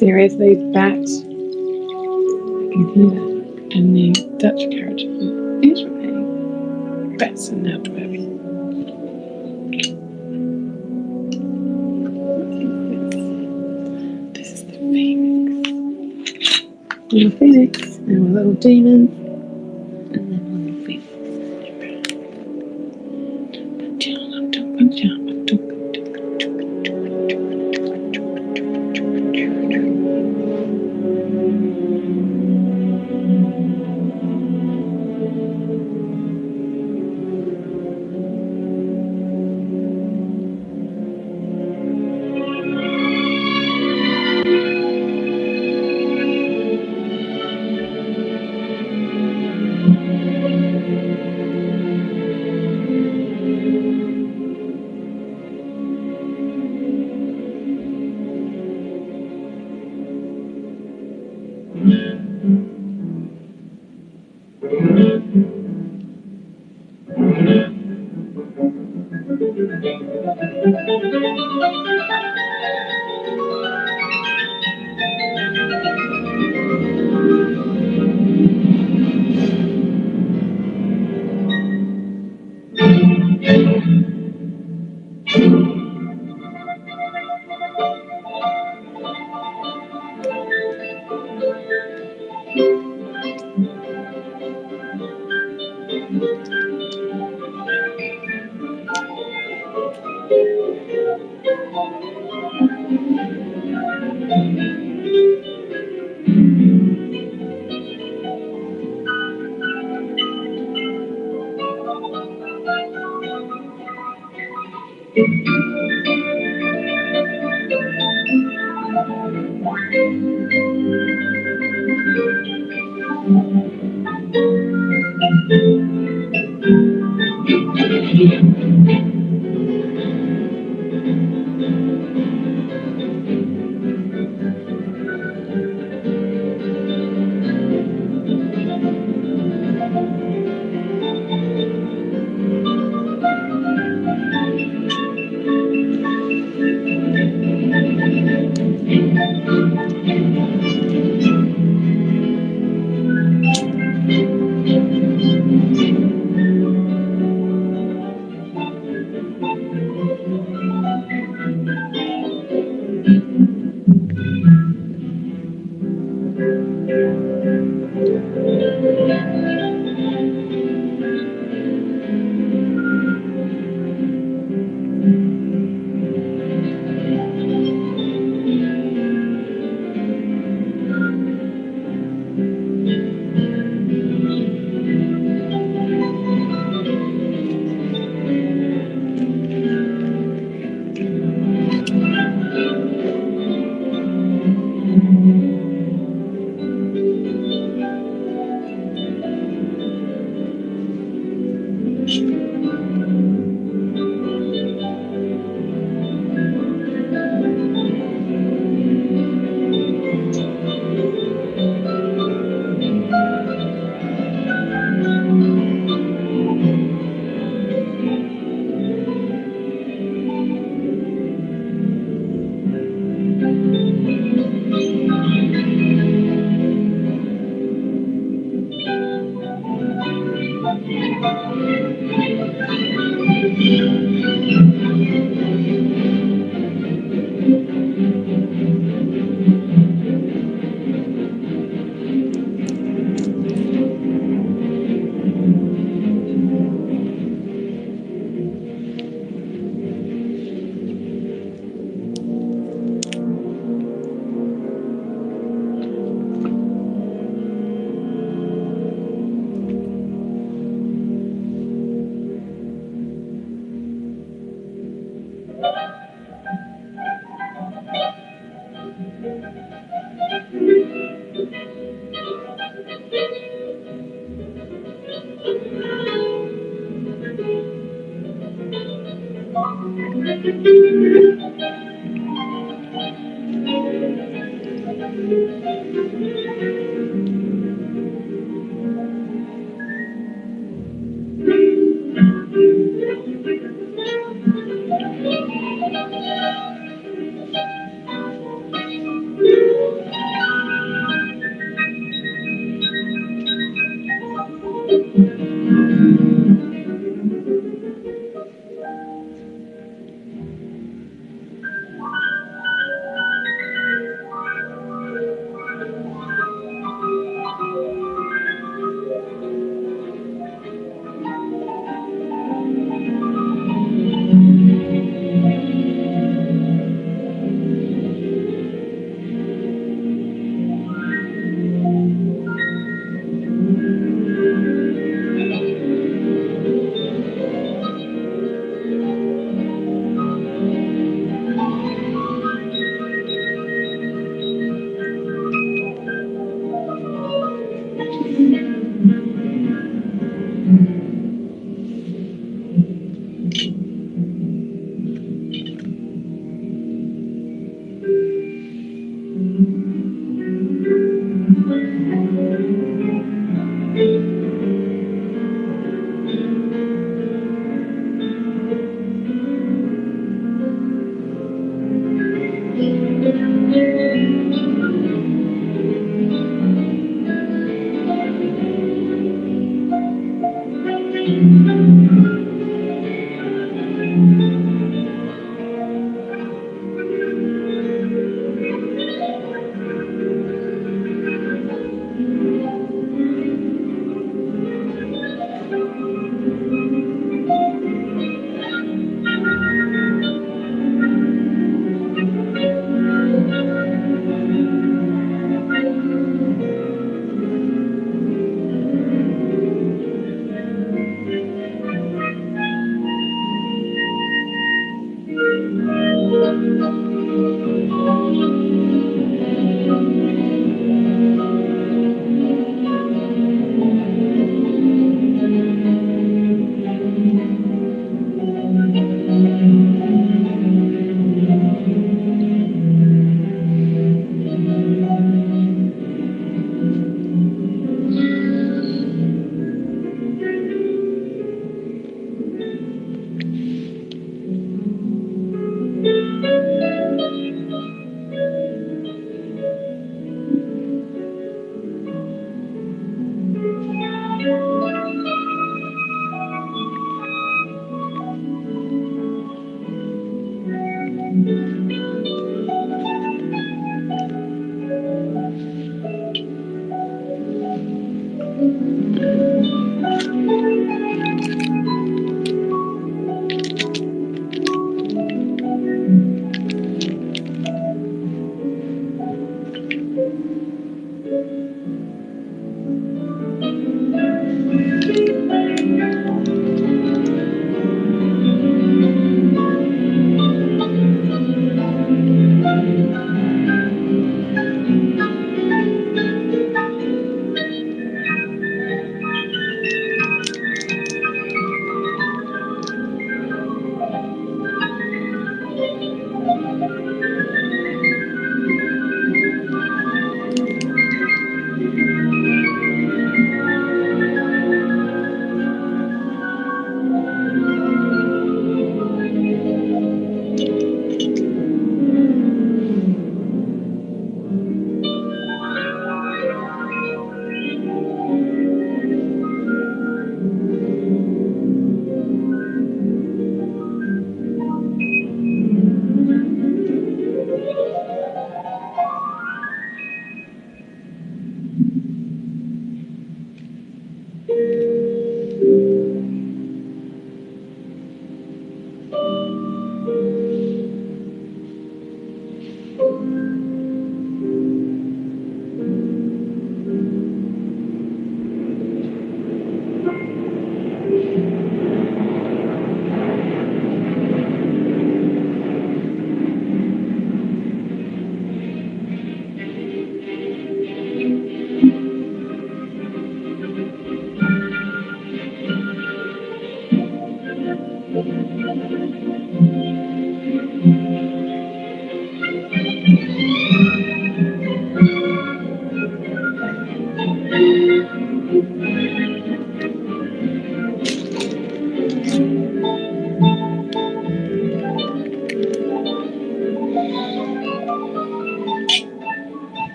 Seriously, bat. I can hear that. And the Dutch carriage is remaining. Bats are now dwelling. This is the phoenix. Little phoenix and a little demon. And then a little phoenix.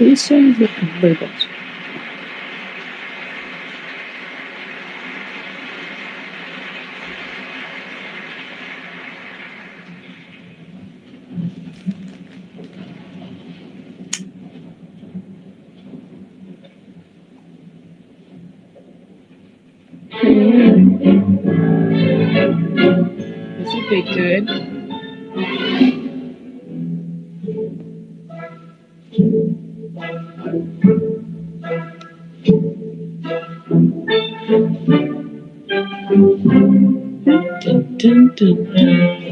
Isso é verdade. This would be good. Dun, dun, dun, dun.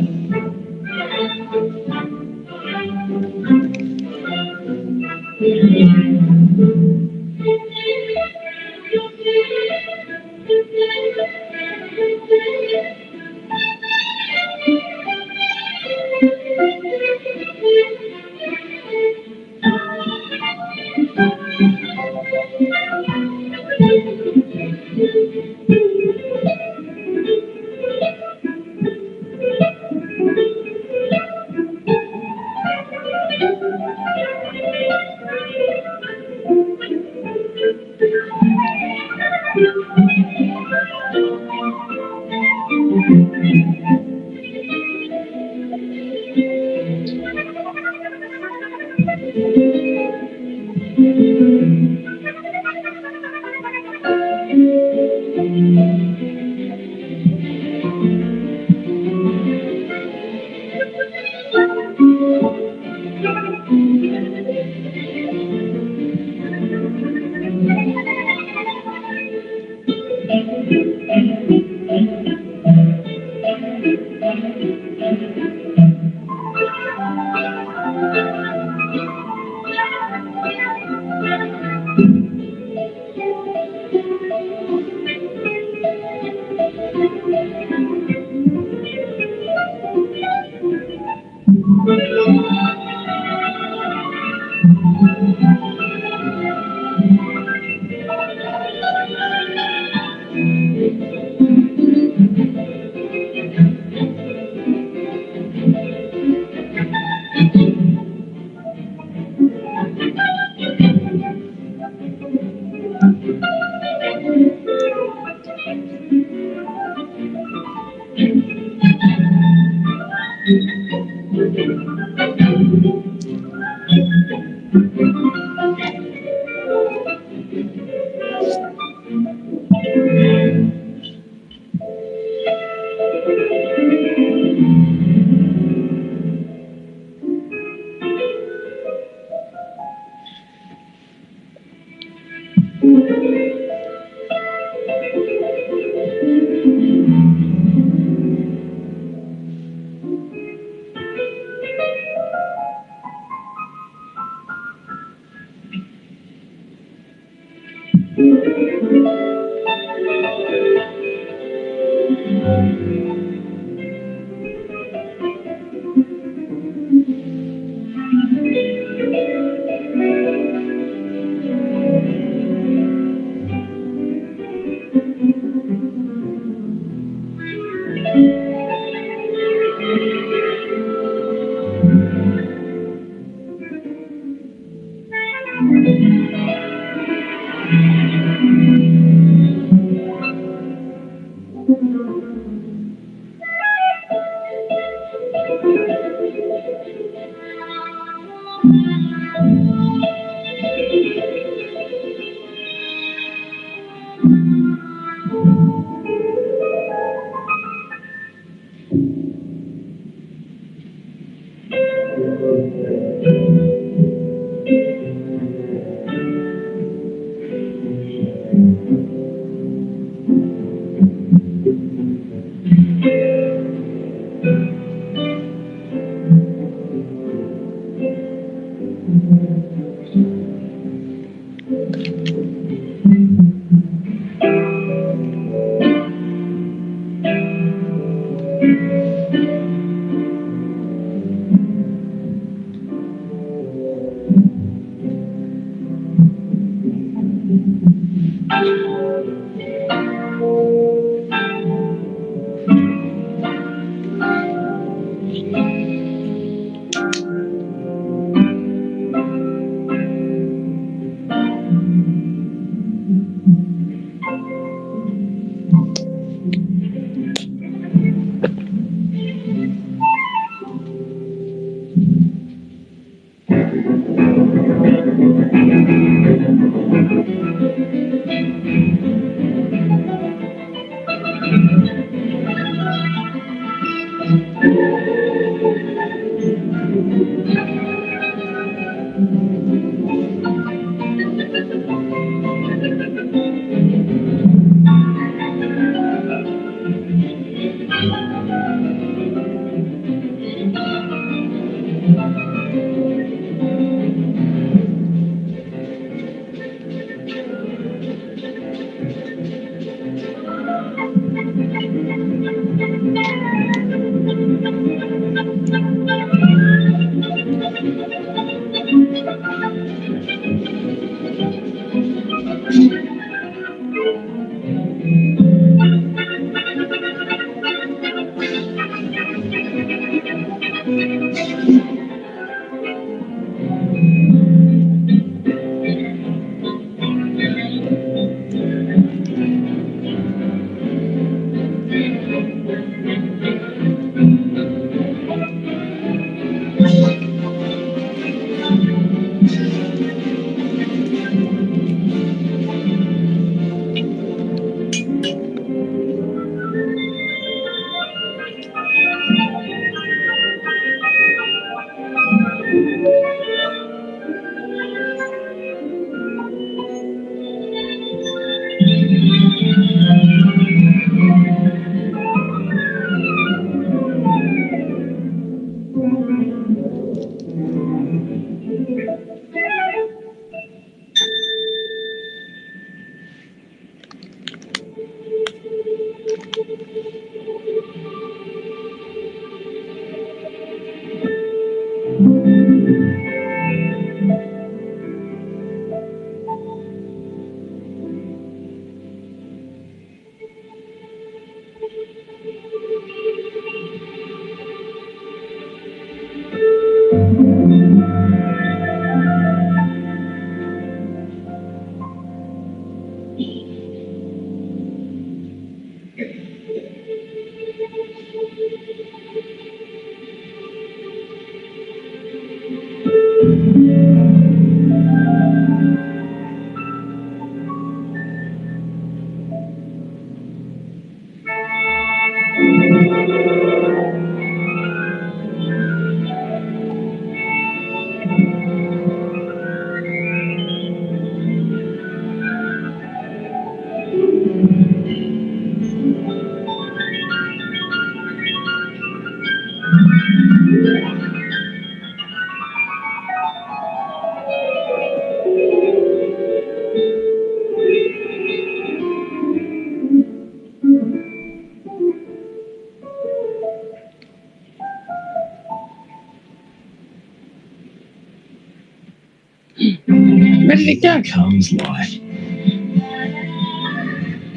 Where did it go? Comes life.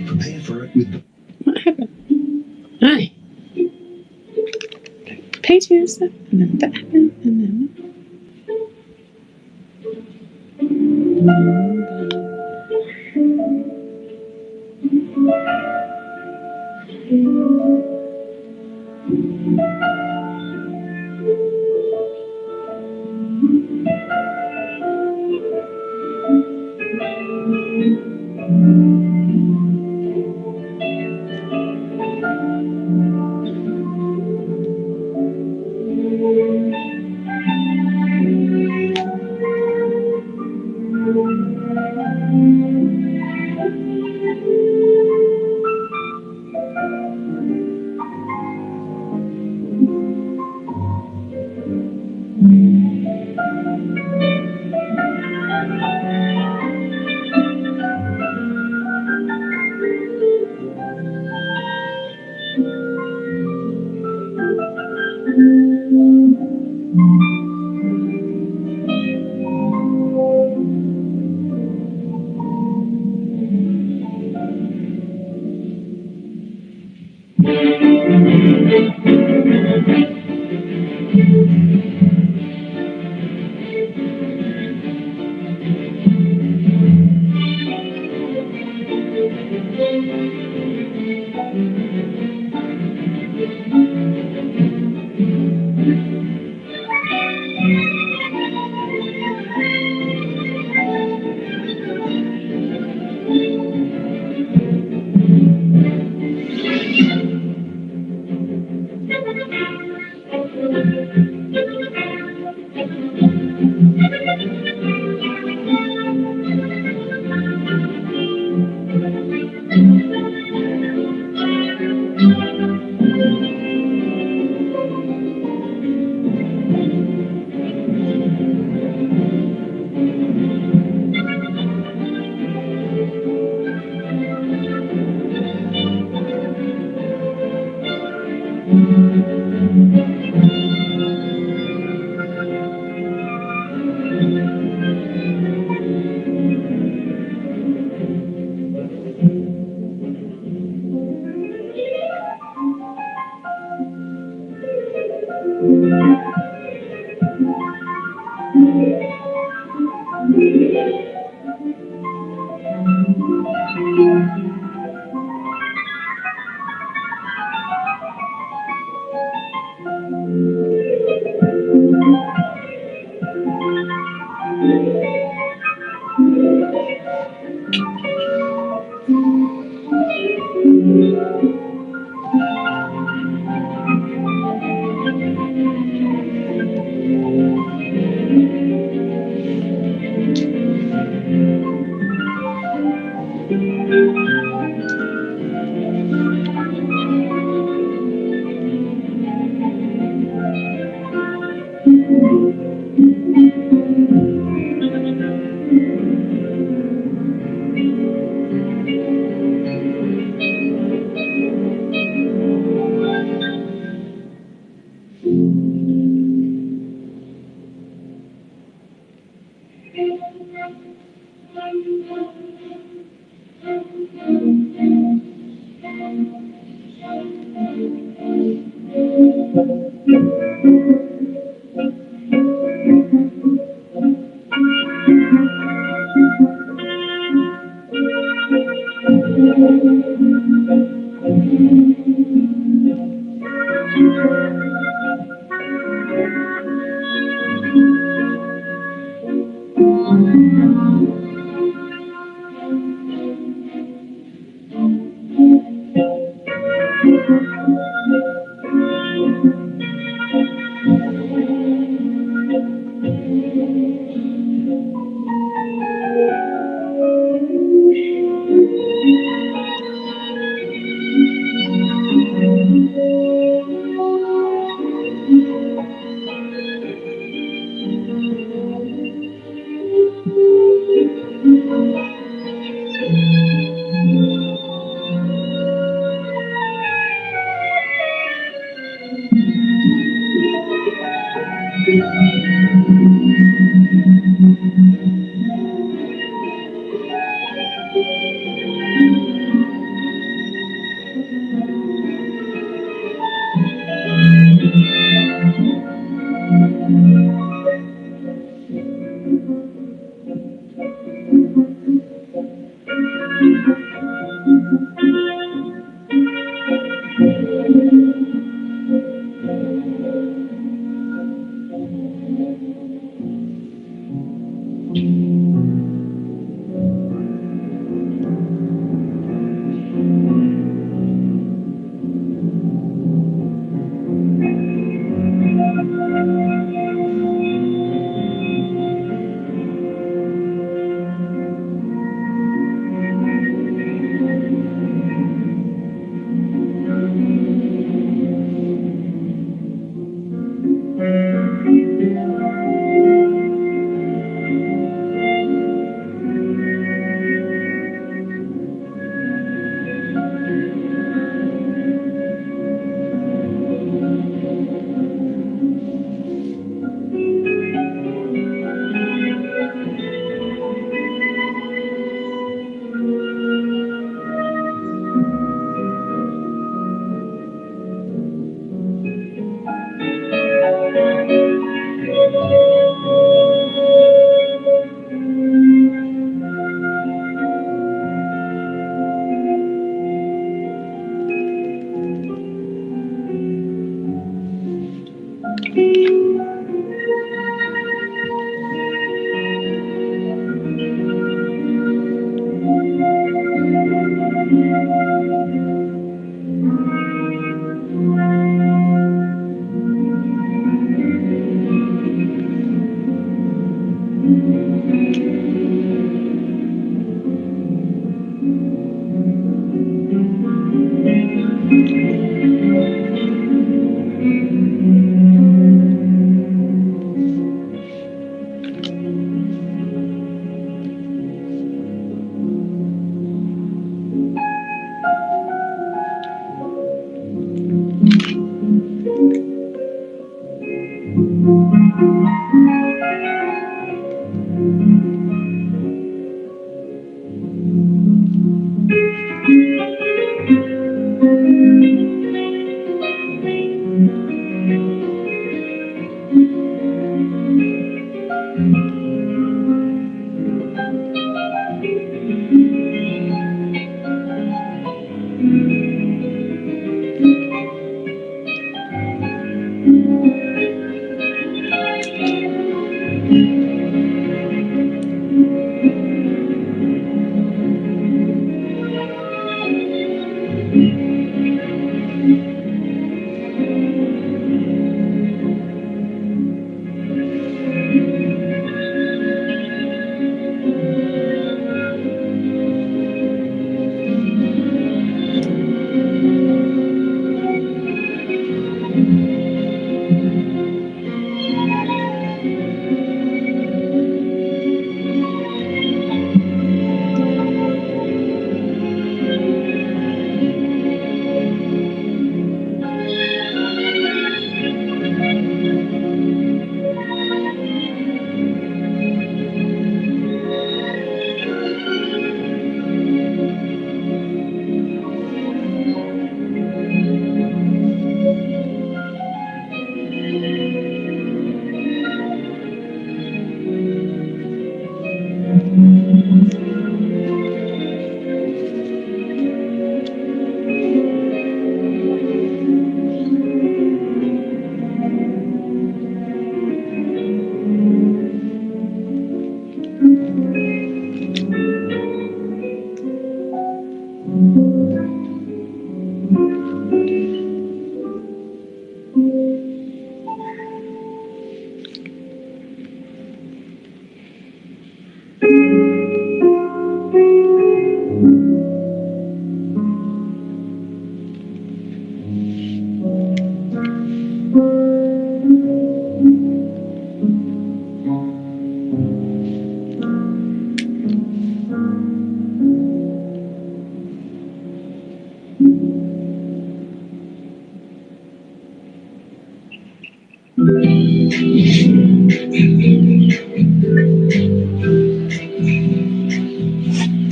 Prepare for it with What happened? Hey. Peachy and stuff, and then that happened, and then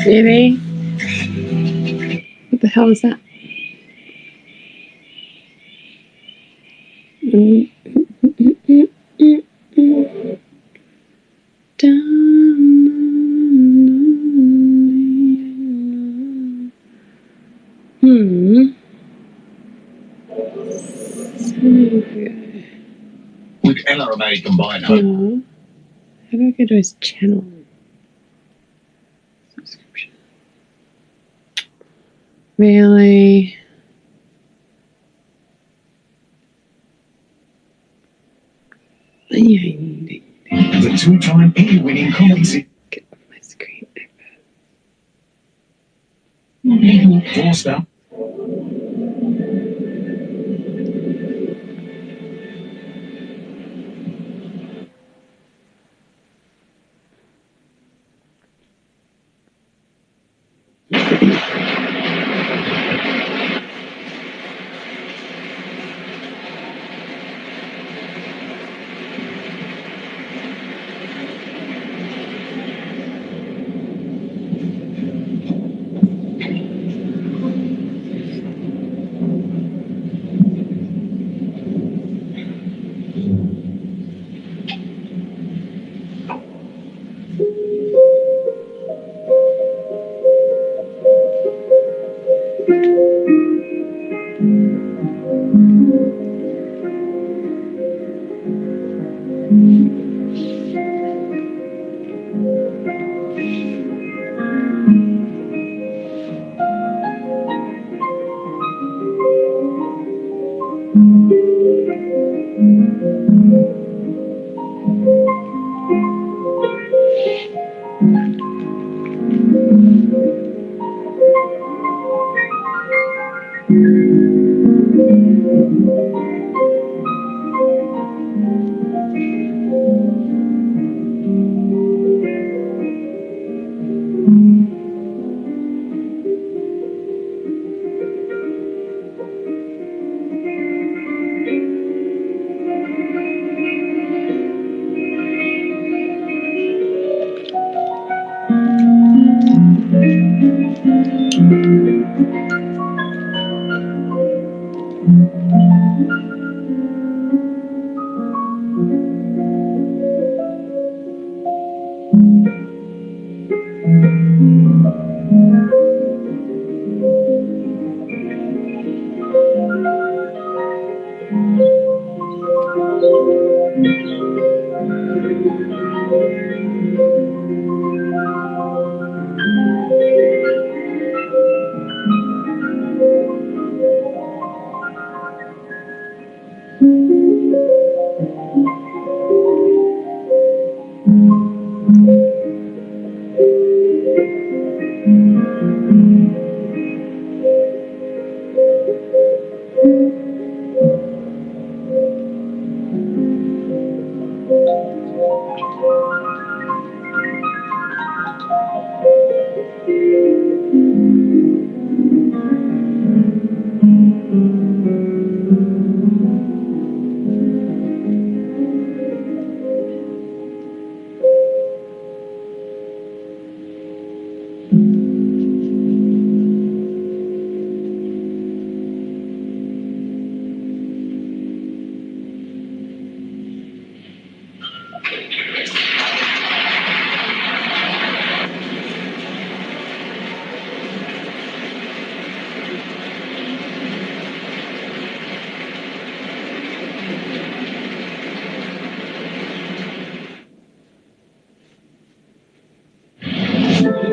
Really? What the hell is that? With NRMA combined. No. How do I go to his channel? Subscription. Really? The two-time Emmy-winning comedy Get off my screen. Four-star.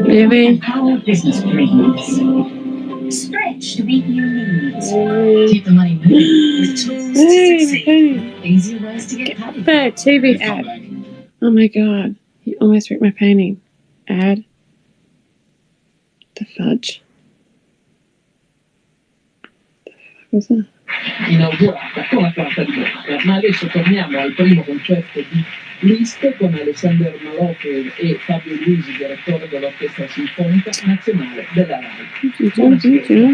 Really? Power Business Dreams. Stretch to meet your needs. Hey, Keep the money moving with tools to succeed. hey. Easy ways to get paid. Bad TV ad. Oh my god. You almost wrecked my painting. Ad. The fudge. What was that? inaugurata con la quarta di Mosca. Ma adesso torniamo al primo concerto di Liszt con Alexander Maloche e Fabio Luisi, direttore dell'Orchestra Sinfonica Nazionale della RAI. Buonasera.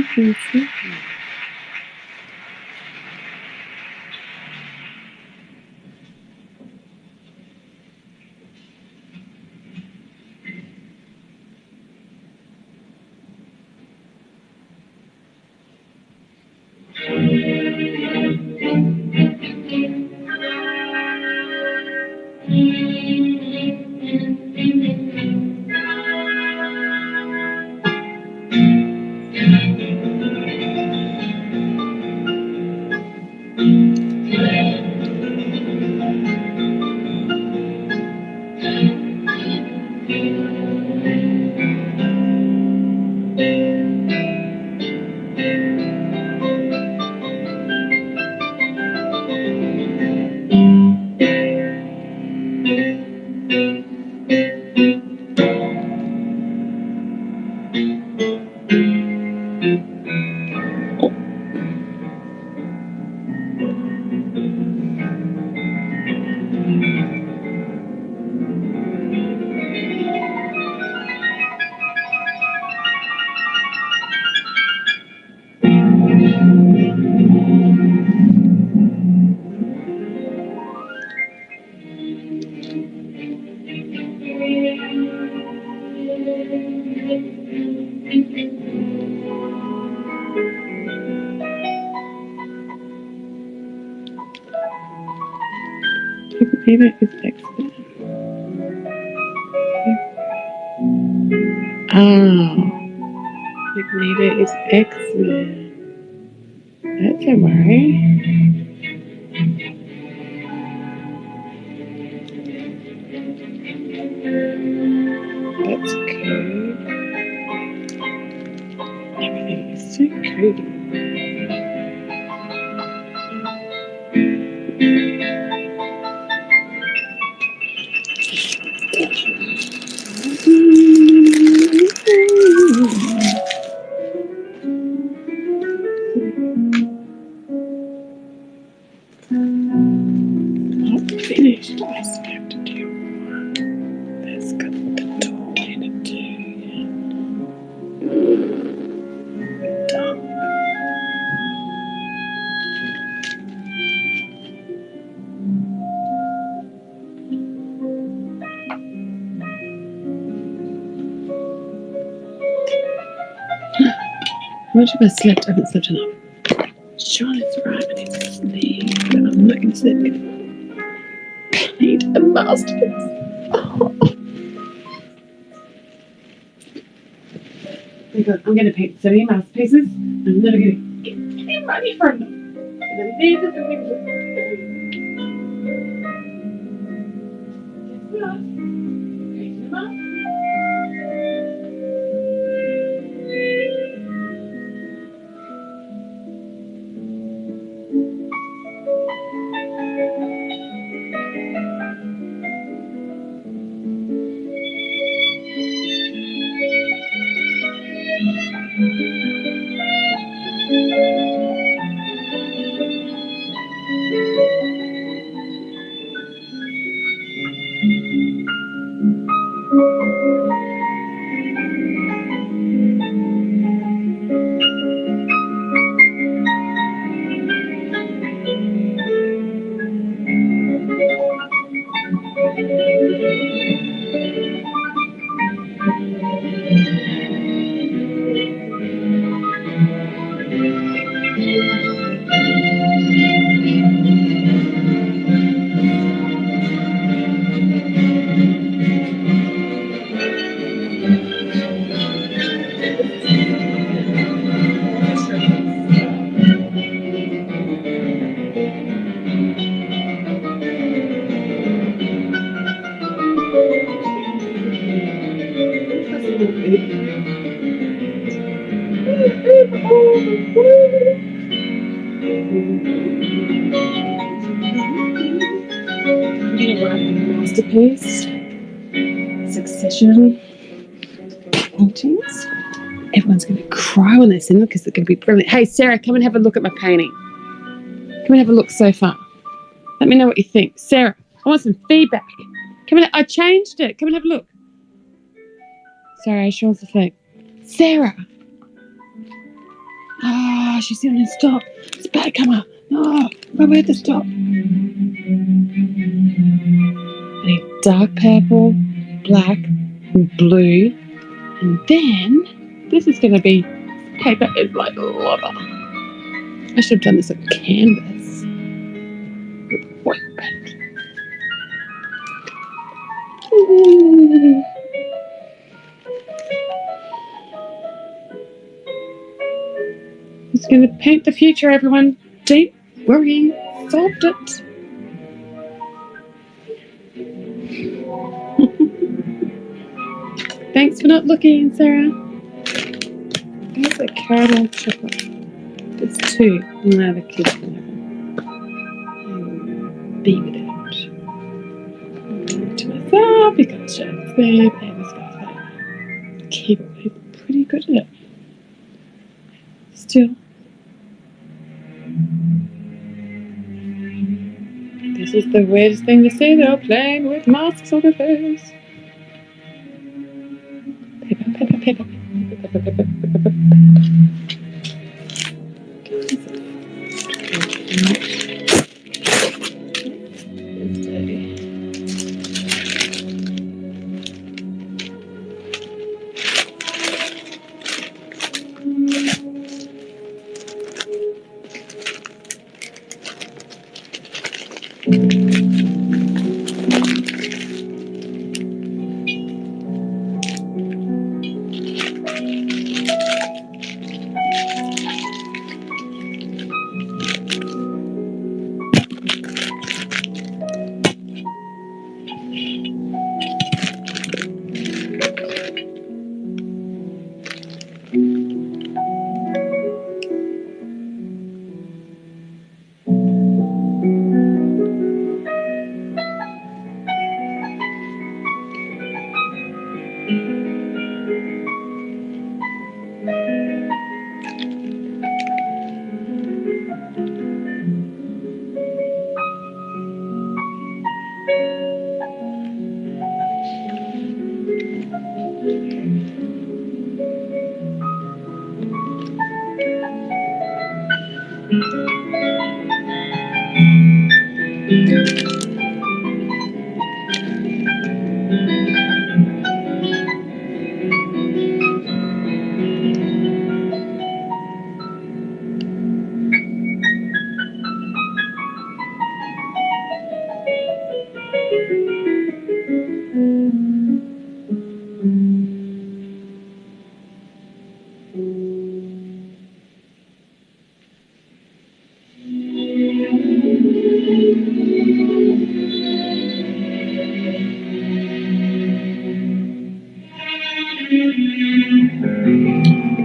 Paper is excellent. Oh, Magneto is excellent. That's a worry. That's cool. Everything is so cool. Not finished. I still have to do more. That's got the toy in it too. Done. How much have I slept? I haven't slept enough. Charlotte's right. I need to sleep. But I'm not going to sleep because I need a masterpiece. Because I'm going to paint 70 masterpieces. I'm never going to get any money from them. And then these are the things that. Guess what? Paint them up. I'm going to write my masterpiece. Succession paintings. Everyone's going to cry when they see them because they're going to be brilliant. Hey, Sarah, come and have a look at my painting. Come and have a look so far. Let me know what you think. Sarah, I want some feedback. Come and, I changed it. Come and have a look. Sarah, she wants to think. Sarah. Oh, she's going to stop. It's about to come up. Oh, we have to stop. I need dark purple, black, and blue. And then, this is going to be, paper is like lava. I should have done this on canvas. With white paint. It's going to paint the future, everyone. Don't worry. Solved it. Thanks for not looking, Sarah. There's a caramel chocolate. There's two. No, the kids can have them. Be with it. To myself, you got Shannon's babe and this guy's babe. Keyboard people pretty good at it. Still. This is the weirdest thing to see. They're playing with masks on their face. Paper, paper, paper. Paper, paper, paper, paper. It's dirty.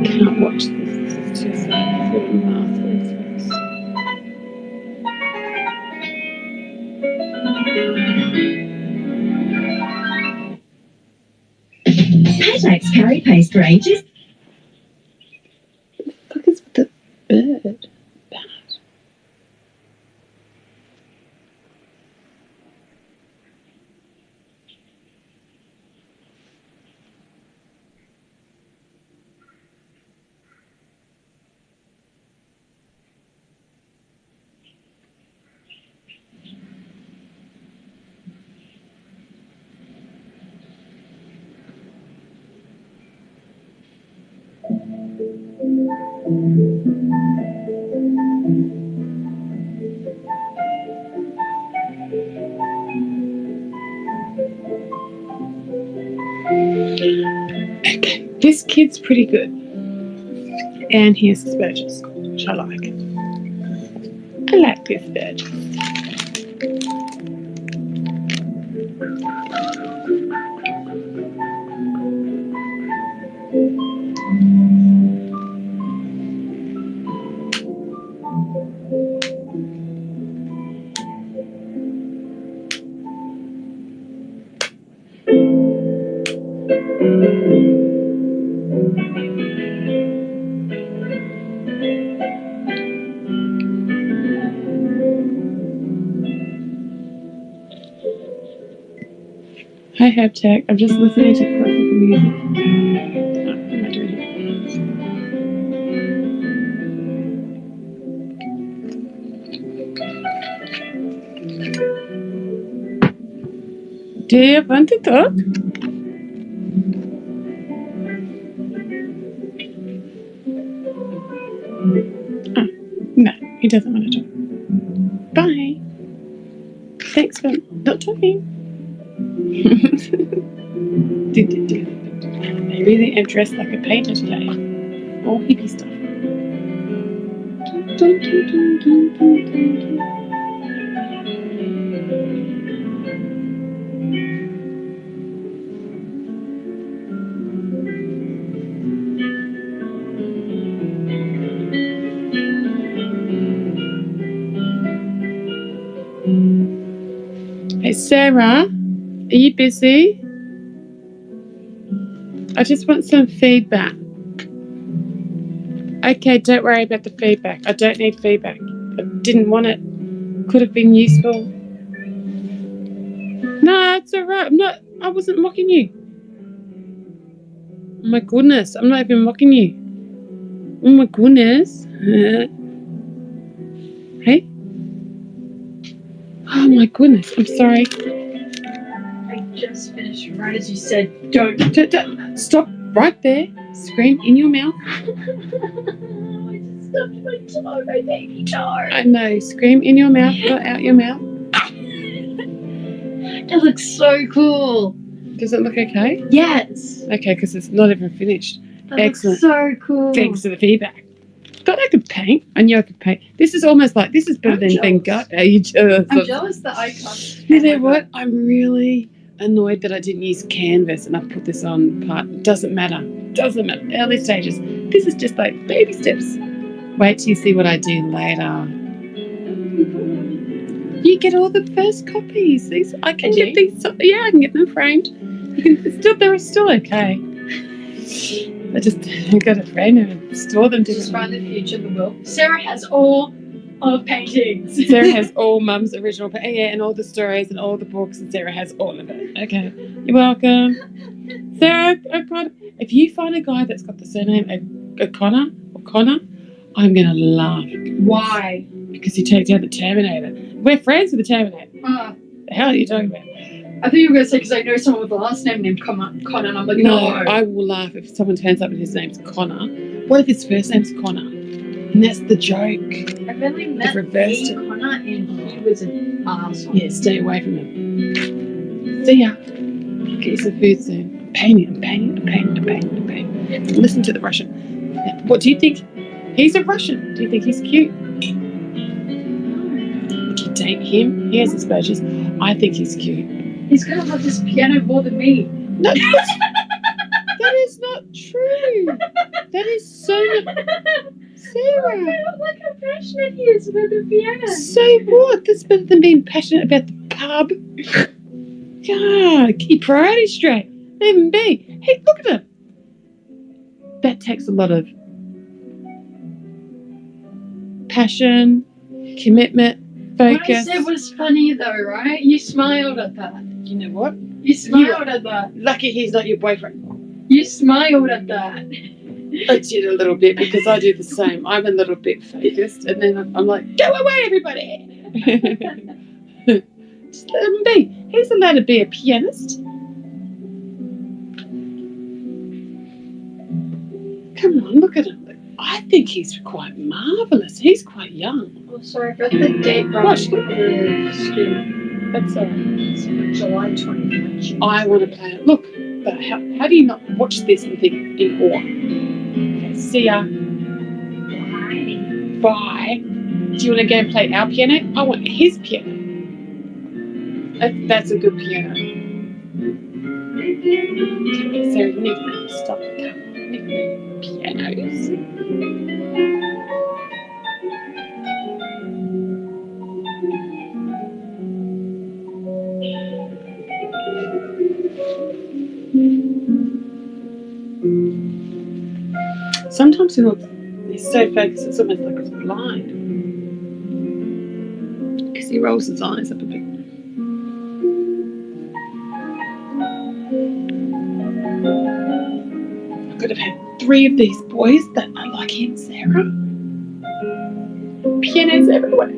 Can't watch this. This is too sad. For the mouthfuls first. Patax curry paste range is What the fuck is with the bird? Okay, this kid's pretty good. And here's the Burgess, which I like. I like this Burgess. Hi, Tech. I'm just listening to classical music. Oh, what am I doing here? Do you want to talk? Oh, no, he doesn't want to talk. Bye. Thanks for not talking. They really are dressed like a painter today. All hippie stuff. Hey, Sarah, are you busy? I just want some feedback. Okay, don't worry about the feedback. I don't need feedback. I didn't want it. Could have been useful. No, it's alright. I wasn't mocking you. Oh my goodness, I'm not even mocking you. Oh my goodness. Hey? Oh my goodness, I'm sorry. I just finished right as you said, don't. Stop right there. Scream in your mouth. I just stubbed my toe, my baby toe. I know. Scream in your mouth, not out your mouth. It looks so cool. Does it look okay? Yes. Okay, because it's not even finished. That Excellent. looks so cool. Thanks for the feedback. Thought I could paint. I knew I could paint. This is almost like, this is better than Van Gogh. Are you jealous? I'm jealous that I can't. You know what? I'm really annoyed that I didn't use canvas and I put this on part. Doesn't matter. Doesn't matter. Early stages. This is just like baby steps. Wait till you see what I do later. You get all the first copies. These I can get these. Yeah, I can get them framed. You can still. They're still okay. I just got to frame them and store them Just find differently. the future of the world. Sarah has all of paintings. Sarah has all Mum's original, yeah, and all the stories and all the books, and Sarah has all of it. Okay, you're welcome, Sarah. If you find a guy that's got the surname O'Connor, I'm gonna laugh. Why? Because he takes out the Terminator. We're friends with the Terminator. The hell are you talking about? I thought you were going to say because I know someone with the last name named Connor, and I'm like, No, no. I will laugh if someone turns up and his name's Connor. What if his first name's Connor? And that's the joke. I've only met reversed a Connor and he was an arsehole. Yeah, stay away from him. See ya. Get you some food soon. I'm painting. Listen to the Russian. Now, what do you think? He's a Russian. Do you think he's cute? Would you date him? He has exposures. I think he's cute. He's going to love this piano more than me. No, that is not true. That is so not... Sarah. Look how passionate he is about the piano. So what? That's better than being passionate about the pub. God, keep your priorities straight. Even be. Hey, look at him. That takes a lot of passion, commitment, focus. What I said was funny though, right? You smiled at that. You know what? You smiled at that. Lucky he's not your boyfriend. You smiled at that. I did a little bit because I do the same. I'm a little bit focused, and then I'm like, go away, everybody. Just let him be. He's allowed to be a pianist. Come on, look at him. I think he's quite marvellous. He's quite young. Oh, sorry, I got the date wrong. Watch. The student. That's all right. It's July 29th. I want to play it. Look, but how do you not watch this and think in awe? Okay, see ya. Bye. Do you want to go and play our piano? I want his piano. That's a good piano. Okay, so you need to stop the camera. Pianos. Sometimes he's so focused, it's almost like he's blind. Because he rolls his eyes up a bit. could have had 3 of these boys that are like him, Sarah. Pianos everywhere.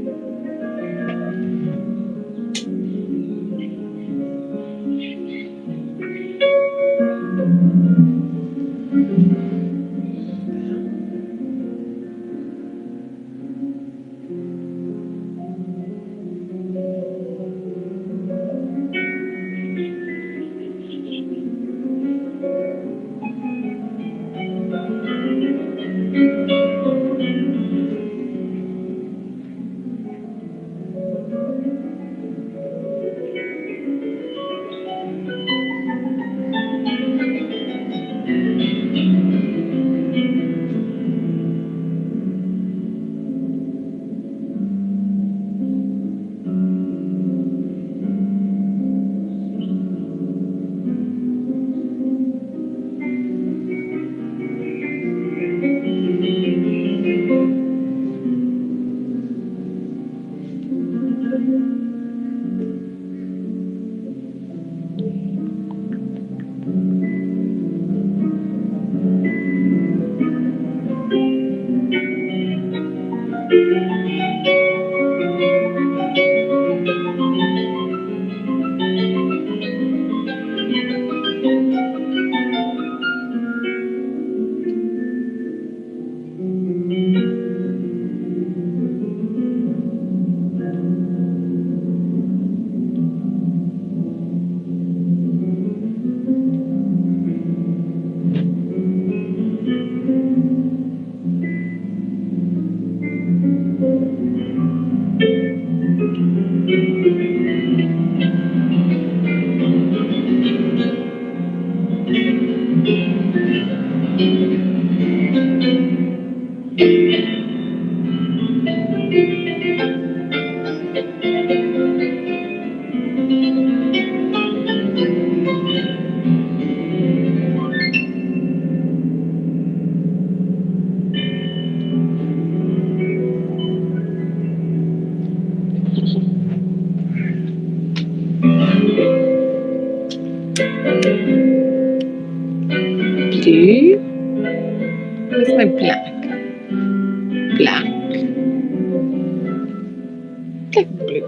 Blue. Where's my black? Black. Black and blue.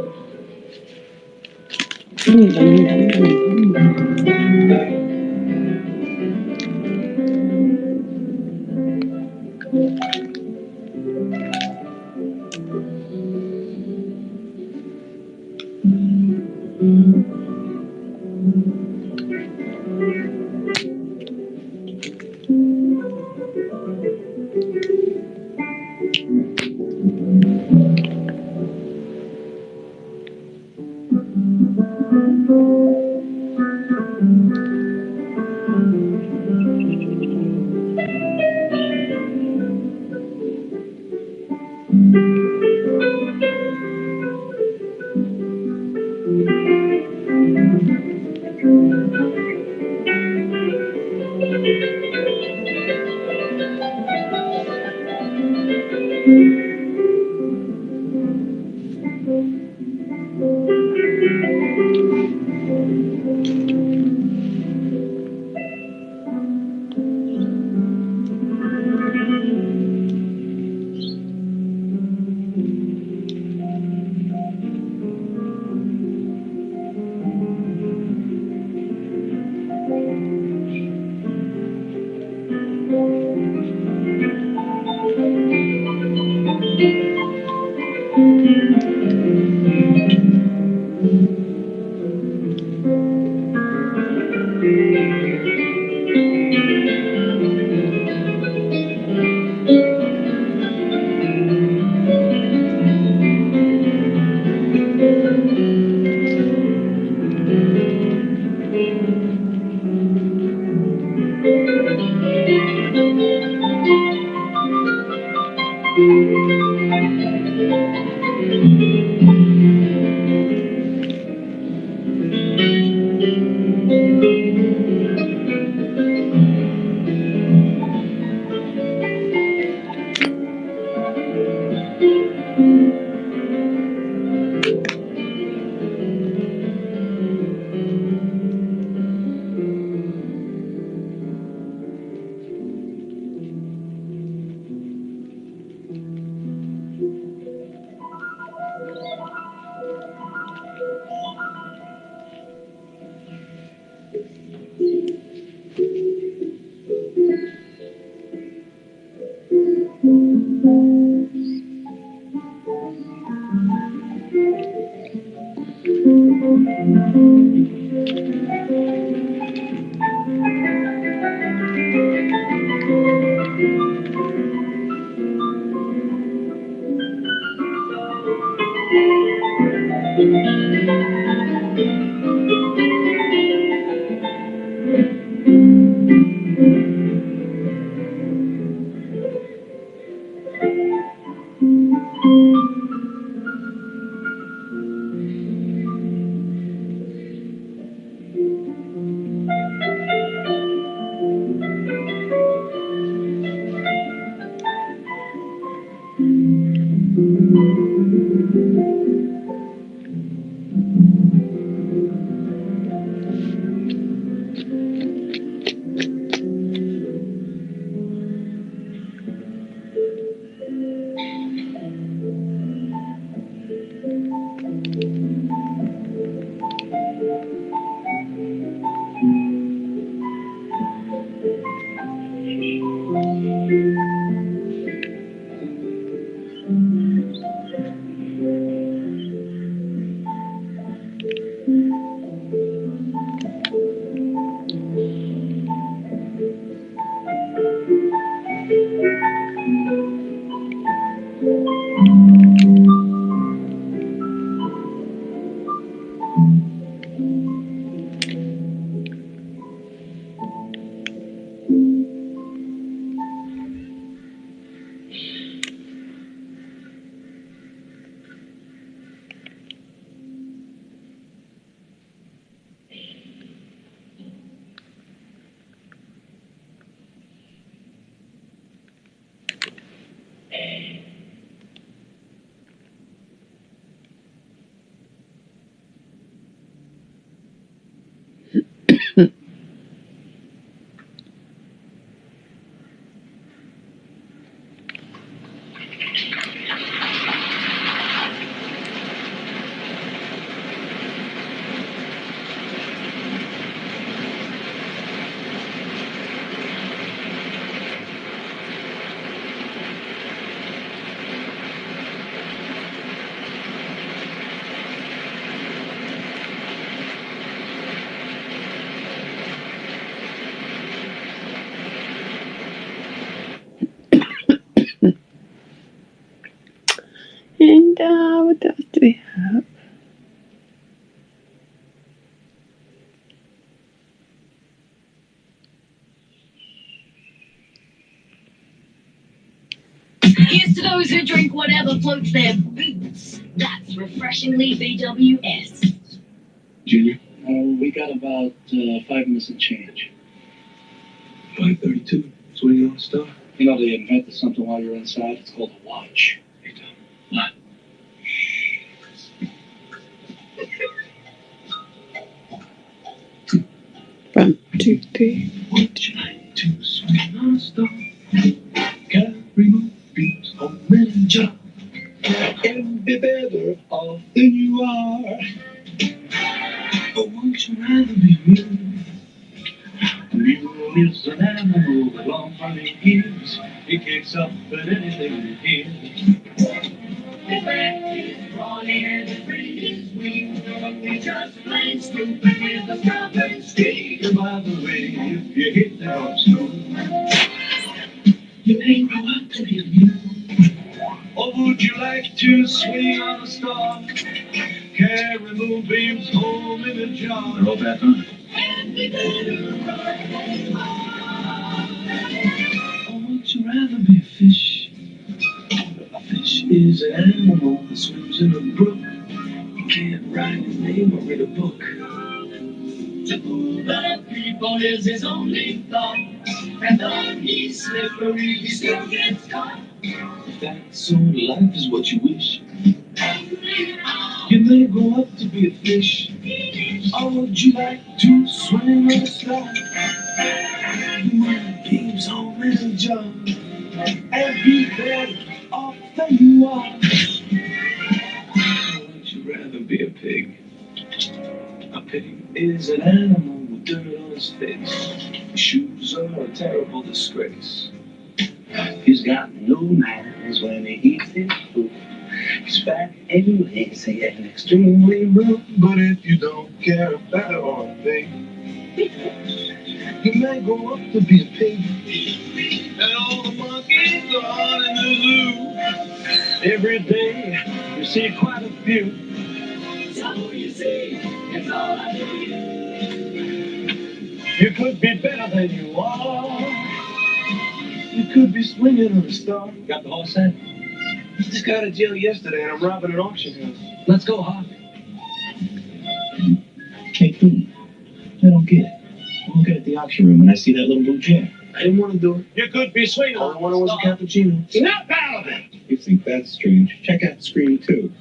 And what else do we have? Here's to those who drink whatever floats their boots. That's refreshingly BWS. Junior, We got about 5 minutes and change. 5:32. Swinging on star. You know, they invented something while you're inside. It's called a watch. Hey, Tom. What? 1, 2, 3. Would you like to swing on a star? Carry moonbeams on many jobs. And be better off than you are. Or would you rather be me? Mule is an animal with long funny ears. He kicks up at anything he hears. His back is brawny and his brain is weak. He's just plain stupid with a stubborn streak. And by the way, if you hit that old school, you may grow up to be a mule. Or would you like to swing on a star? Carry moonbeams home in a jar. They're all back on. And be better off than you are. Or would you rather be a fish? A fish is an animal that swims in a brook. You can't write his name or read a book. To fool the people is his only thought. And though he's slippery, he still gets caught. If that sort of life is what you wish, you may grow up to be a fish. Or would you like to swim on a star? Moonbeams home in a jar. And be better off than you are. Or would you rather be a pig? A pig is an animal with dirt on his face. His shoes are a terrible disgrace. He's got no manners when he eats his food. He's fat and lazy and extremely rude. But if you don't care about or pig, you may grow up to be a pig. And all the monkeys are in the zoo. Every day you see quite a few. So you see, it's all I do. You could be better than you are. You could be swinging on a star. Got the whole set. Just got out of jail yesterday and I'm robbing an auction house. Let's go, Hawk. Hey, please. I don't get it. I look at the auction room and I see that little blue chair. I didn't want to do it. You could be swinging. All I wanted was a cappuccino. Snap out of it! If think that's strange, check out Scream 2.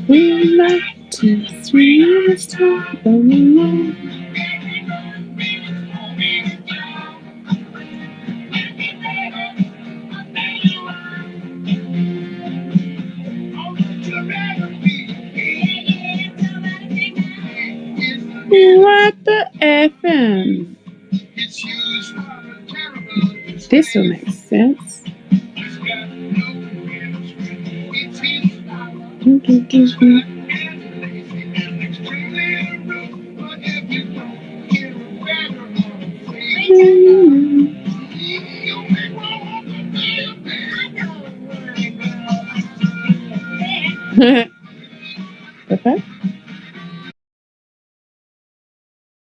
We like to three stop alone. What the FM? This will make sense. Okay.